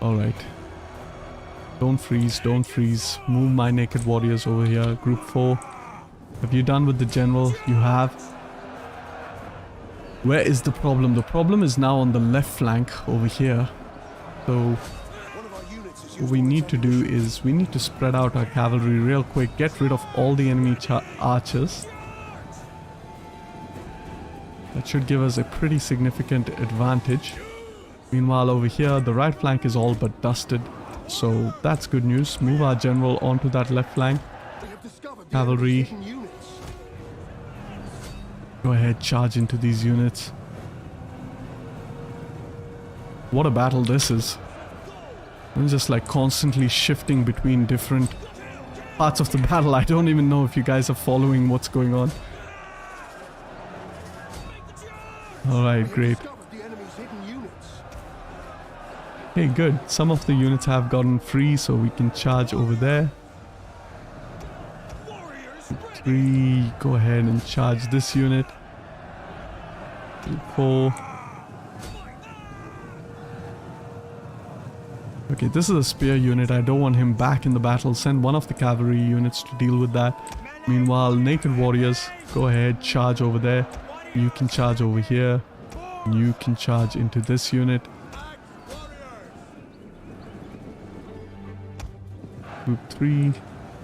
Alright. Don't freeze, don't freeze. Move my naked warriors over here. Group 4. Have you done with the general? You have. Where is the problem? The problem is now on the left flank over here. So what we need to do is we need to spread out our cavalry real quick. Get rid of all the enemy archers. That should give us a pretty significant advantage. Meanwhile, over here, the right flank is all but dusted. So that's good news. Move our general onto that left flank. Cavalry. Go ahead, charge into these units. What a battle this is. I'm just like constantly shifting between different parts of the battle. I don't even know if you guys are following what's going on. Alright, great. Okay, good. Some of the units have gotten free, so we can charge over there. 3, go ahead and charge this unit. 4. Okay, this is a spear unit. I don't want him back in the battle. Send one of the cavalry units to deal with that. Meanwhile, naked warriors, go ahead, charge over there. You can charge over here. You can charge into this unit. Group 3,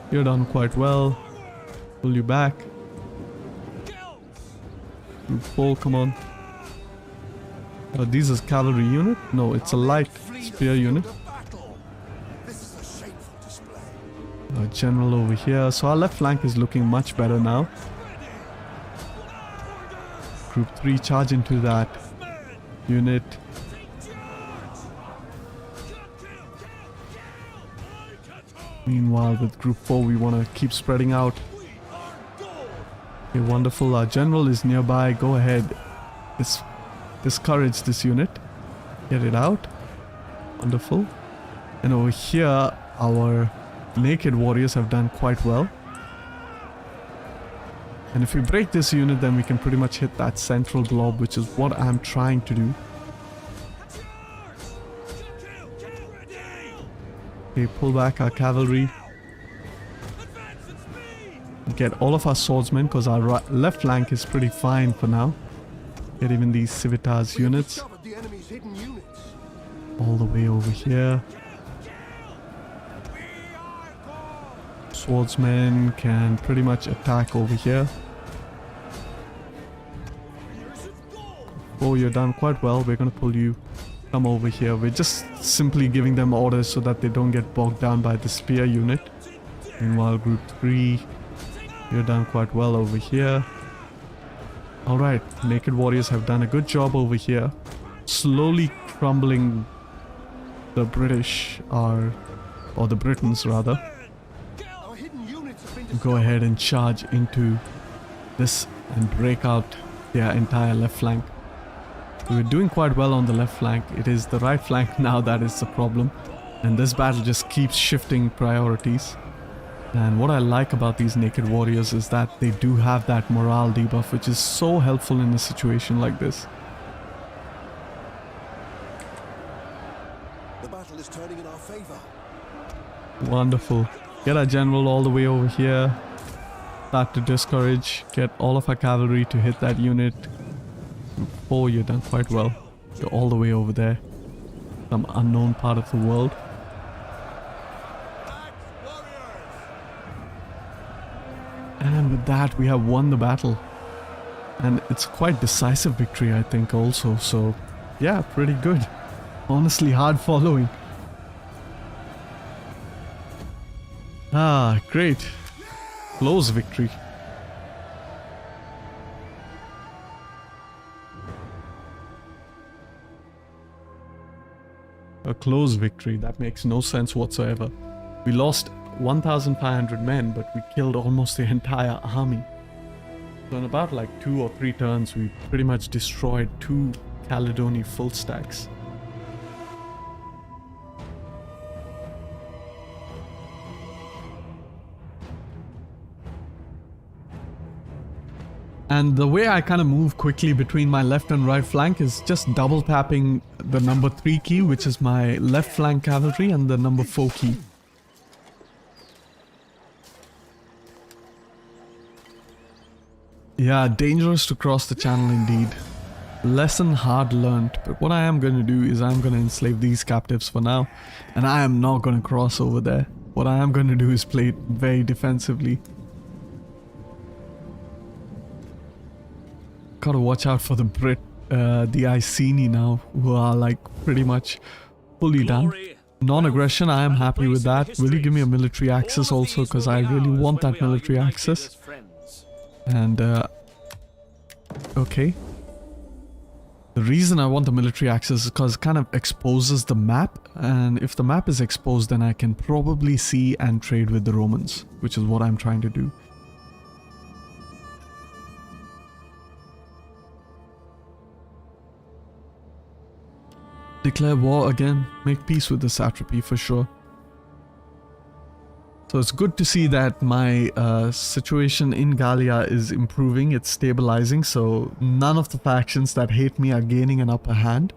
you're done quite well. Pull you back. Group 4, come on. These is cavalry unit? No, it's a light spear unit. General over here. So our left flank is looking much better now. Group 3, charge into that unit. Meanwhile, with Group 4, we want to keep spreading out. Okay, wonderful. Our general is nearby. Go ahead. Discourage this unit. Get it out. Wonderful. And over here, our naked warriors have done quite well. And if we break this unit, then we can pretty much hit that central blob, which is what I'm trying to do. Okay, pull back our cavalry. Get all of our swordsmen, because our left flank is pretty fine for now. Get even these civitas units. All the way over here. Swordsmen can pretty much attack over here. Oh, you're done quite well. We're going to pull you. Come over here. We're just simply giving them orders so that they don't get bogged down by the spear unit. Meanwhile, Group 3, you're done quite well over here. Alright, naked warriors have done a good job over here. Slowly crumbling the British, or the Britons rather. Go ahead and charge into this and break out their entire left flank. We're doing quite well on the left flank. It is the right flank now that is the problem. And this battle just keeps shifting priorities. And what I like about these naked warriors is that they do have that morale debuff, which is so helpful in a situation like this. The battle is turning in our favor. Wonderful. Get our general all the way over here. Start to discourage. Get all of our cavalry to hit that unit. Oh, you're done quite well. You're all the way over there. Some unknown part of the world. And with that, we have won the battle. And it's quite decisive victory, I think, also. So, yeah, pretty good. Honestly, hard following. Ah, great. Close victory. A close victory. That makes no sense whatsoever. We lost 1,500 men, but we killed almost the entire army. So in about like 2 or 3 turns, we pretty much destroyed 2 Caledoni full stacks. And the way I kind of move quickly between my left and right flank is just double tapping the number 3 key, which is my left flank cavalry, and the number 4 key. Yeah, dangerous to cross the channel indeed. Lesson hard learned, but what I am going to do is I'm going to enslave these captives for now, and I am not going to cross over there. What I am going to do is play it very defensively. Gotta watch out for the the Iceni now, who are like pretty much fully done. Non-aggression, I am happy with that. Will you give me a military access also, because I really want that military access. And okay. The reason I want the military access is because it kind of exposes the map, and if the map is exposed, then I can probably see and trade with the Romans, which is what I'm trying to do. Declare war again, make peace with the satrapy for sure. So it's good to see that my situation in Gallia is improving, it's stabilizing, so none of the factions that hate me are gaining an upper hand.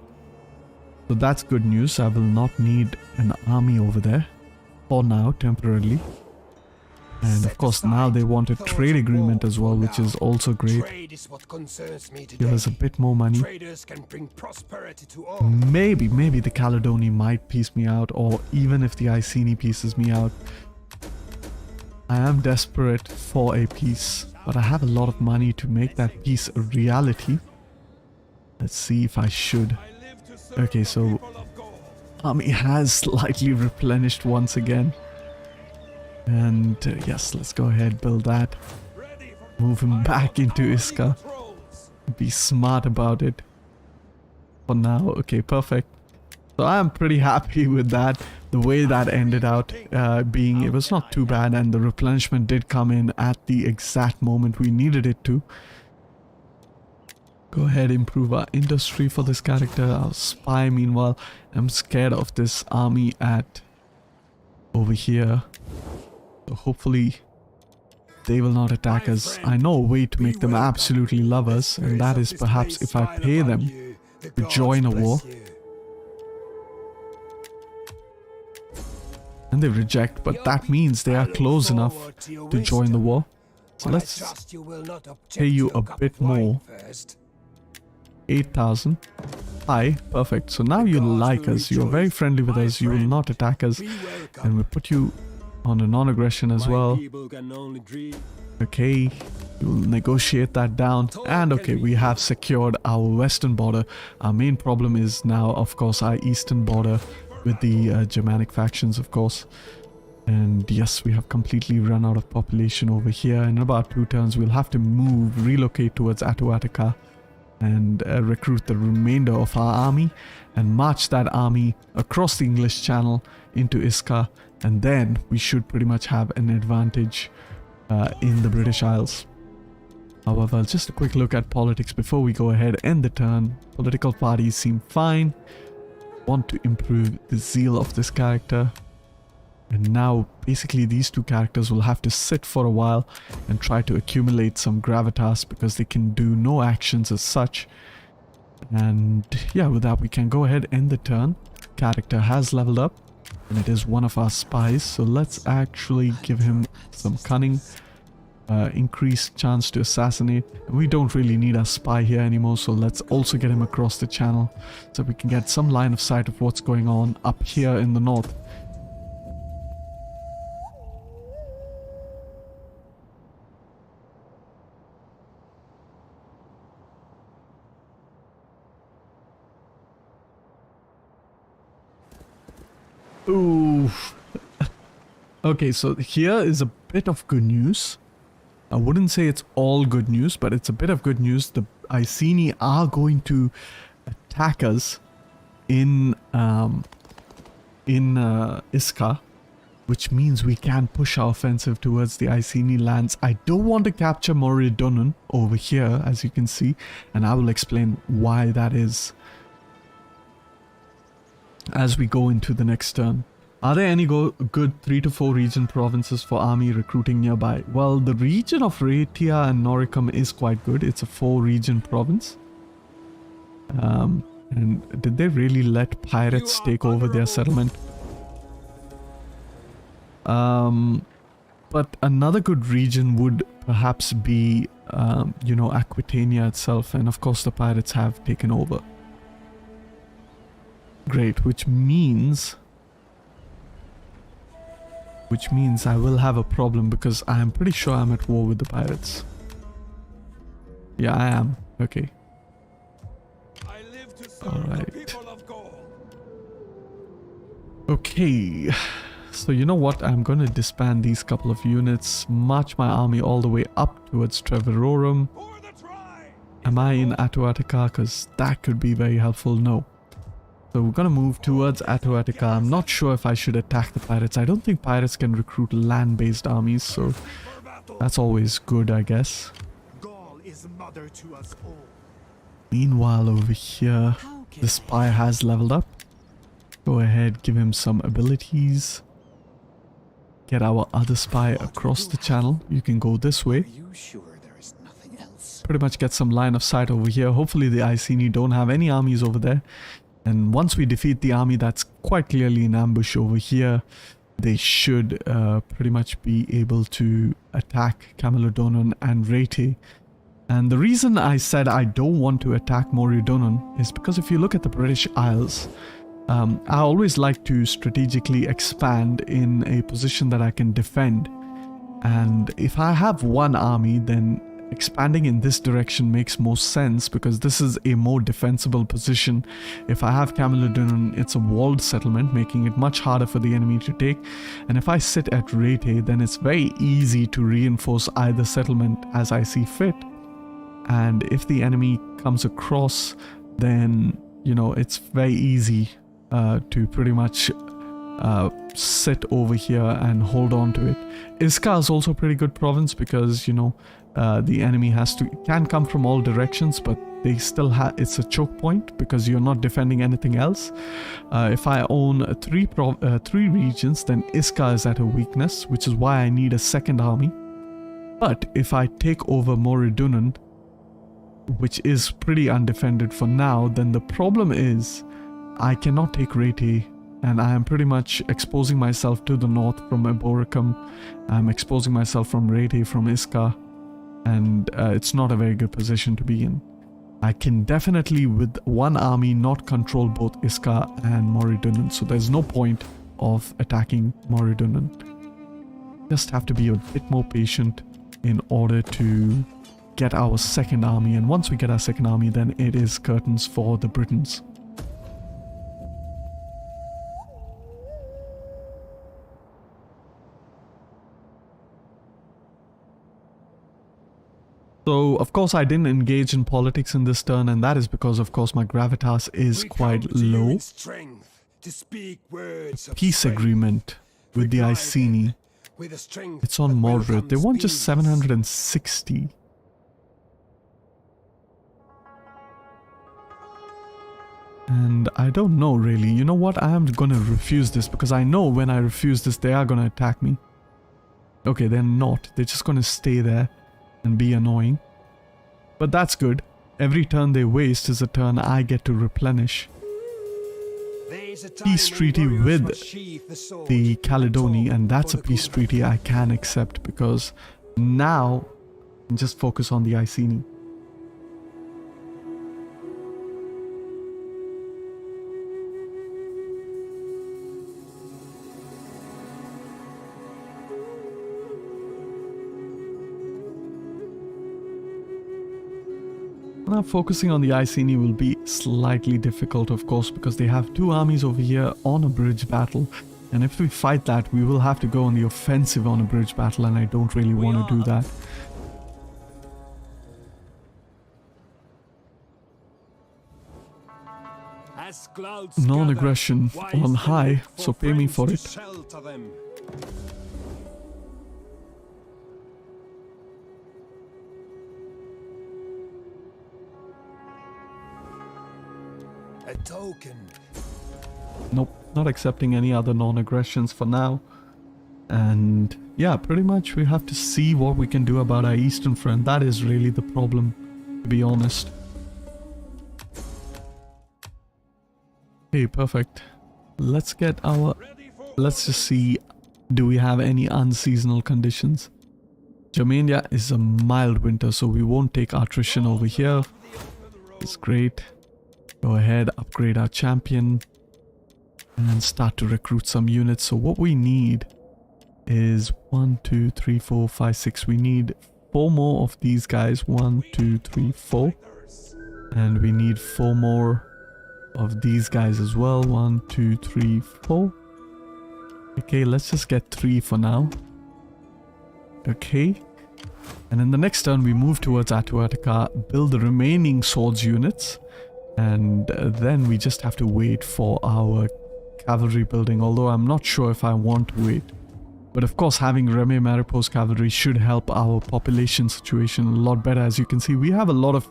So that's good news. I will not need an army over there for now, temporarily. And of course now they want a trade agreement as well, which is also great. Trade is what concerns me today. Give us a bit more money. Traders can bring prosperity to all. Maybe the Caledoni might piece me out, or even if the Iceni pieces me out. I am desperate for a peace, but I have a lot of money to make that peace a reality. Let's see if I should. Okay, so army has slightly replenished once again. And yes, let's go ahead, build that. Move him back into Isca. Be smart about it. For now, okay, perfect. So I'm pretty happy with that. The way that ended out being, it was not too bad, and the replenishment did come in at the exact moment we needed it to. Go ahead, improve our industry for this character. Our spy, meanwhile, I'm scared of this army at over here. So hopefully they will not attack us. I know a way to make them absolutely love us, and that is perhaps if I pay them to join a war. And they reject, but that means they are close enough to join the war. So let's pay you a bit more. 8,000. Hi, perfect. So now you like us, you're very friendly with us, you will not attack us, and we'll put you on a non-aggression as well. Okay, we'll negotiate that down, and okay, we have secured our western border. Our main problem is now, of course, our eastern border with the Germanic factions, of course. And yes, we have completely run out of population over here. In about 2 turns, we'll have to relocate towards Atuatica and recruit the remainder of our army and march that army across the English Channel into Isca, and then we should pretty much have an advantage in the British Isles. However, just a quick look at politics before we go ahead and the turn. Political parties seem fine. Want to improve the zeal of this character. And now basically these two characters will have to sit for a while and try to accumulate some gravitas, because they can do no actions as such. And yeah, with that we can go ahead and end the turn. Character has leveled up and it is one of our spies, so let's actually give him some cunning, increased chance to assassinate. And we don't really need a spy here anymore, so let's also get him across the channel so we can get some line of sight of what's going on up here in the north. Ooh. Okay, so here is a bit of good news. I wouldn't say it's all good news, but it's a bit of good news. The Iceni are going to attack us in Isca, which means we can push our offensive towards the Iceni lands. I don't want to capture Moridonon over here, as you can see, and I will explain why that is as we go into the next turn. Are there any good 3 to 4 region provinces for army recruiting nearby? Well, the region of Raetia and Noricum is quite good. It's a 4 region province. And did they really let pirates take over their settlement? But another good region would perhaps be, you know, Aquitania itself. And of course the pirates have taken over. Great, which means I will have a problem, because I am pretty sure I'm at war with the pirates. Yeah, I am. Okay. Alright. Okay. So you know what? I'm going to disband these couple of units, march my army all the way up towards Treverorum. Am I in Atuatica? Because that could be very helpful. No. So we're gonna move towards Atuatica. I'm not sure if I should attack the pirates. I don't think pirates can recruit land-based armies, so that's always good, I guess. Meanwhile, over here, the spy has leveled up. Go ahead, give him some abilities. Get our other spy across the channel. You can go this way. Pretty much get some line of sight over here. Hopefully the Iceni don't have any armies over there. And once we defeat the army that's quite clearly in ambush over here, they should pretty much be able to attack Camalodunum and Rete. And the reason I said I don't want to attack Moridunum is because if you look at the British Isles, I always like to strategically expand in a position that I can defend. And if I have one army, then expanding in this direction makes more sense because this is a more defensible position. If I have Camalodunum, it's a walled settlement, making it much harder for the enemy to take. And if I sit at Rete, then it's very easy to reinforce either settlement as I see fit. And if the enemy comes across, then, you know, it's very easy to pretty much sit over here and hold on to it. Isca is also a pretty good province because, you know, the enemy can come from all directions, but they still have, it's a choke point because you're not defending anything else. If I own three regions, then Isca is at a weakness, which is why I need a second army. But if I take over Moridunum, which is pretty undefended for now, then the problem is I cannot take Rete, and I am pretty much exposing myself to the north from Eboracum. I'm exposing myself from Rete, from Isca, and it's not a very good position to be in. I can definitely with one army not control both Isca and Moridunum, so there's no point of attacking Moridunum. Just have to be a bit more patient in order to get our second army, and once we get our second army, then it is curtains for the Britons. So, of course, I didn't engage in politics in this turn, and that is because, of course, my gravitas is quite low. Peace agreement with the Iceni. It's on moderate. They want just 760. And I don't know really. You know what? I am gonna refuse this because I know when I refuse this, they are gonna attack me. Okay, they're not. They're just gonna stay there and be annoying. But that's good. Every turn they waste is a turn I get to replenish. Peace treaty with the Caledoni, and that's a peace treaty I can accept because now I can just focus on the Iceni. Now focusing on the Iceni will be slightly difficult, of course, because they have two armies over here on a bridge battle, and if we fight that, we will have to go on the offensive on a bridge battle, and I don't really want to do that. Non-aggression on high, so pay me for it. A token. Nope, not accepting any other non-aggressions for now. And yeah, pretty much we have to see what we can do about our eastern front. That is really the problem, to be honest. Okay, perfect. Let's just see, do we have any unseasonal conditions? Germania is a mild winter, so we won't take attrition over here. It's great. Go ahead, upgrade our champion and start to recruit some units. So what we need is 1, 2, 3, 4, 5, 6. We need 4 more of these guys. 1, 2, 3, 4. And we need 4 more of these guys as well. 1, 2, 3, 4. Okay, let's just get 3 for now. Okay. And in the next turn, we move towards Atuatica, build the remaining swords units. And then we just have to wait for our cavalry building, although I'm not sure if I want to wait. But of course, having Reme Maripo's cavalry should help our population situation a lot better. As you can see, we have a lot of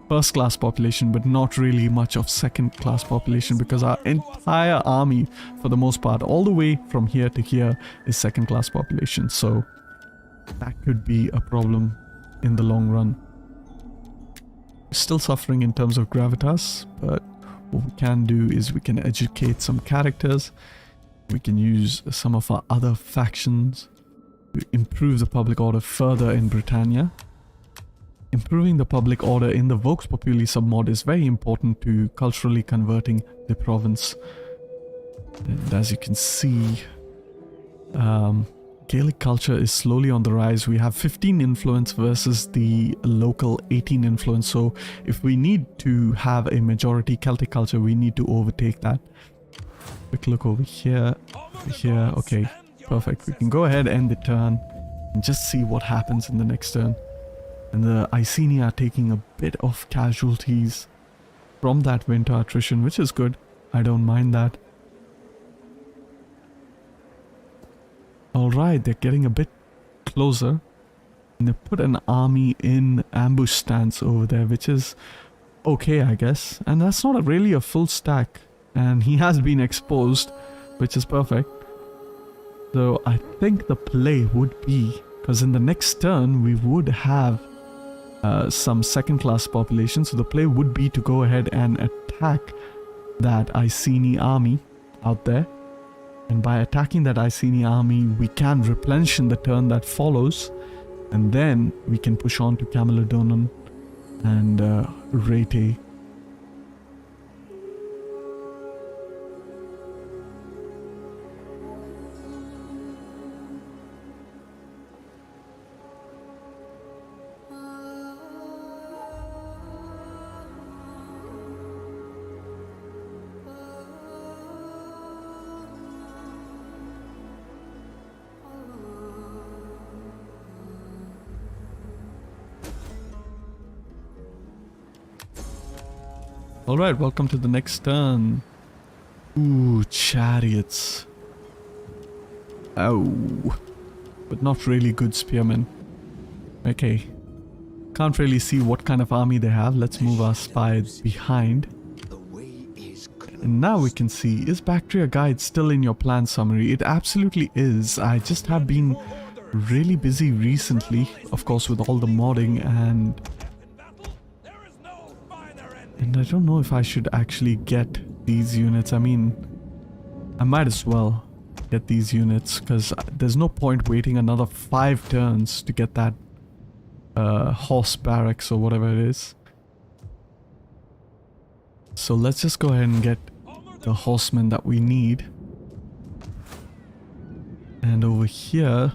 first class population, but not really much of second class population, because our entire army, for the most part, all the way from here to here, is second class population. So that could be a problem in the long run. Still suffering in terms of gravitas, but what we can do is we can educate some characters. We can use some of our other factions to improve the public order further in Britannia. Improving the public order in the Vox Populi submod is very important to culturally converting the province. And as you can see, Gaelic culture is slowly on the rise. We have 15 influence versus the local 18 influence. So if we need to have a majority Celtic culture, we need to overtake that. Quick look over here. Here. Okay, perfect. We can go ahead, end the turn, and just see what happens in the next turn. And the Iceni are taking a bit of casualties from that winter attrition, which is good. I don't mind that. Alright, they're getting a bit closer. And they put an army in ambush stance over there, which is okay, I guess. And that's not really a full stack. And he has been exposed, which is perfect. So I think the play would be, because in the next turn we would have some second class population. So the play would be to go ahead and attack that Iceni army out there. And by attacking that Iceni army, we can replenish in the turn that follows. And then we can push on to Camalodunum and Rete. Alright, welcome to the next turn. Ooh, chariots. Oh. But not really good spearmen. Okay. Can't really see what kind of army they have. Let's move our spy behind. And now we can see, is Bactria Guide still in your plan summary? It absolutely is. I just have been really busy recently, of course with all the modding, and I don't know if I should actually get these units. I mean, I might as well get these units, because there's no point waiting another 5 turns to get that horse barracks or whatever it is. So let's just go ahead and get the horsemen that we need. And over here...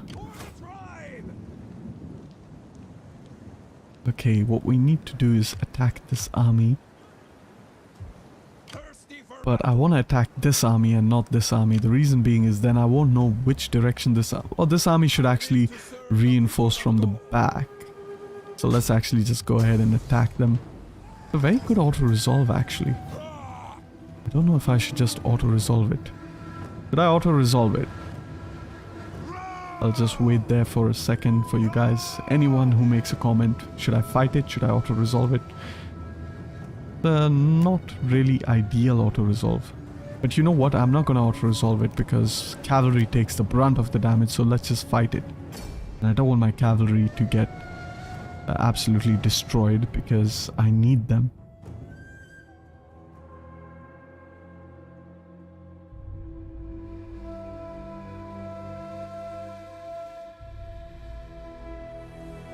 Okay, what we need to do is attack this army. But I want to attack this army and not this army. The reason being is then I won't know which direction this... Or this army should actually reinforce from the back. So let's actually just go ahead and attack them. A very good auto-resolve actually. I don't know if I should just auto-resolve it. Should I auto-resolve it? I'll just wait there for a second for you guys. Anyone who makes a comment, should I fight it? Should I auto-resolve it? Not really ideal auto-resolve. But you know what? I'm not going to auto-resolve it because cavalry takes the brunt of the damage, so let's just fight it. And I don't want my cavalry to get absolutely destroyed because I need them.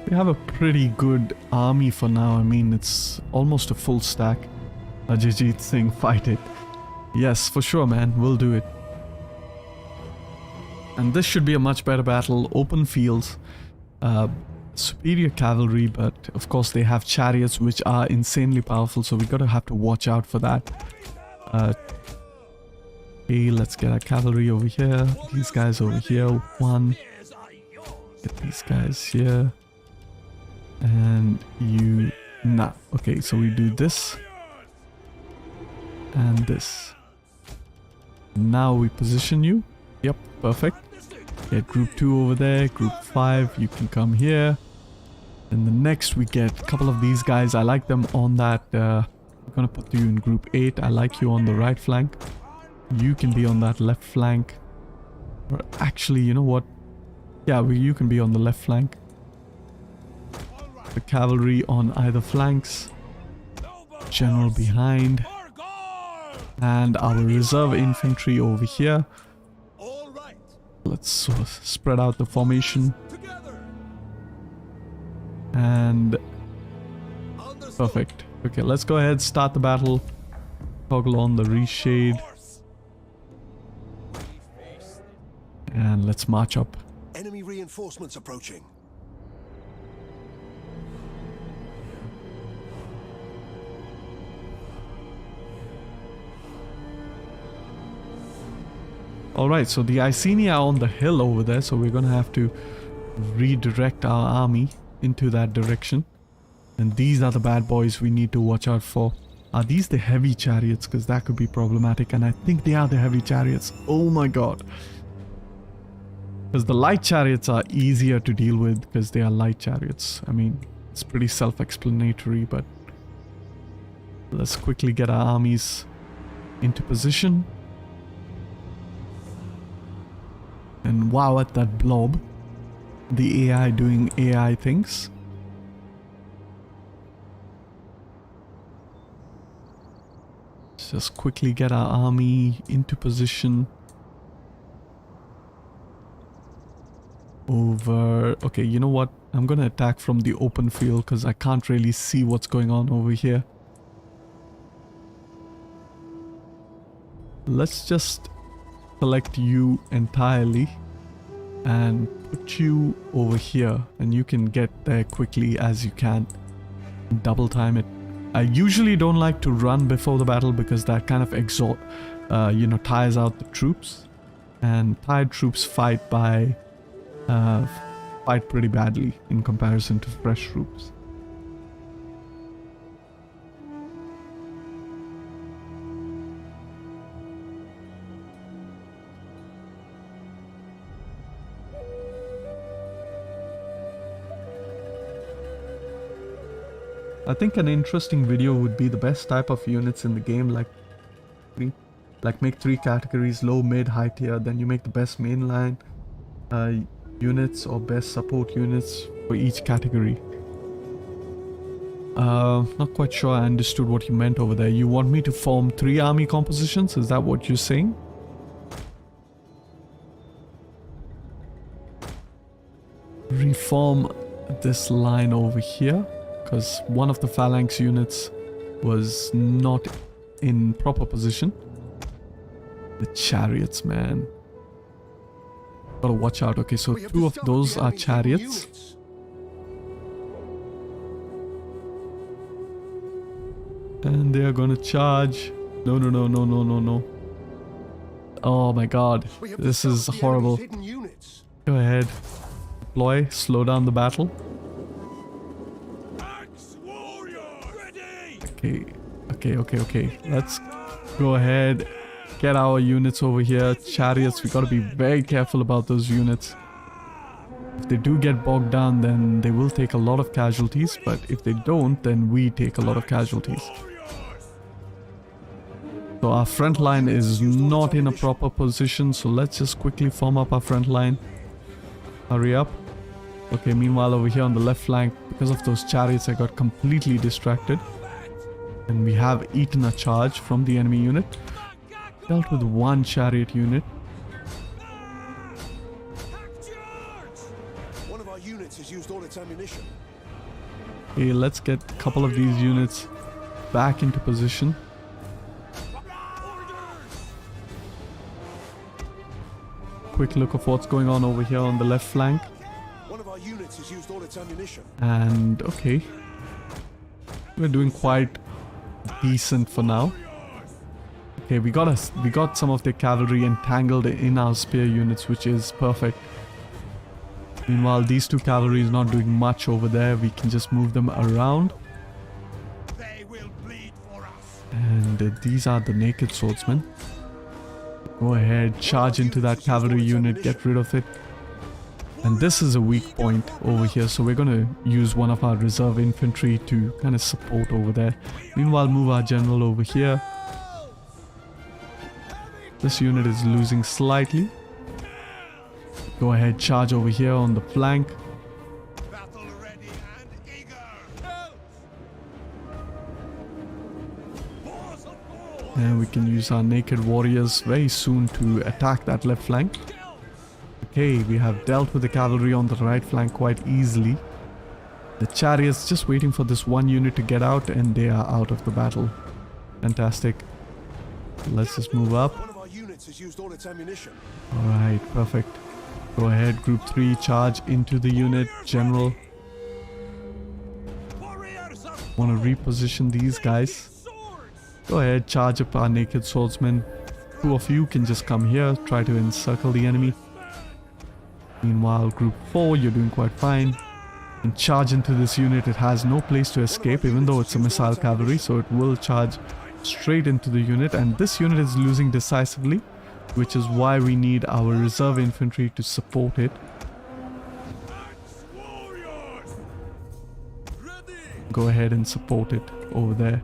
We have a pretty good army for now. I mean, it's almost a full stack. Ajit Singh, fight it. Yes, for sure, man. We'll do it. And this should be a much better battle. Open fields. Superior cavalry, but of course they have chariots which are insanely powerful, so we gotta have to watch out for that. Okay, let's get our cavalry over here. These guys over here. One. Get these guys here. And you... Nah. Okay, so we do this. And this. Now we position you. Yep, perfect. Get group 2 over there. Group 5, you can come here. And the next we get a couple of these guys. I like them on that... I'm gonna put you in group 8. I like you on the right flank. You can be on that left flank. Or actually, you know what? Yeah, you can be on the left flank. The cavalry on either flanks. General behind. And our reserve infantry over here. All right. Let's spread out the formation. Together. And Understood. perfect. Okay, let's go ahead, start the battle. Toggle on the reshade. And let's march up. Enemy reinforcements approaching. Alright, so the Iceni are on the hill over there, so we're gonna have to redirect our army into that direction. And these are the bad boys we need to watch out for. Are these the heavy chariots? Because that could be problematic, and I think they are the heavy chariots. Oh my god. Because the light chariots are easier to deal with because they are light chariots. I mean, it's pretty self-explanatory, but let's quickly get our armies into position. And wow, at that blob. The AI doing AI things. Let's just quickly get our army into position. Over... Okay, you know what? I'm gonna attack from the open field because I can't really see what's going on over here. Let's just select you entirely and put you over here, and you can get there quickly as you can. Double time it. I usually don't like to run before the battle because that kind of tires out the troops, and tired troops fight pretty badly in comparison to fresh troops. I think an interesting video would be the best type of units in the game, like make 3 categories: low, mid, high tier. Then you make the best mainline units or best support units for each category. Not quite sure I understood what you meant over there. You want me to form 3 army compositions? Is that what you're saying? Reform this line over here, because one of the phalanx units was not in proper position. The chariots, man. Gotta watch out. Okay, so 2 of those are chariots. Units. And they are gonna charge. No, no, no, no, no, no, no. Oh my god. We have This is discovered the horrible. enemy's hidden units. Go ahead. Deploy. Slow down the battle. Axe warrior! Ready! Okay. Let's go ahead. Get our units over here. Chariots, we gotta be very careful about those units. If they do get bogged down, then they will take a lot of casualties. But if they don't, then we take a lot of casualties. So our front line is not in a proper position. So let's just quickly form up our front line. Hurry up. Okay, meanwhile over here on the left flank, because of those chariots, I got completely distracted. And we have eaten a charge from the enemy unit. Dealt with 1 chariot unit. One of our units has used all its ammunition. Okay, let's get a couple of these units back into position. Quick look of what's going on over here on the left flank. One of our units has used all its ammunition. And okay, we're doing quite decent for now. Okay, we got some of the cavalry entangled in our spear units, which is perfect. Meanwhile, these 2 cavalry is not doing much over there. We can just move them around. They will bleed for us. And these are the naked swordsmen. Go ahead, charge into that cavalry unit, get rid of it. And this is a weak point over here, so we're going to use one of our reserve infantry to kind of support over there. Meanwhile, move our general over here. This unit is losing slightly. Go ahead, charge over here on the flank. Battle ready and eager. And we can use our naked warriors very soon to attack that left flank. Okay, we have dealt with the cavalry on the right flank quite easily. The chariots just waiting for this one unit to get out, and they are out of the battle. Fantastic. Let's just move up. One of our units has used all its ammunition. Alright, perfect. Go ahead, group 3, charge into the unit. General. Want to reposition these guys. Go ahead, charge up our naked swordsmen. 2 of you can just come here, try to encircle the enemy. Meanwhile, group 4, you're doing quite fine. And charge into this unit. It has no place to escape, even though it's a missile cavalry, so it will charge straight into the unit. And this unit is losing decisively, which is why we need our reserve infantry to support it. Go ahead and support it over there.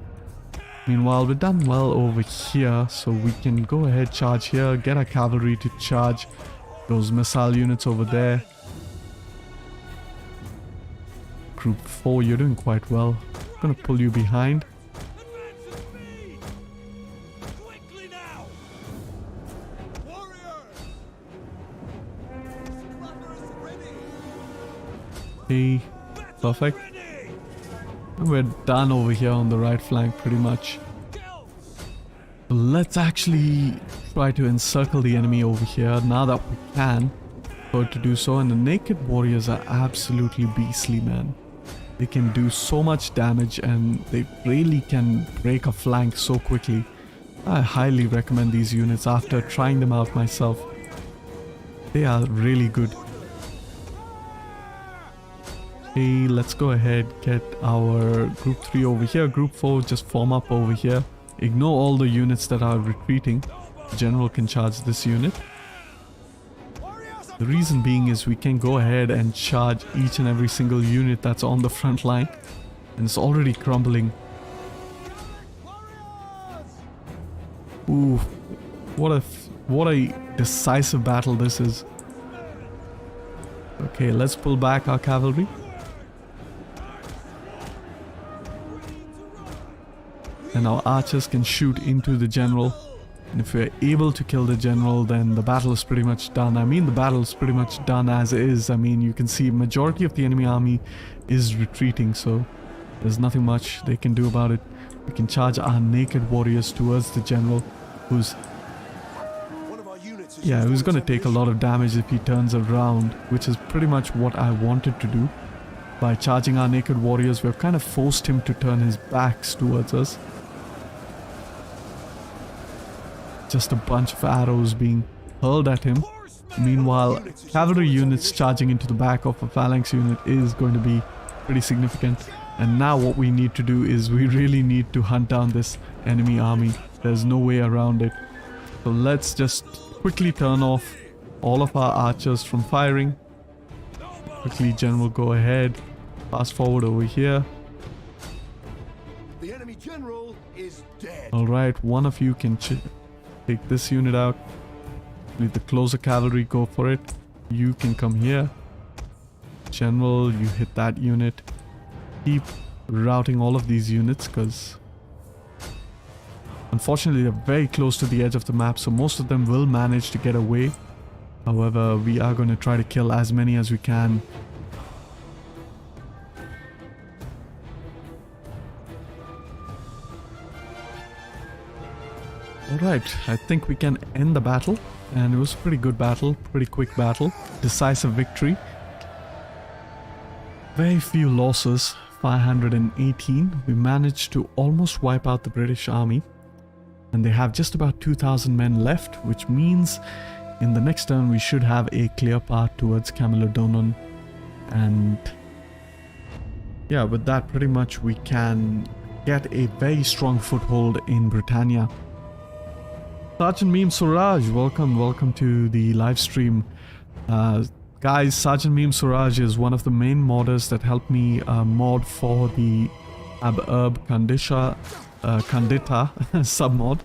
Meanwhile, we've done well over here, so we can go ahead, charge here, get our cavalry to charge those missile units over there. Group 4, you're doing quite well. I'm gonna pull you behind. Okay, perfect. And we're done over here on the right flank pretty much. Let's actually try to encircle the enemy over here now that we can. Go to do so, and the naked warriors are absolutely beastly, man. They can do so much damage and they really can break a flank so quickly. I highly recommend these units after trying them out myself. They are really good. Okay, let's go ahead, get our group 3 over here. Group 4, just form up over here. Ignore all the units that are retreating. The general can charge this unit. The reason being is we can go ahead and charge each and every single unit that's on the front line. And it's already crumbling. Ooh, what a decisive battle this is. Okay, let's pull back our cavalry. And our archers can shoot into the general. And if we're able to kill the general, then the battle is pretty much done. I mean, the battle is pretty much done as is. I mean, you can see majority of the enemy army is retreating, so there's nothing much they can do about it. We can charge our naked warriors towards the general, who's going to take a lot of damage if he turns around, which is pretty much what I wanted to do. By charging our naked warriors, we've kind of forced him to turn his backs towards us. Just a bunch of arrows being hurled at him. Meanwhile, cavalry units charging into the back of a phalanx unit is going to be pretty significant. And now what we need to do is we really need to hunt down this enemy army. There's no way around it. So let's just quickly turn off all of our archers from firing. Quickly, general, go ahead. Fast forward over here. The enemy general is dead. Alright, one of you can take this unit out. With the closer cavalry, go for it. You can come here. General, you hit that unit. Keep routing all of these units because unfortunately they're very close to the edge of the map, so most of them will manage to get away. However, we are going to try to kill as many as we can. Alright, I think we can end the battle, and it was a pretty good battle, pretty quick battle, decisive victory. Very few losses, 518. We managed to almost wipe out the British army, and they have just about 2,000 men left, which means in the next turn we should have a clear path towards Camalodunum. And yeah, with that pretty much we can get a very strong foothold in Britannia. Sergeant Meme Suraj, welcome to the live stream. Guys, Sergeant Meme Suraj is one of the main modders that helped me mod for the Ab-Urb Kandita submod,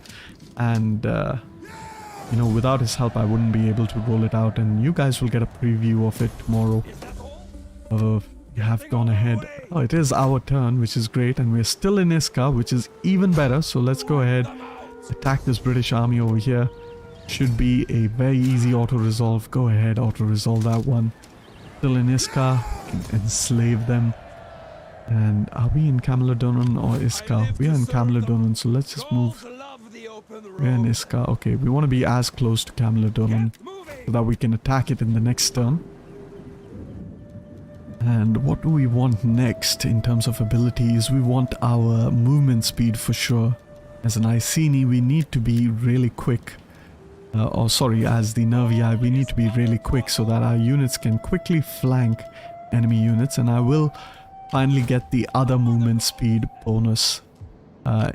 and you know, without his help I wouldn't be able to roll it out, and you guys will get a preview of it tomorrow. You have gone ahead. Oh, it is our turn, which is great, and we're still in Isca, which is even better, so let's go ahead, attack this British army over here. Should be a very easy auto-resolve. Go ahead, auto-resolve that one. Still in Isca, can enslave them. And are we in Camalodunum or Isca? We are in Camalodunum, so let's just move. We're in Isca. Okay, we want to be as close to Camalodunum so that we can attack it in the next turn. And what do we want next in terms of abilities? We want our movement speed for sure. As an Iceni, we need to be really quick. As the Nervii, we need to be really quick so that our units can quickly flank enemy units. And I will finally get the other movement speed bonus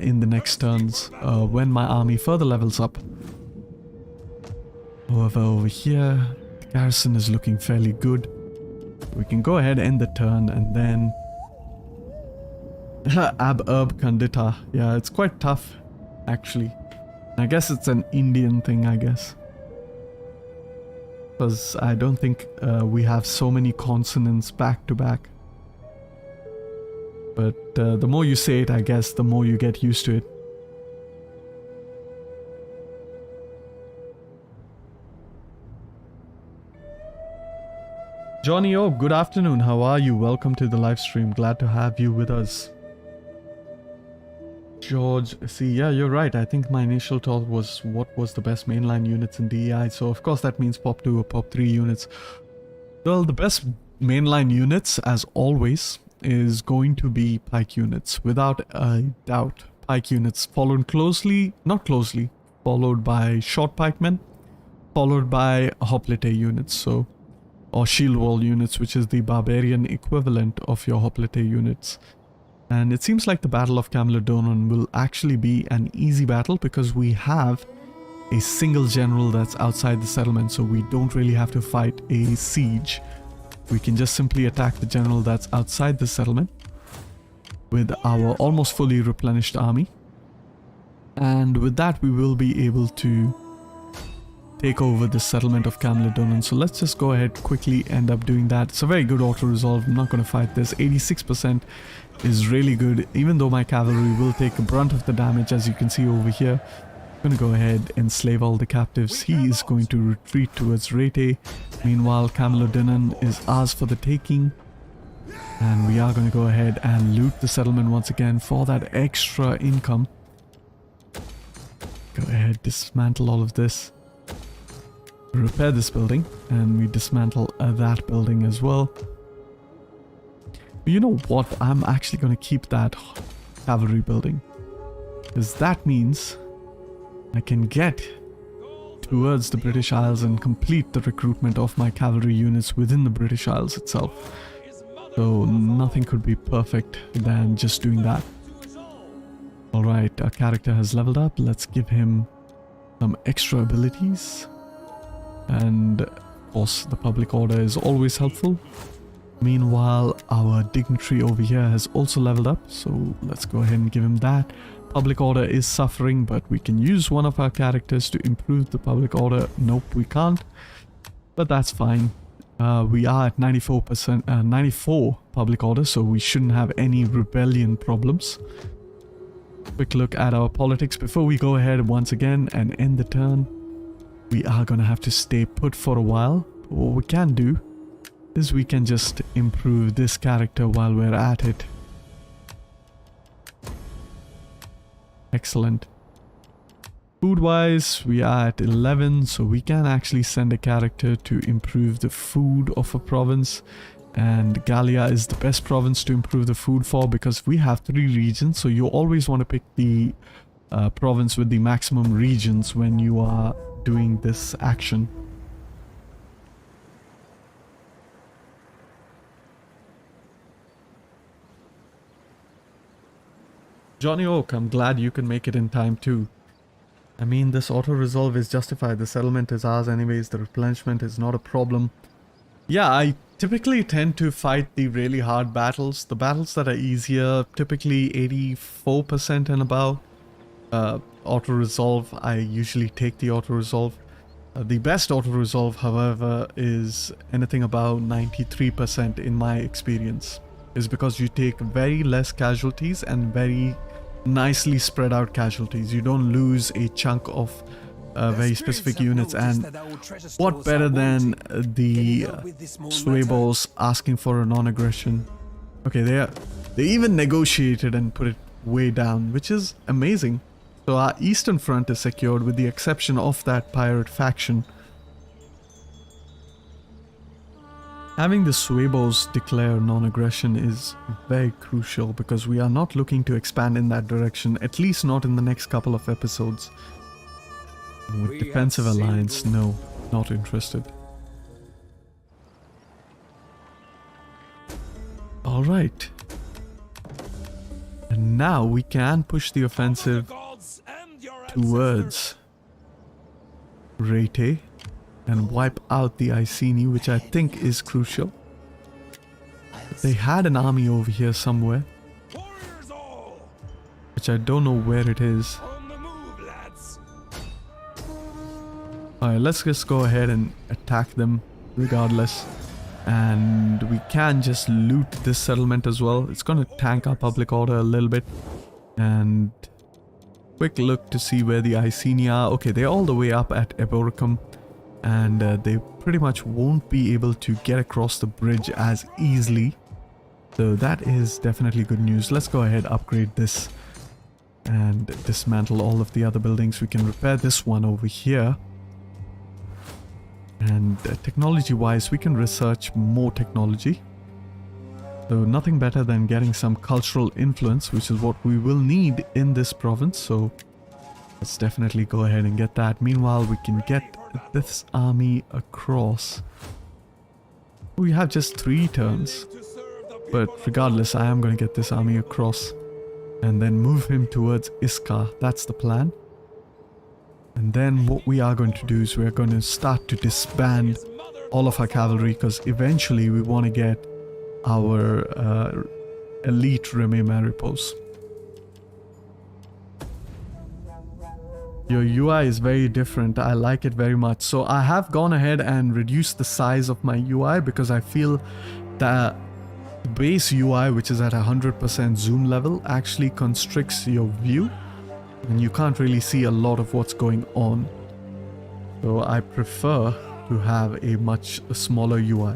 in the next turns when my army further levels up. However, over here, the garrison is looking fairly good. We can go ahead, end the turn, and then Ab-Urb Kandita. Yeah, it's quite tough, actually. I guess it's an Indian thing, I guess. Because I don't think we have so many consonants back to back. But the more you say it, I guess, the more you get used to it. Johnny O, good afternoon. How are you? Welcome to the live stream. Glad to have you with us. George, see, yeah, you're right. I think my initial thought was what was the best mainline units in DEI. So of course that means Pop 2 or Pop 3 units. Well, the best mainline units, as always, is going to be pike units. Without a doubt. Pike units followed followed by short pikemen, followed by hoplite units. Or shield wall units, which is the barbarian equivalent of your hoplite units. And it seems like the Battle of Camalodunum will actually be an easy battle because we have a single general that's outside the settlement, so we don't really have to fight a siege. We can just simply attack the general that's outside the settlement with our almost fully replenished army. And with that, we will be able to take over the settlement of Camalodunum. So let's just go ahead, quickly end up doing that. It's a very good auto-resolve. I'm not going to fight this. 86% is really good, even though my cavalry will take a brunt of the damage, as you can see over here. I'm going to go ahead and enslave all the captives. He is going to retreat towards Rete. Meanwhile, Camalodunum is ours for the taking. And we are going to go ahead and loot the settlement once again for that extra income. Go ahead, dismantle all of this. Repair this building, and we dismantle that building as well. You know what? I'm actually going to keep that cavalry building, because that means I can get towards the British Isles and complete the recruitment of my cavalry units within the British Isles itself. So nothing could be perfect than just doing that. Alright, our character has leveled up. Let's give him some extra abilities. And of course the public order is always helpful. Meanwhile, our dignitary over here has also leveled up, so let's go ahead and give him that. Public order is suffering, but we can use one of our characters to improve the public order. Nope, we can't, but that's fine. We are at 94 public order, so we shouldn't have any rebellion problems. Quick look at our politics before we go ahead once again and end the turn. We are going to have to stay put for a while. What we can do is we can just improve this character while we're at it. Excellent. Food wise, we are at 11, so we can actually send a character to improve the food of a province. And Gallia is the best province to improve the food for, because we have 3 regions, so you always want to pick the province with the maximum regions when you are doing this action. Johnny Oak, I'm glad you can make it in time too. I mean, this auto-resolve is justified. The settlement is ours anyways. The replenishment is not a problem. Yeah, I typically tend to fight the really hard battles. The battles that are easier, typically 84% and above. Auto-resolve, I usually take the auto-resolve. The best auto-resolve, however, is anything about 93% in my experience. Is because you take very less casualties and very nicely spread out casualties. You don't lose a chunk of very specific units. And what better than the sway balls asking for a non-aggression? Okay, they even negotiated and put it way down, which is amazing. So our eastern front is secured with the exception of that pirate faction. Having the Swabos declare non-aggression is very crucial because we are not looking to expand in that direction, at least not in the next couple of episodes. With defensive alliance, no, not interested. Alright. And now we can push the offensive towards Rete and wipe out the Iceni, which I think is crucial. They had an army over here somewhere, which I don't know where it is. Alright, let's just go ahead and attack them regardless. And we can just loot this settlement as well. It's going to tank our public order a little bit. And quick look to see where the Iceni are. Okay, they're all the way up at Eboricum. And they pretty much won't be able to get across the bridge as easily. So that is definitely good news. Let's go ahead, upgrade this and dismantle all of the other buildings. We can repair this one over here. And technology wise, we can research more technology. So nothing better than getting some cultural influence, which is what we will need in this province. So let's definitely go ahead and get that. Meanwhile, we can get this army across. We have just 3 turns, but regardless, I am going to get this army across and then move him towards Isca. That's the plan. And then what we are going to do is we're going to start to disband all of our cavalry, because eventually we want to get our elite Reme Maripos. Your UI is very different. I like it very much. So I have gone ahead and reduced the size of my UI because I feel that the base UI, which is at 100% zoom level, actually constricts your view and you can't really see a lot of what's going on. So I prefer to have a much smaller UI.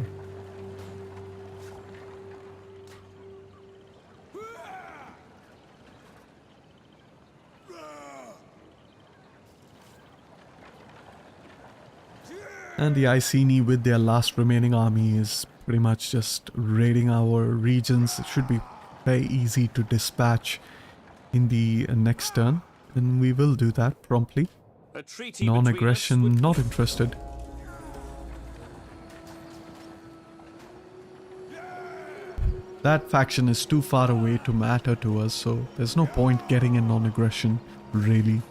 And the Iceni with their last remaining army is pretty much just raiding our regions. It should be very easy to dispatch in the next turn. And we will do that promptly. Non-aggression, not interested. That faction is too far away to matter to us, so there's no point getting a non-aggression, really.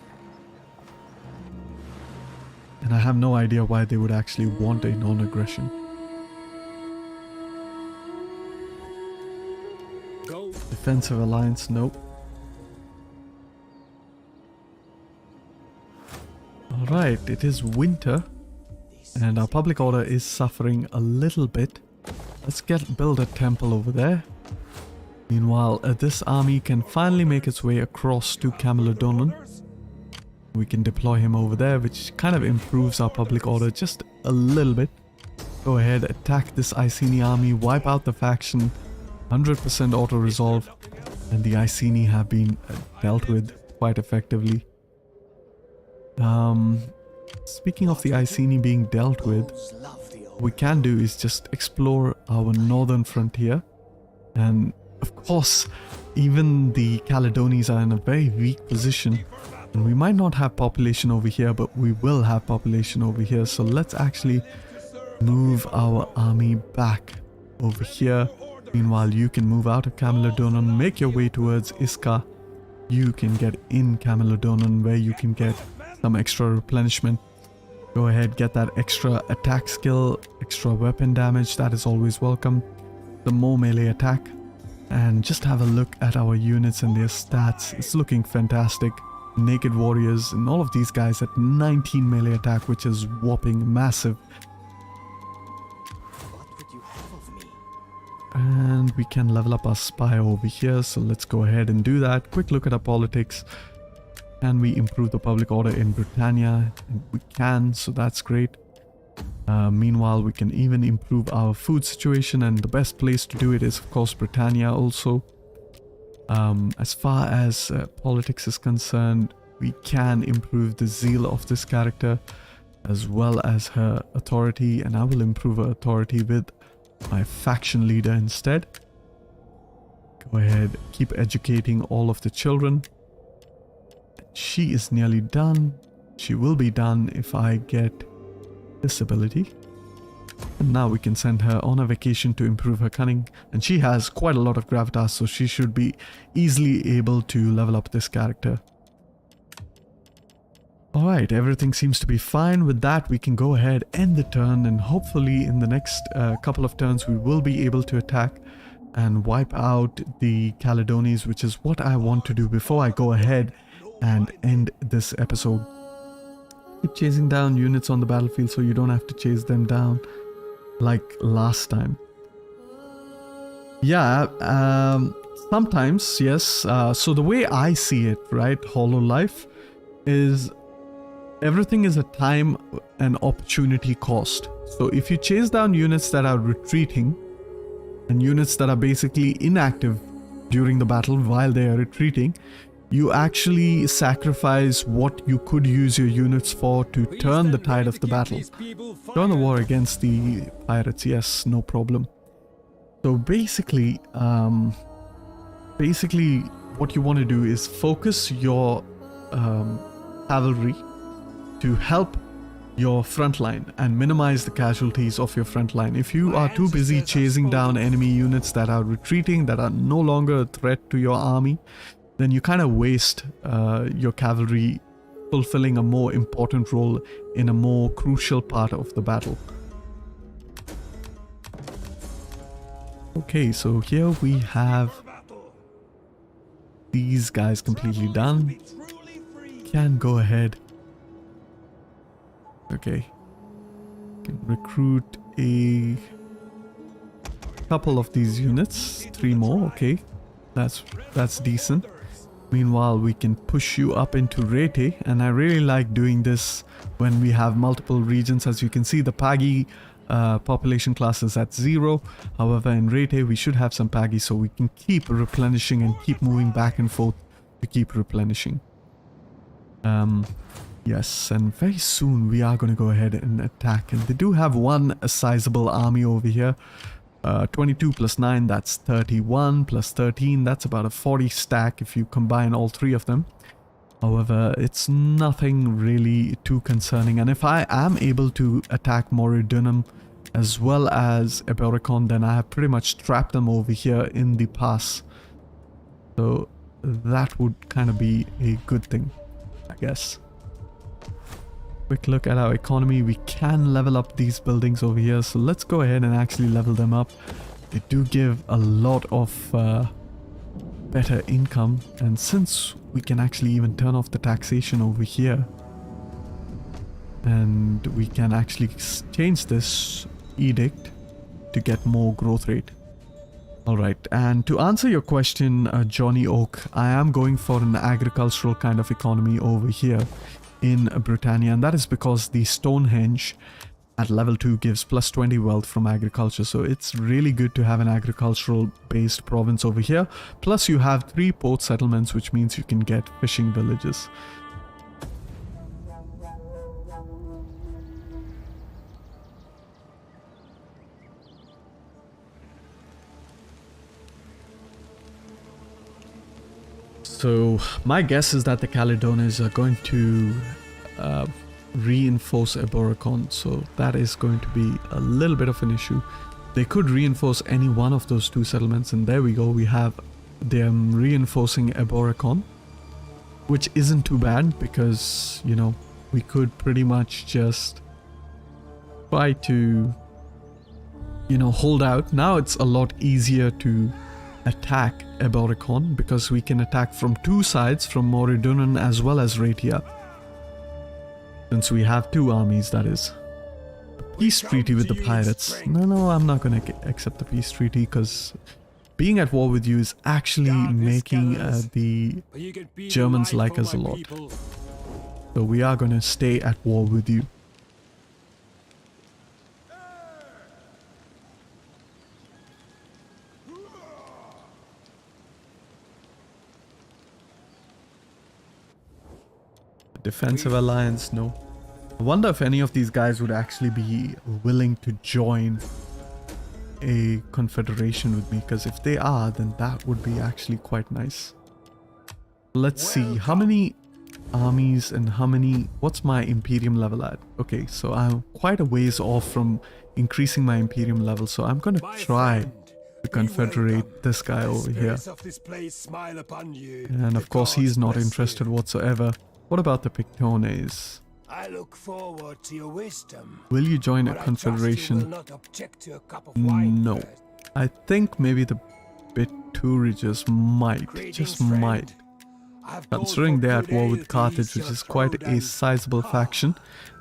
And I have no idea why they would actually want a non-aggression. Defensive alliance, nope. Alright, it is winter. And our public order is suffering a little bit. Let's build a temple over there. Meanwhile, this army can finally make its way across to Camalodunum. We can deploy him over there, which kind of improves our public order just a little bit. Go ahead, attack this Iceni army, wipe out the faction, 100% auto-resolve, and the Iceni have been dealt with quite effectively. Speaking of the Iceni being dealt with, what we can do is just explore our northern frontier. And of course, even the Caledonians are in a very weak position. And we might not have population over here, but we will have population over here. So let's actually move our army back over here. Meanwhile, you can move out of Camalodunum, make your way towards Isca. You can get in Camalodunum where you can get some extra replenishment. Go ahead, get that extra attack skill, extra weapon damage, that is always welcome. The more melee attack. And just have a look at our units and their stats. It's looking fantastic. Naked warriors and all of these guys at 19 melee attack, which is whopping massive. What would you have of me? and we can level up our spy over here, so let's go ahead and do that. Quick look at our politics. Can we improve the public order in Britannia? We can, so that's great. Meanwhile, we can even improve our food situation, and the best place to do it is of course Britannia also. As far as politics is concerned, we can improve the zeal of this character as well as her authority, and I will improve her authority with my faction leader instead. Go ahead, keep educating all of the children. She is nearly done. She will be done if I get this ability. And now we can send her on a vacation to improve her cunning. And she has quite a lot of gravitas, so she should be easily able to level up this character. Alright, everything seems to be fine. With that, we can go ahead, end the turn, and hopefully in the next couple of turns we will be able to attack and wipe out the Caledones, which is what I want to do before I go ahead and end this episode. Keep chasing down units on the battlefield so you don't have to chase them down like last time. Yeah, sometimes, yes. So the way I see it, right, Hololive, is everything is a time and opportunity cost. So if you chase down units that are retreating and units that are basically inactive during the battle while they are retreating, you actually sacrifice what you could use your units for to turn the tide of the battle. Turn the war against the pirates, yes, no problem. So basically what you want to do is focus your cavalry to help your front line and minimize the casualties of your front line. If you are too busy chasing down enemy units that are retreating, that are no longer a threat to your army, then you kind of waste your cavalry fulfilling a more important role in a more crucial part of the battle. Okay, so here we have these guys completely done. Can go ahead. Okay. Can recruit a couple of these units. 3 more, okay. That's decent. Meanwhile, we can push you up into Rete, and I really like doing this when we have multiple regions. As you can see, the Pagi population class is at 0. However, in Rete, we should have some Pagi, so we can keep replenishing and keep moving back and forth to keep replenishing. Yes, and very soon we are going to go ahead and attack. And they do have one sizable army over here. 22 plus 9, that's 31, plus 13, that's about a 40 stack if you combine all 3 of them. However, it's nothing really too concerning, and if I am able to attack Moridunum as well as Eboricon, then I have pretty much trapped them over here in the pass. So that would kind of be a good thing, I guess. Quick look at our economy. We can level up these buildings over here, so let's go ahead and actually level them up. They do give a lot of better income, and since we can actually even turn off the taxation over here, and we can actually change this edict to get more growth rate. Alright, and to answer your question, Johnny Oak, I am going for an agricultural kind of economy over here in Britannia, and that is because the Stonehenge at level 2 gives plus 20 wealth from agriculture, so it's really good to have an agricultural based province over here. Plus you have 3 port settlements, which means you can get fishing villages. So my guess is that the Caledones are going to reinforce Eboricon, so that is going to be a little bit of an issue. They could reinforce any one of those 2 settlements, and there we go, we have them reinforcing Eboricon, which isn't too bad because, you know, we could pretty much just try to, you know, hold out. Now it's a lot easier to attack Eboricon because we can attack from 2 sides, from Moridunum as well as Raetia. Since we have 2 armies, that is. peace treaty with the pirates. No, I'm not gonna accept the peace treaty because being at war with you is actually making the Germans like us a lot. So we are gonna stay at war with you. Defensive alliance, no. I wonder if any of these guys would actually be willing to join a confederation with me, because if they are, then that would be actually quite nice. Let's see, how many armies and what's my Imperium level at? Okay, so I'm quite a ways off from increasing my Imperium level, so I'm gonna try to confederate this guy over here. And of course he's not interested whatsoever. What about the Pictones? I look forward to your wisdom. Will you join a But I trust you confederation? will not object to a cup of wine No. first. I think maybe the Bituriges might, Greetings, just friend. might. I've called Considering for they're at good war ale with to Carthage, ease which your is quite throat a and- sizable faction.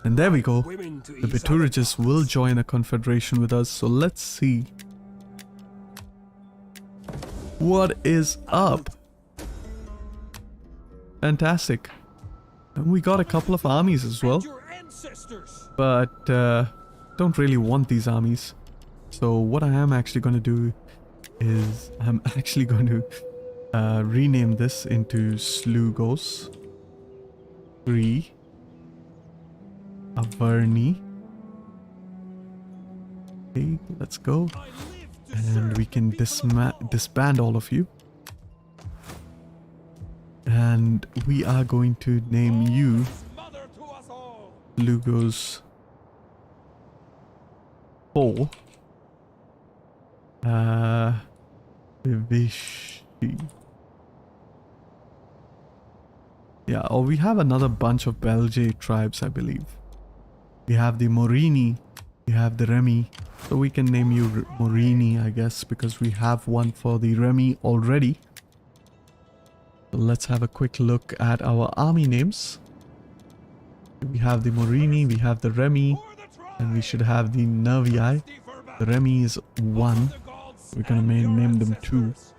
And there we go. women to The ease other Bituriges will tongues. join a confederation with us, so let's see what is up. Fantastic. And we got a couple of armies as well, Your ancestors. but don't really want these armies. So what I am actually going to do is I'm actually going to rename this into Slugos 3 Averni. Okay, let's go. I live to And serve we can the people of Rome. disband all of you. And we are going to name you Mother to us all. Lugos 4. Vivishi. Yeah, or we have another bunch of Belgae tribes, I believe. We have the Morini, we have the Remi. So we can name you Morini, I guess, because we have one for the Remi already. So let's have a quick look at our army names. We have the Morini, we have the Remi, For the tribe. and we should have the Nervii. The Remi is 1. The gods We're gonna and your name them 2. ancestors.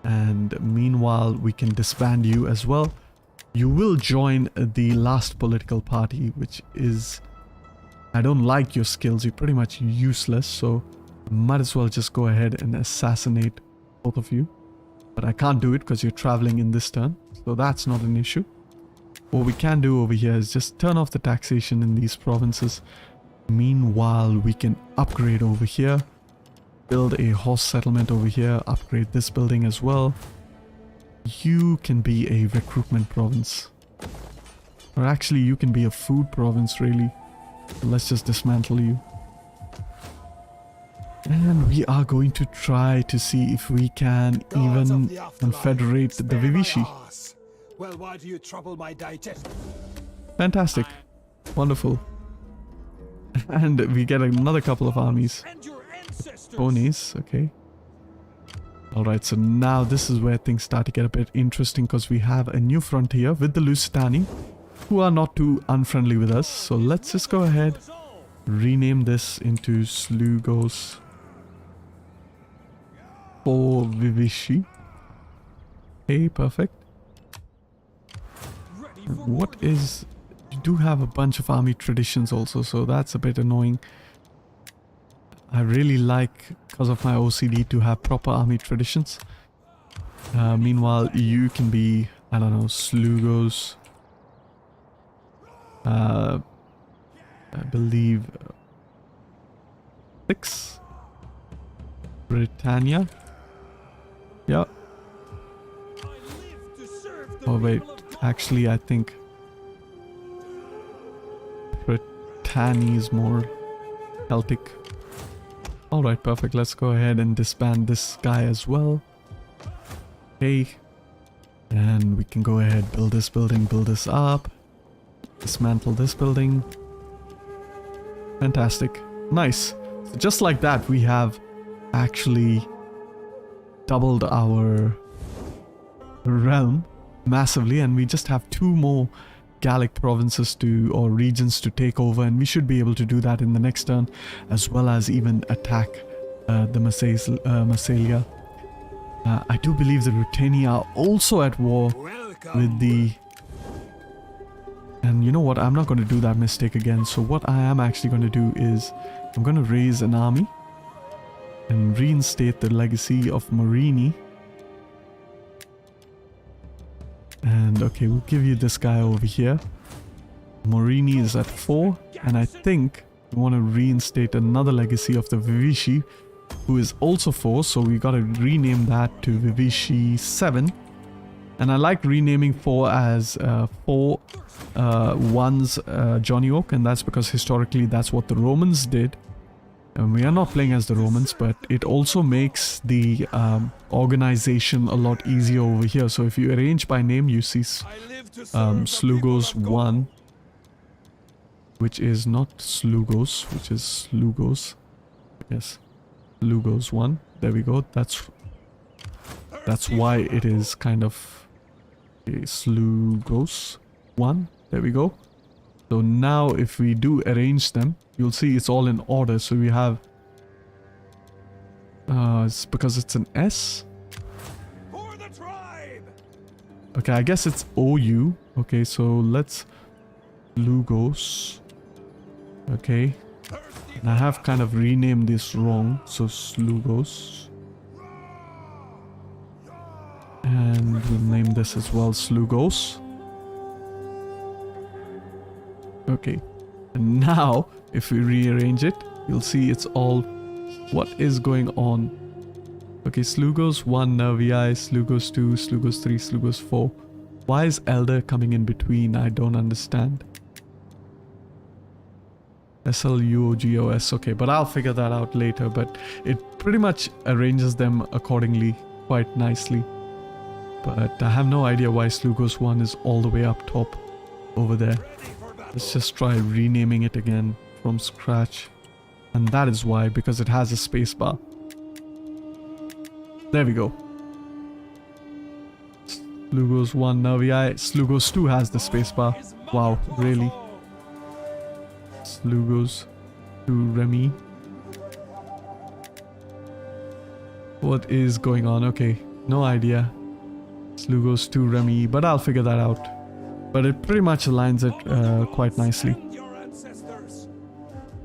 And meanwhile, we can disband you as well. You will join the last political party, which is... I don't like your skills. You're pretty much useless, so might as well just go ahead and assassinate both of you. But I can't do it because you're traveling in this turn, so that's not an issue. What we can do over here is just turn off the taxation in these provinces. Meanwhile, we can upgrade over here. Build a horse settlement over here. Upgrade this building as well. You can be a recruitment province. Or actually, you can be a food province, really. So let's just dismantle you. And we are going to try to see if we can Gods of even the afterlife, confederate the spare my Vivishi. arse. Well, why do you trouble my digestion? Fantastic. Wonderful. And we get another couple of armies. And your ancestors. Ponies, okay. Alright, so now this is where things start to get a bit interesting because we have a new frontier with the Lusitani, who are not too unfriendly with us. So let's just go ahead, rename this into Slugos 4 Vivishi. Okay, perfect. Ready for What is... You do have a bunch of army traditions also, so that's a bit annoying. I really like, because of my OCD, to have proper army traditions. Meanwhile, you can be, I don't know, Slugos. I believe 6. Britannia. Yeah. I live to serve the Oh wait, people of Rome. actually I think Britannia is more Celtic. Alright, perfect. Let's go ahead and disband this guy as well. Okay. And we can go ahead, build this building, build this up. Dismantle this building. Fantastic. Nice. So just like that, we have actually doubled our realm massively, and we just have 2 more Gallic provinces to, or regions to take over, and we should be able to do that in the next turn, as well as even attack the Massalia. I do believe the Britannia are also at war with the... And you know what, I'm not going to do that mistake again. So what I am actually going to do is I'm going to raise an army and reinstate the legacy of Marini. And okay, we'll give you this guy over here. Morini is at 4, and I think we want to reinstate another legacy of the Vivici, who is also 4, so we got to rename that to Vivici 7. And I like renaming 4 as 4 ones Johnny Oak, and that's because historically that's what the Romans did. And we are not playing as the Romans, but it also makes the organization a lot easier over here. So if you arrange by name, you see Slugos 1, which is not Slugos, which is Slugos. Yes, Slugos 1. There we go. That's why it is kind of a Slugos 1. There we go. So now if we do arrange them, you'll see it's all in order. So we have... it's because it's an S. For the tribe. Okay, I guess it's OU. Okay, so let's... Slugos. Okay. And I have kind of renamed this wrong. So Slugos. And we'll name this as well Slugos. Okay. And now, if we rearrange it, you'll see it's all what is going on. Okay, Slugos 1, Nervii, Slugos 2, Slugos 3, Slugos 4. Why is Elder coming in between? I don't understand. SLUOGOS. Okay, but I'll figure that out later. But it pretty much arranges them accordingly quite nicely. But I have no idea why Slugos 1 is all the way up top over there. Let's just try renaming it again from scratch. And that is why, because it has a spacebar. There we go. Slugos 1, Nervii. Slugos 2 has the spacebar. Wow, really? Slugos 2, Remy. What is going on? Okay, no idea. Slugos 2, Remy, but I'll figure that out. But it pretty much aligns it quite nicely.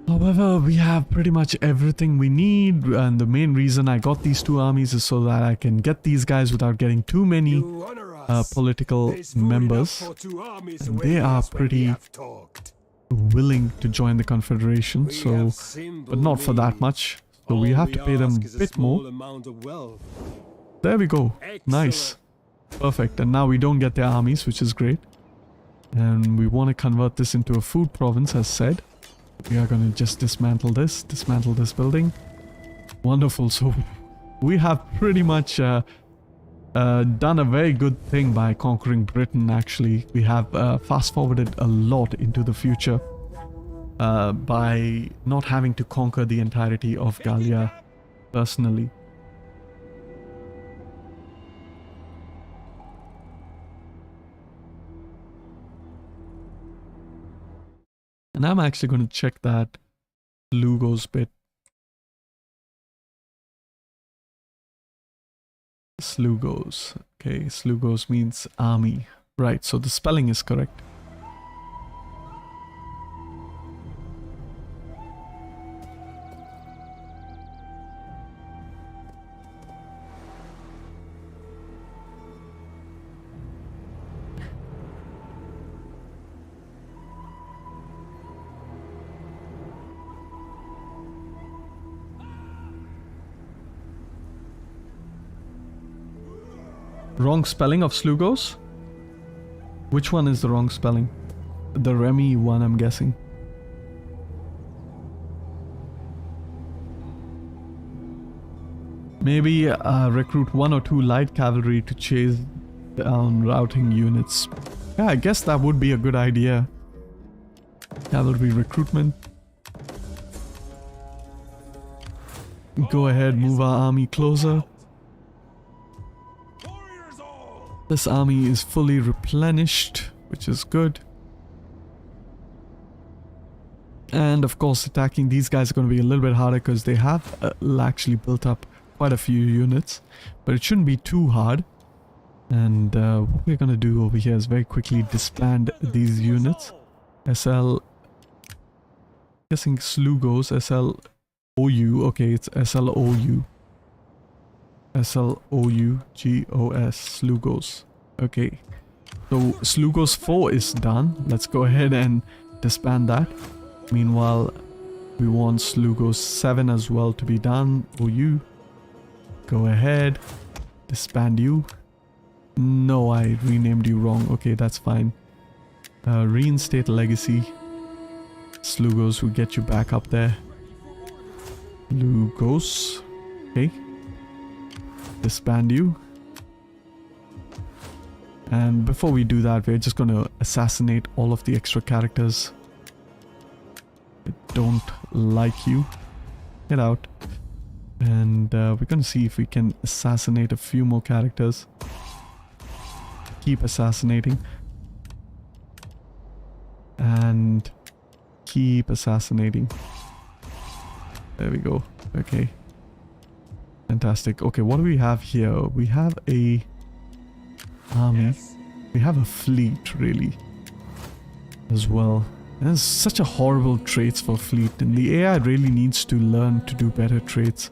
However, we have pretty much everything we need, and the main reason I got these 2 armies is so that I can get these guys without getting too many political members. And they are pretty willing to join the Confederation, so, but not for that much. So we have to pay them a bit more. There we go. Nice. Perfect. And now we don't get their armies, which is great. And we want to convert this into a food province, as said. We are going to just dismantle this building. Wonderful. So we have pretty much done a very good thing by conquering Britain, actually. We have fast forwarded a lot into the future by not having to conquer the entirety of Gallia personally. And I'm actually going to check that Slugos bit. Slugos. Okay, Slugos means army. Right, so the spelling is correct. Wrong spelling of Slugos? Which one is the wrong spelling? The Remy one, I'm guessing. Maybe recruit 1 or 2 light cavalry to chase down routing units. Yeah, I guess that would be a good idea. Cavalry recruitment. Go ahead, move our army closer. This army is fully replenished, which is good. And of course, attacking these guys are going to be a little bit harder because they have actually built up quite a few units. But it shouldn't be too hard. And what we're going to do over here is very quickly disband these units. SL, guessing Slugos, SLOU, okay, it's SLOU. SLOUGOS, Slugos. Okay, so Slugos 4 is done. Let's go ahead and disband that. Meanwhile, we want Slugos 7 as well to be done. OU, go ahead, disband you. No, I renamed you wrong. Okay, that's fine. Reinstate legacy. Slugos will get you back up there. Lugos. Okay. Disband you. And before we do that, we're just going to assassinate all of the extra characters. I don't like you. Get out. And we're going to see if we can assassinate a few more characters. Keep assassinating. And keep assassinating. There we go. Okay. Fantastic. Okay, what do we have here? We have a army. Yes. We have a fleet, really, as well. There's such a horrible traits for fleet, and the AI really needs to learn to do better traits.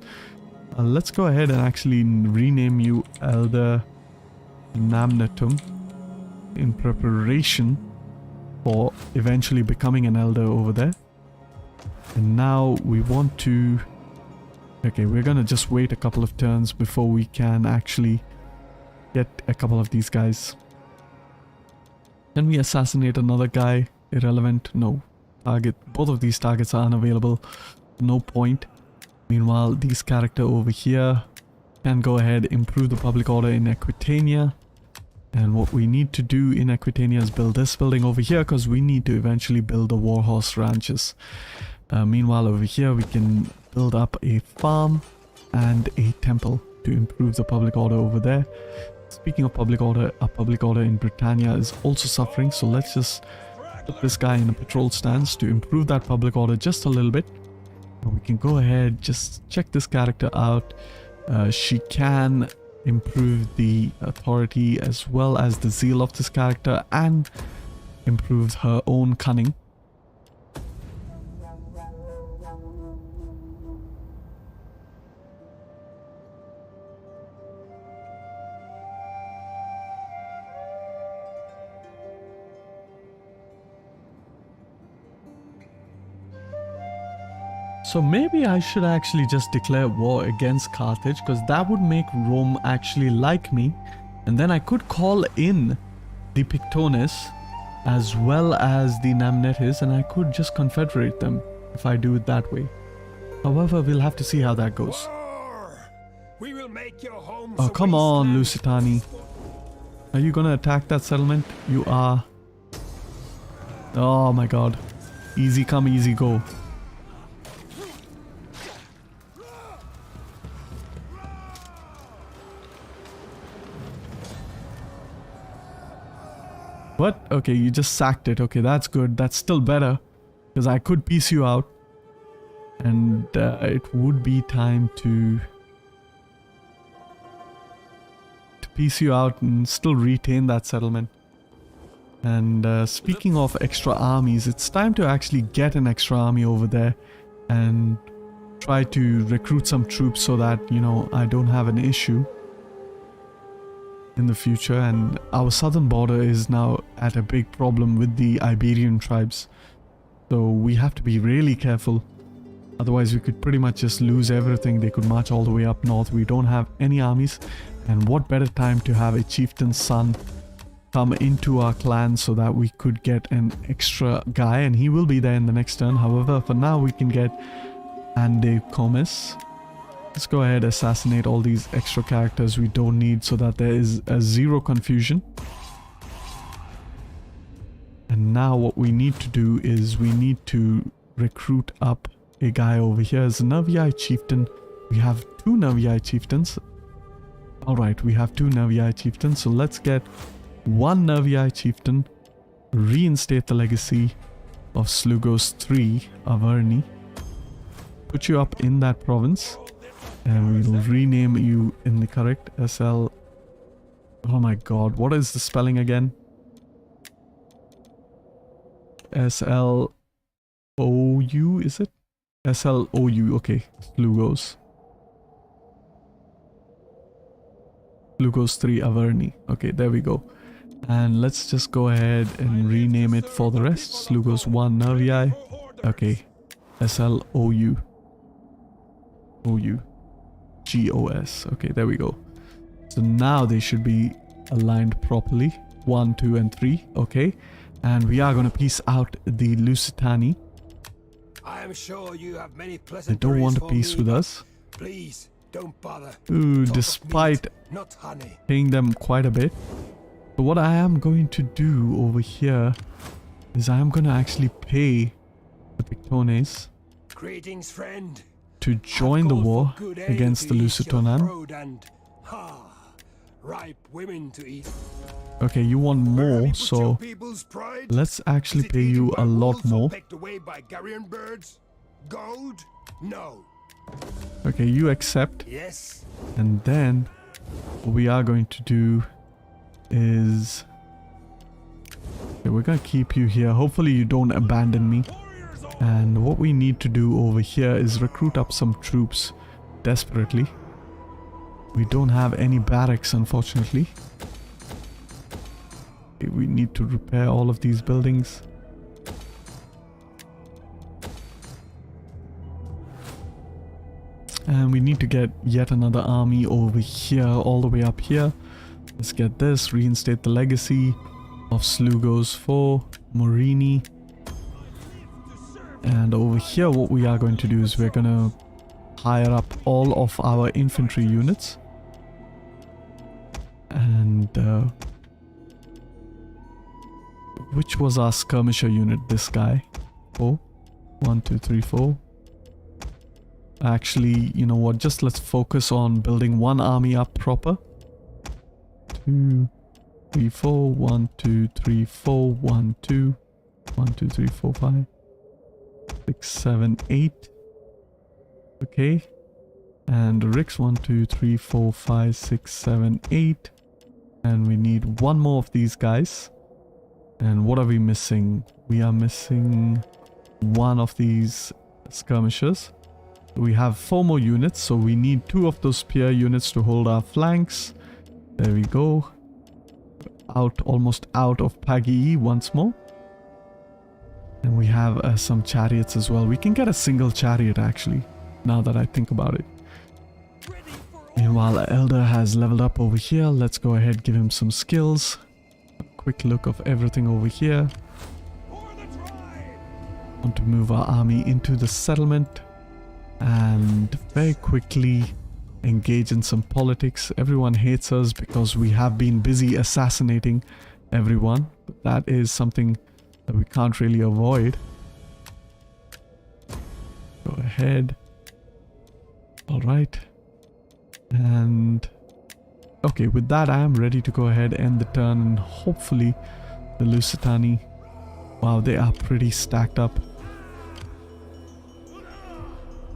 Let's go ahead and actually rename you Elder Namnatum in preparation for eventually becoming an elder over there. And now we want to... Okay, we're gonna just wait a couple of turns before we can actually get a couple of these guys. Can we assassinate another guy? Irrelevant. No. Target. Both of these targets are unavailable. No point. Meanwhile, this character over here can go ahead, improve the public order in Aquitania. And what we need to do in Aquitania is build this building over here, because we need to eventually build the warhorse ranches. Meanwhile, over here we can build up a farm and a temple to improve the public order over there. Speaking of public order, our public order in Britannia is also suffering, so let's just put this guy in a patrol stance to improve that public order just a little bit. And we can go ahead, just check this character out. She can improve the authority as well as the zeal of this character and improve her own cunning. So maybe I should actually just declare war against Carthage, because that would make Rome actually like me. And then I could call in the Pictones as well as the Namnetis, and I could just confederate them if I do it that way. However, we'll have to see how that goes. We will make your home. Oh, come on, Lusitani. Are you gonna attack that settlement? You are. Oh my god. Easy come, easy go. What? Okay, you just sacked it. Okay, that's good. That's still better, because I could piece you out. And it would be time to piece you out and still retain that settlement. And speaking of extra armies, it's time to actually get an extra army over there and try to recruit some troops so that, you know, I don't have an issue in the future. And our southern border is now at a big problem with the Iberian tribes, so we have to be really careful, otherwise we could pretty much just lose everything. They could march all the way up north. We don't have any armies, and what better time to have a chieftain's son come into our clan so that we could get an extra guy, and he will be there in the next turn. However, for now we can get Ande Comis. Let's go ahead, assassinate all these extra characters we don't need so that there is a zero confusion. And now what we need to do is we need to recruit up a guy over here as a Nervii chieftain. We have two Nervii chieftains. Alright, we have two Nervii chieftains, so let's get one Nervii chieftain, reinstate the legacy of Slugos 3, Averni. Put you up in that province. And we'll rename you in the correct SL. Oh my god, what is the spelling again? SLOU, is it? SLOU, okay. Slugos. Slugos 3 Averni. Okay, there we go. And let's just go ahead and rename it for the rest. Slugos 1 Nervii. Okay. SLOU. OU. GOS. Okay, there we go. So now they should be aligned properly. 1, 2, and 3. Okay. And we are going to peace out the Lusitani. I am sure you have many They pleasant don't want to for peace me, with us. Please don't bother. Ooh, Talk of despite meat, not honey. paying them quite a bit. But what I am going to do over here is I am going to actually pay the Pictones Greetings, friend. to join the war against the Lusitonan. And ripe women to eat. Okay, you want more, Put so your people's pride? let's actually Is it pay eaten you by a lot wolves or more. pecked away by carrion birds? Gold? No. Okay, you accept. Yes. And then what we are going to do is... Okay, we're going to keep you here. Hopefully you don't abandon me. And what we need to do over here is recruit up some troops desperately. We don't have any barracks, unfortunately. Okay, we need to repair all of these buildings. And we need to get yet another army over here, all the way up here. Let's get this, reinstate the legacy of Slugos 4, Morini. And over here what we are going to do is we're going to hire up all of our infantry units. And which was our skirmisher unit? This guy. 4. 1, 2, 3, 4. Actually, you know what? Just let's focus on building one army up proper. 2, 3, 4. 1, 2, 3, 4. 1, 2. 1, 2, 3, 4, 5. 6, 7, 8. Okay. And Rick's 1, 2, 3, 4, 5, 6, 7, 8. And we need one more of these guys. And what are we missing? We are missing one of these skirmishers. We have 4 more units, so we need 2 of those spear units to hold our flanks. There we go. Almost out of Pagii once more. And we have some chariots as well. We can get a single chariot actually, now that I think about it. Meanwhile, Elder has leveled up over here. Let's go ahead, give him some skills. A quick look of everything over here. Want to move our army into the settlement and very quickly engage in some politics. Everyone hates us because we have been busy assassinating everyone, but that is something that we can't really avoid. Go ahead. All right. And okay, with that I am ready to go ahead and end the turn, and hopefully the Lusitani, wow, they are pretty stacked up.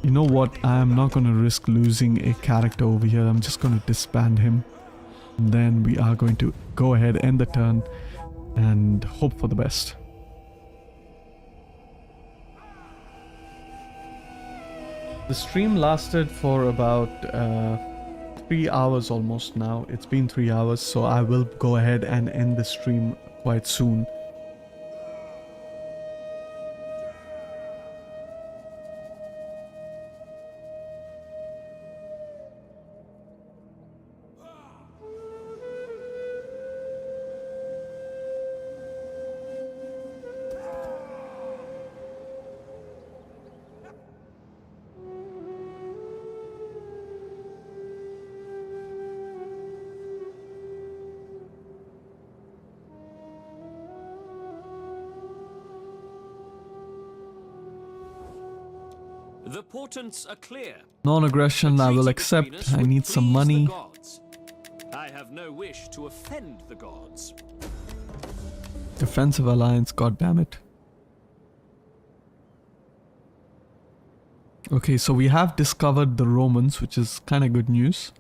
You know what, I am not going to risk losing a character over here. I'm just going to disband him, and then we are going to go ahead, end the turn, and hope for the best. The stream lasted for about 3 hours almost now. It's been 3 hours, so I will go ahead and end the stream quite soon. The portents are clear. Non-aggression, I will accept. I need some money. I have no wish to offend the gods. Defensive alliance, god damn it. Okay, so we have discovered the Romans, which is kind of good news.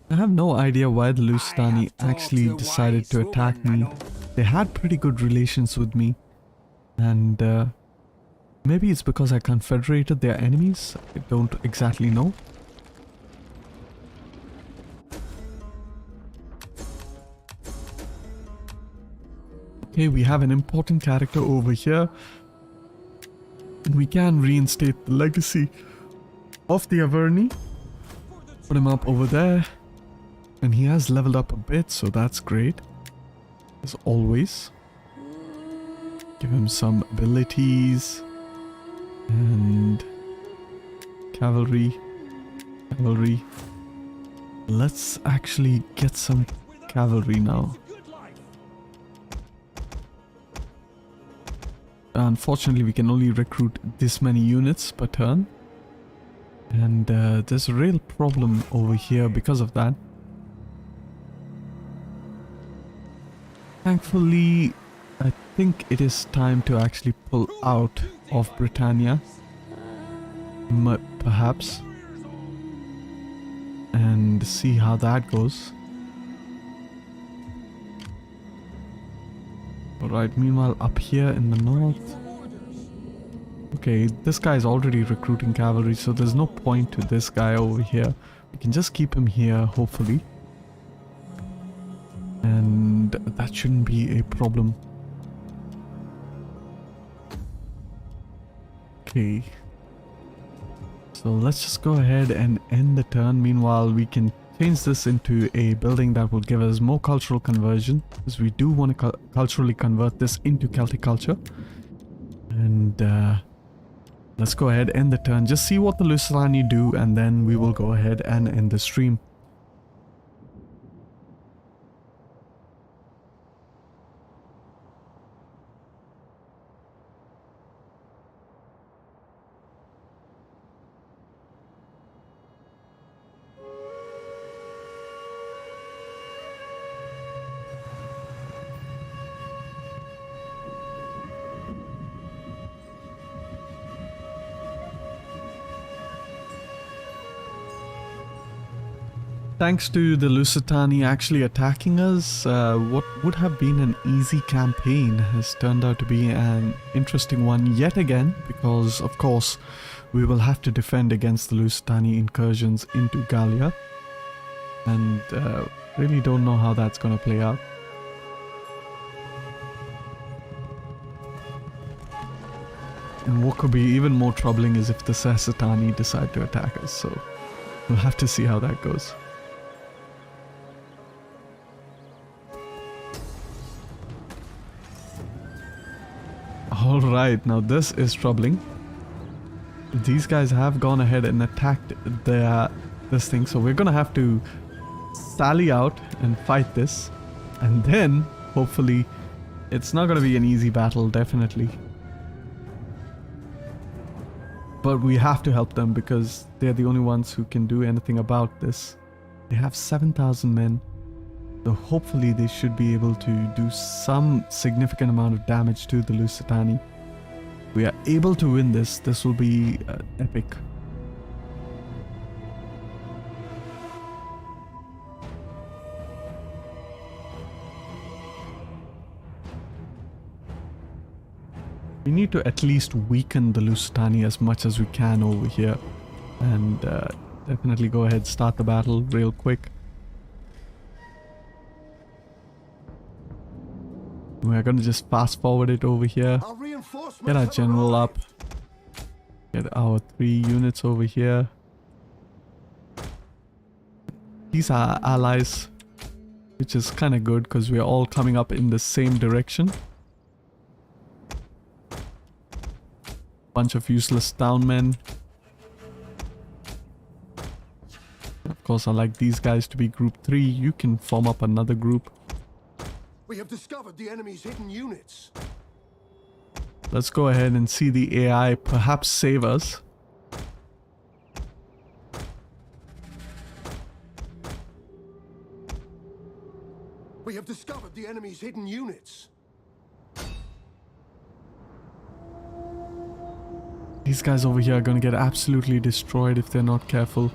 I have no idea why the Lusitani actually decided to attack me. They had pretty good relations with me. And maybe it's because I confederated their enemies. I don't exactly know. Okay, we have an important character over here. And we can reinstate the legacy of the Averni. Put him up over there. And he has leveled up a bit, so that's great. As always. Give him some abilities. And cavalry. Cavalry. Let's actually get some cavalry now. Unfortunately, we can only recruit this many units per turn. And there's a real problem over here because of that. Thankfully, I think it is time to actually pull out of Britannia. Perhaps. And see how that goes. Alright, meanwhile up here in the north. Okay, this guy is already recruiting cavalry, so there's no point to this guy over here. We can just keep him here, hopefully. And that shouldn't be a problem. Okay. So let's just go ahead and end the turn. Meanwhile, we can change this into a building that will give us more cultural conversion, because we do want to culturally convert this into Celtic culture. And let's go ahead, end the turn, just see what the Lusitani do, and then we will go ahead and end the stream. Thanks to the Lusitani actually attacking us, what would have been an easy campaign has turned out to be an interesting one yet again, because of course we will have to defend against the Lusitani incursions into Gallia, and really don't know how that's going to play out. And what could be even more troubling is if the Sassanidani decide to attack us, so we'll have to see how that goes. Alright, now this is troubling. These guys have gone ahead and attacked this thing, so we're gonna have to sally out and fight this. And then, hopefully, it's not gonna be an easy battle, definitely. But we have to help them because they're the only ones who can do anything about this. They have 7,000 men. So hopefully they should be able to do some significant amount of damage to the Lusitani. We are able to win this. This will be epic. We need to at least weaken the Lusitani as much as we can over here. And definitely go ahead, start the battle real quick. We're gonna just fast forward it over here. Get our general up. Get our 3 units over here. These are allies, which is kind of good because we're all coming up in the same direction. Bunch of useless town men. Of course, I like these guys to be group 3. You can form up another group. We have discovered the enemy's hidden units. Let's go ahead and see the AI perhaps save us. We have discovered the enemy's hidden units. These guys over here are gonna get absolutely destroyed if they're not careful.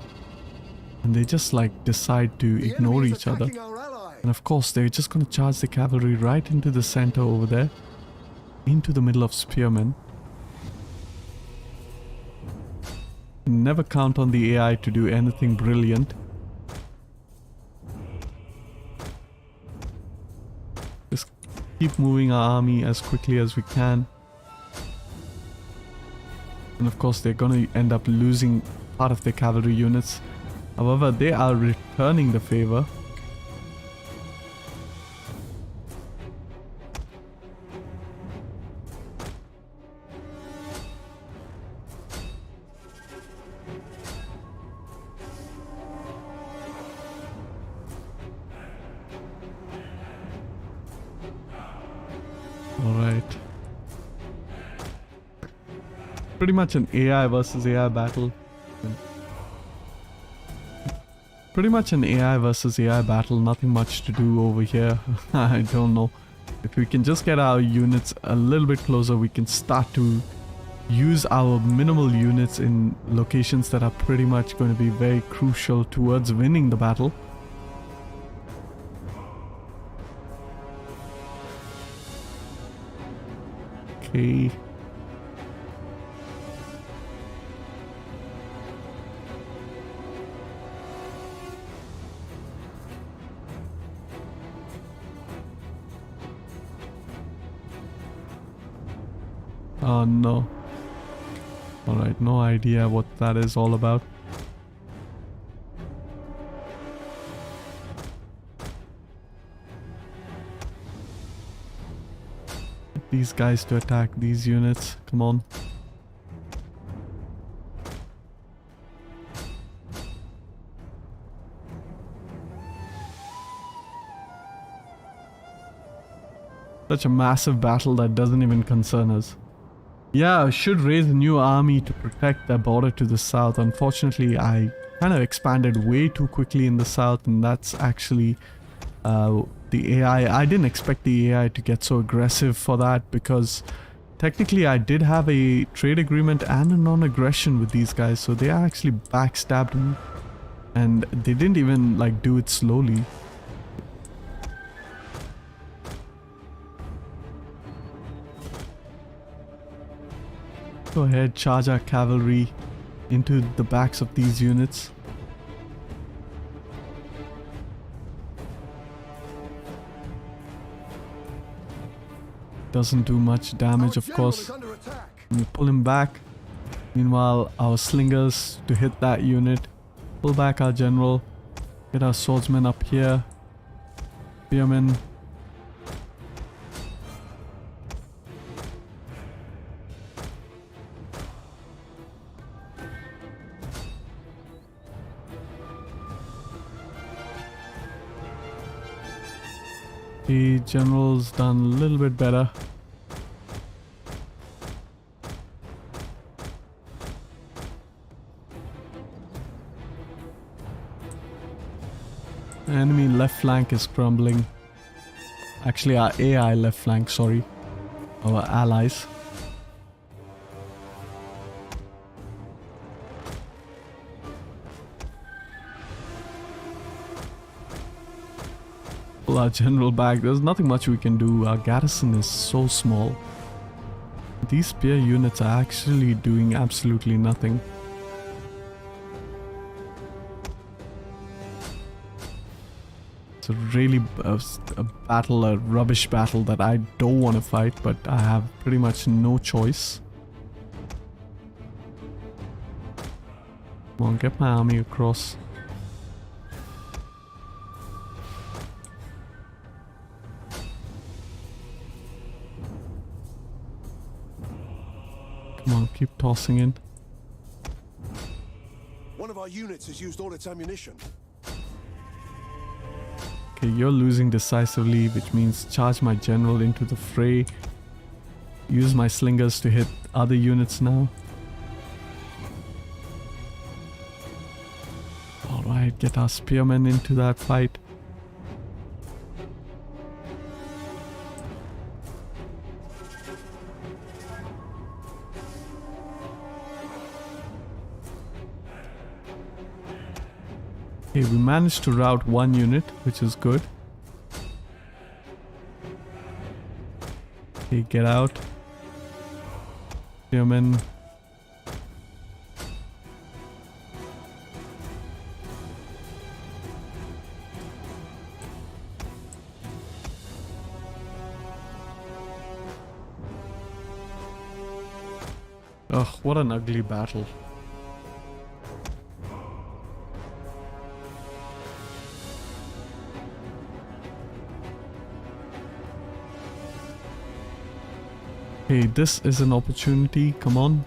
And they just like decide to The ignore enemy is each other. attacking our ally. And of course, they're just gonna charge the cavalry right into the center over there. Into the middle of spearmen. Never count on the AI to do anything brilliant. Just keep moving our army as quickly as we can. And of course they're gonna end up losing part of their cavalry units. However, they are returning the favor. Alright. Pretty much an AI versus AI battle. Pretty much an AI versus AI battle, nothing much to do over here. I don't know. If we can just get our units a little bit closer, we can start to use our minimal units in locations that are pretty much going to be very crucial towards winning the battle. Okay. Oh no. Alright, no idea what that is all about. Get these guys to attack these units. Come on. Such a massive battle that doesn't even concern us. Yeah, I should raise a new army to protect the border to the south. Unfortunately, I kind of expanded way too quickly in the south, and that's actually the AI. I didn't expect the AI to get so aggressive for that, because technically I did have a trade agreement and a non-aggression with these guys, so they actually backstabbed me, and they didn't even like do it slowly. Go ahead, charge our cavalry into the backs of these units. Doesn't do much damage, of course. We pull him back. Meanwhile, our slingers to hit that unit. Pull back our general. Get our swordsmen up here. Spearmen. The general's done a little bit better. Enemy left flank is crumbling. Actually, our AI left flank, sorry. Our allies. Pull our general back. There's nothing much we can do. Our garrison is so small. These spear units are actually doing absolutely nothing. It's a really a battle, a rubbish battle that I don't want to fight, but I have pretty much no choice. Come on, get my army across. Come on, keep tossing in. One of our units has used all its ammunition. Okay, you're losing decisively, which means charge my general into the fray. Use my slingers to hit other units now. Alright, get our spearmen into that fight. Okay, we managed to rout one unit, which is good. Okay, get out. Spearmen. Ugh, what an ugly battle. Okay, this is an opportunity. Come on.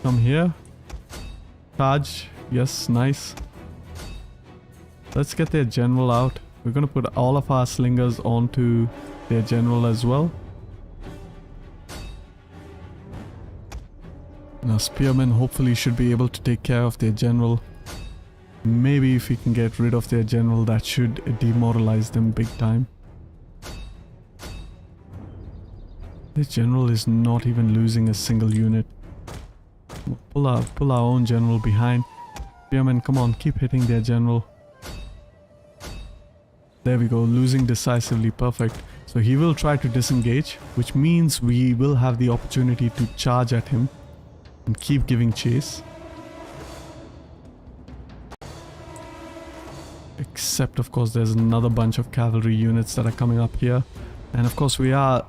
Come here. Charge. Yes, nice. Let's get their general out. We're gonna put all of our slingers onto their general as well. Now spearmen hopefully should be able to take care of their general. Maybe if we can get rid of their general, that should demoralize them big time. This general is not even losing a single unit. Pull our own general behind. Spearmen, come on, keep hitting their general. There we go, losing decisively, perfect. So he will try to disengage, which means we will have the opportunity to charge at him and keep giving chase. Except of course there's another bunch of cavalry units that are coming up here. And of course we are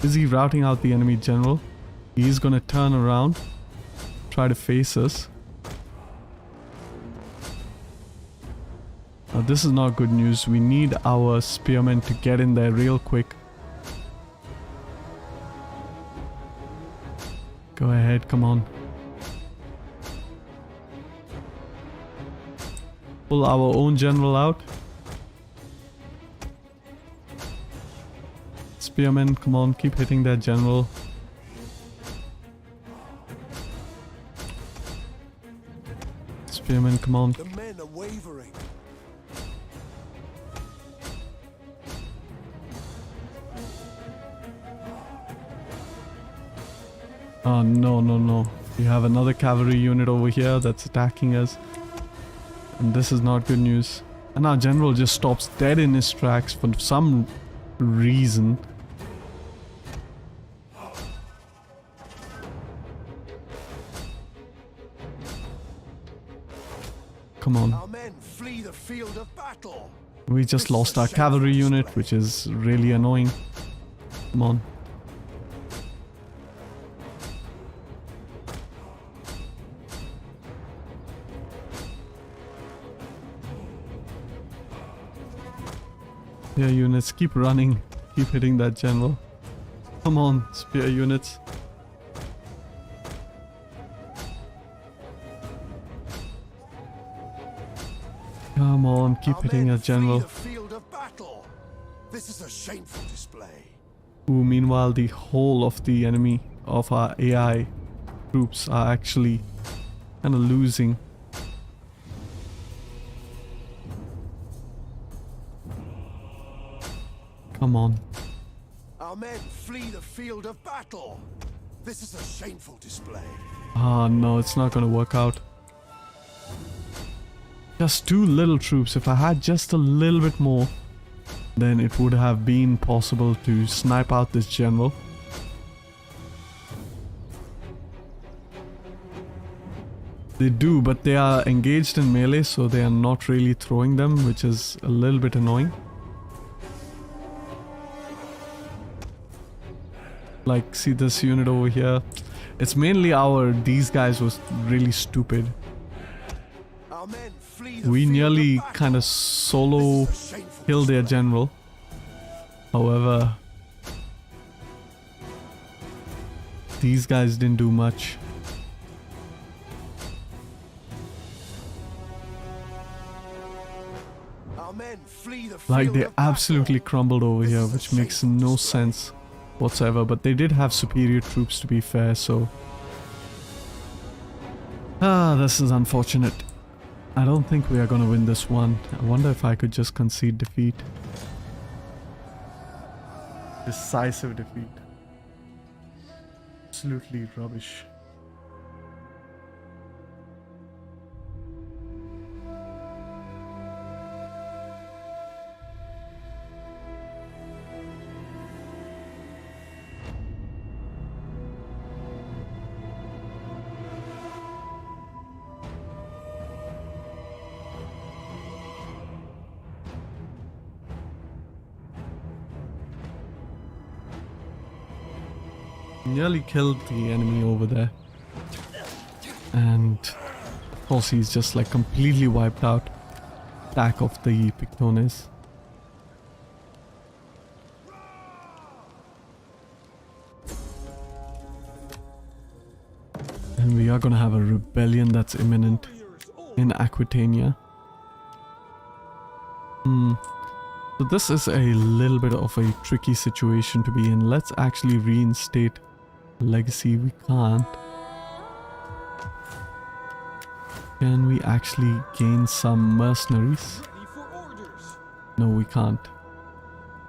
busy routing out the enemy general. He's gonna turn around, try to face us. Now this is not good news. We need our spearmen to get in there real quick. Go ahead, come on. Pull our own general out. Spearmen, come on, keep hitting that general. Spearmen, come on. The men are wavering. Oh no, no, no. We have another cavalry unit over here that's attacking us. And this is not good news. And our general just stops dead in his tracks for some reason. Come on. Our men flee the field of battle. We just lost our cavalry unit, which is really annoying. Come on. Spear units, keep running. Keep hitting that general. Come on, spear units. Come on, keep hitting a general. The field of battle. This is a shameful display. Ooh, meanwhile, the whole of the enemy of our AI troops are actually kind of losing. Come on. Our men flee the field of battle. This is a shameful display. Ah, no, it's not gonna work out. Just two little troops. If I had just a little bit more, then it would have been possible to snipe out this general. They do, but they are engaged in melee, so they are not really throwing them, which is a little bit annoying. Like, see this unit over here? It's mainly these guys was really stupid. Our men flee the We field nearly of battle. kind of solo This is a shameful killed their display. general. However, these guys didn't do much. Our men flee the Like, field they of battle. absolutely crumbled over This here, is a which makes shameful no display. sense whatsoever. But they did have superior troops, to be fair, so... Ah, this is unfortunate. I don't think we are gonna win this one. I wonder if I could just concede defeat. Decisive defeat. Absolutely rubbish. nearly killed the enemy over there. And of course he's just like completely wiped out. Attack of the Pictones. And we are gonna have a rebellion that's imminent in Aquitania. So this is a little bit of a tricky situation to be in. Let's actually reinstate legacy. We can't. Can we actually gain some mercenaries? No, we can't.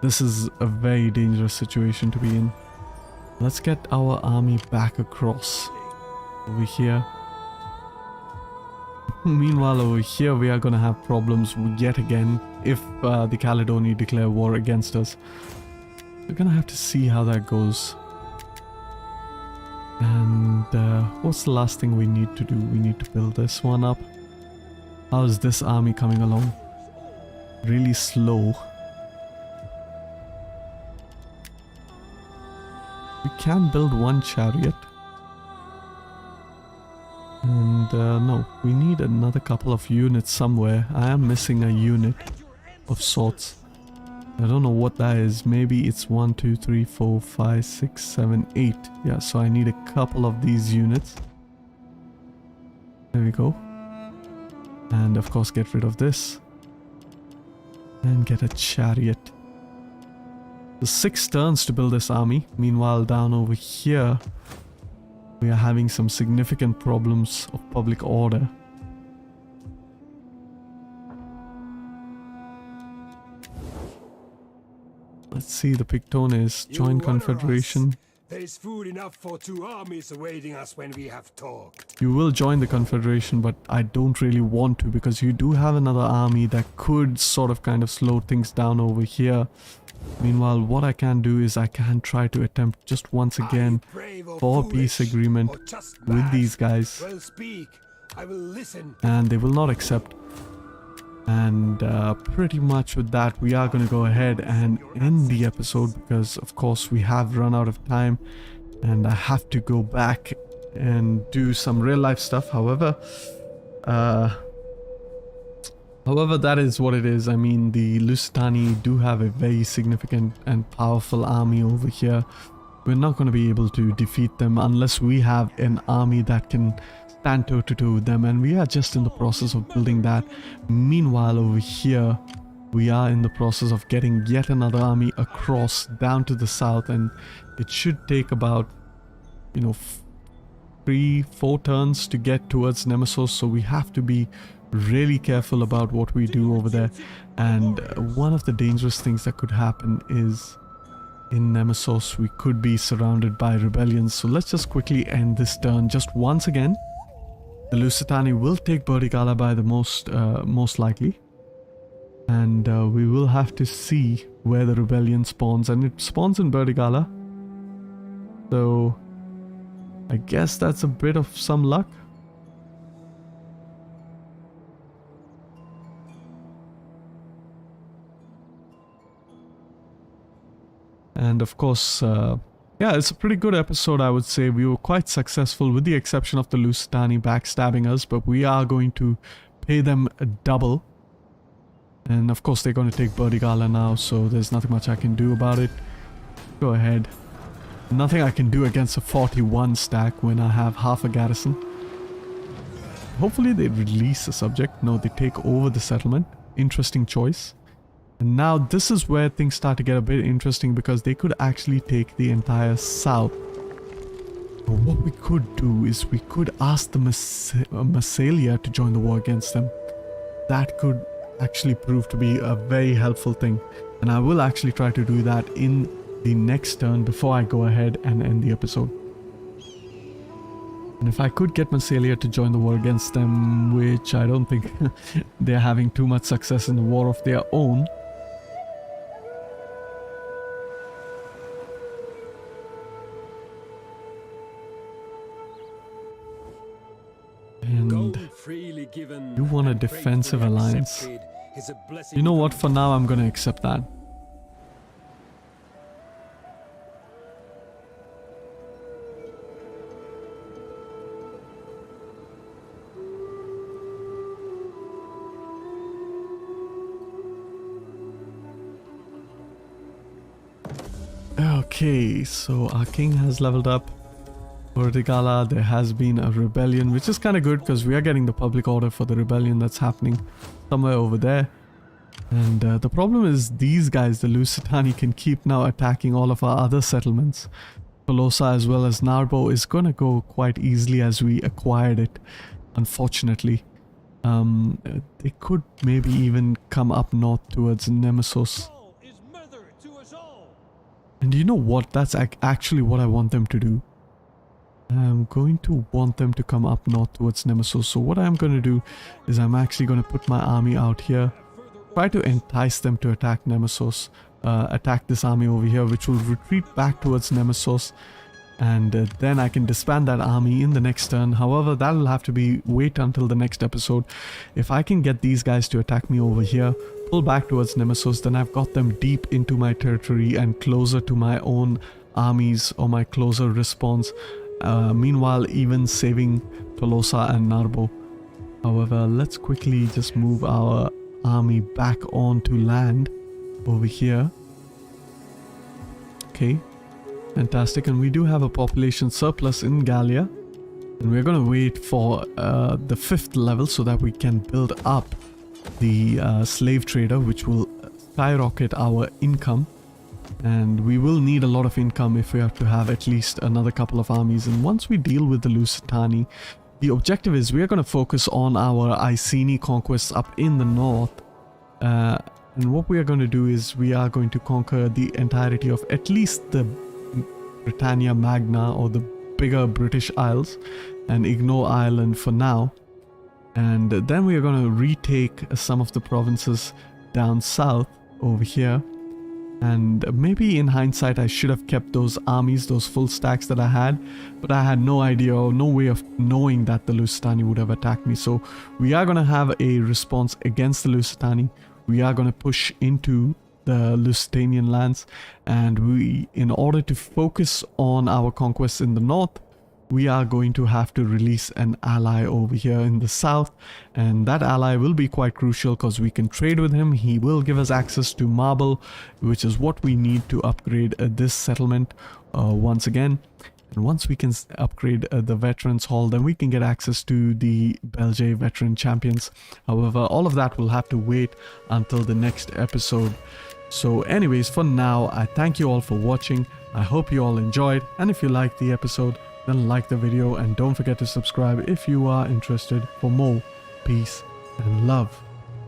This is a very dangerous situation to be in. Let's get our army back across over here. Meanwhile, over here we are gonna have problems yet again if the Caledoni declare war against us. We're gonna have to see how that goes. And what's the last thing we need to do? We need to build this one up. How is this army coming along? Really slow. We can build one chariot. And no, we need another couple of units somewhere. I am missing a unit of sorts. I don't know what that is. Maybe it's 1, 2, 3, 4, 5, 6, 7, 8. Yeah, so I need a couple of these units. There we go. And of course get rid of this. And get a chariot. The 6 turns to build this army. Meanwhile, down over here, we are having some significant problems of public order. Let's see, the Pictones join confederation. There is food enough for 2 armies awaiting us when we have talked. You will join the confederation, but I don't really want to because you do have another army that could sort of kind of slow things down over here. Meanwhile, what I can do is I can try to attempt just once again for a peace agreement with these guys. Well, speak. I will listen. And they will not accept. And pretty much with that, we are going to go ahead and end the episode because, of course, we have run out of time and I have to go back and do some real life stuff. However, that is what it is. I mean, the Lusitani do have a very significant and powerful army over here. We're not going to be able to defeat them unless we have an army that can stand toe to toe with them, and we are just in the process of building that. Meanwhile, over here we are in the process of getting yet another army across down to the south, and it should take about 3-4 turns to get towards Nemesis, so we have to be really careful about what we do over there. And one of the dangerous things that could happen is in Nemesis we could be surrounded by rebellions. So let's just quickly end this turn just once again. The Lusitani will take Burdigala by the most likely, and we will have to see where the rebellion spawns, and it spawns in Burdigala, so I guess that's a bit of some luck. And of course, yeah, it's a pretty good episode, I would say. We were quite successful with the exception of the Lusitani backstabbing us, but we are going to pay them a double. And of course, they're going to take Burdigala now, so there's nothing much I can do about it. Go ahead. Nothing I can do against a 41 stack when I have half a garrison. Hopefully they release the subject. No, they take over the settlement. Interesting choice. And now this is where things start to get a bit interesting because they could actually take the entire south. But what we could do is we could ask the Massalia to join the war against them. That could actually prove to be a very helpful thing. And I will actually try to do that in the next turn before I go ahead and end the episode. And if I could get Massalia to join the war against them, which I don't think they're having too much success in the war of their own. And you want a defensive alliance. You know what, for now I'm gonna accept that. Okay, so our king has leveled up. Gallia, there has been a rebellion, which is kind of good because we are getting the public order for the rebellion that's happening somewhere over there. And the problem is these guys, the Lusitani, can keep now attacking all of our other settlements. Tolosa as well as Narbo is going to go quite easily as we acquired it, unfortunately. They could maybe even come up north towards Nemesis. And you know what? That's actually what I want them to do. I'm going to want them to come up north towards Nemesis. So what I'm going to do is I'm actually going to put my army out here. Try to entice them to attack Nemesis. Attack this army over here, which will retreat back towards Nemesis. And then I can disband that army in the next turn. However, that will have to wait until the next episode. If I can get these guys to attack me over here, pull back towards Nemesis, then I've got them deep into my territory and closer to my own armies or my closer response. Meanwhile, even saving Tolosa and Narbo. However, let's quickly just move our army back onto land over here. Okay, fantastic. And we do have a population surplus in Gallia. And we're going to wait for the 5th level so that we can build up the slave trader, which will skyrocket our income. And we will need a lot of income if we have to have at least another couple of armies. And once we deal with the Lusitani, the objective is we are going to focus on our Iceni conquests up in the north. And what we are going to do is we are going to conquer the entirety of at least the Britannia Magna, or the bigger British Isles, and ignore Ireland for now. And then we are going to retake some of the provinces down south over here. And maybe in hindsight I should have kept those armies, those full stacks that I had, but I had no idea or no way of knowing that the Lusitani would have attacked me. So we are going to have a response against the Lusitani. We are going to push into the Lusitanian lands, and in order to focus on our conquests in the north, we are going to have to release an ally over here in the south, and that ally will be quite crucial because we can trade with him. He will give us access to marble, which is what we need to upgrade this settlement once again. And once we can upgrade the Veterans Hall, then we can get access to the Belgian Veteran Champions. However, all of that will have to wait until the next episode. So anyways, for now, I thank you all for watching. I hope you all enjoyed, and if you liked the episode, then like the video and don't forget to subscribe if you are interested for more. Peace and love.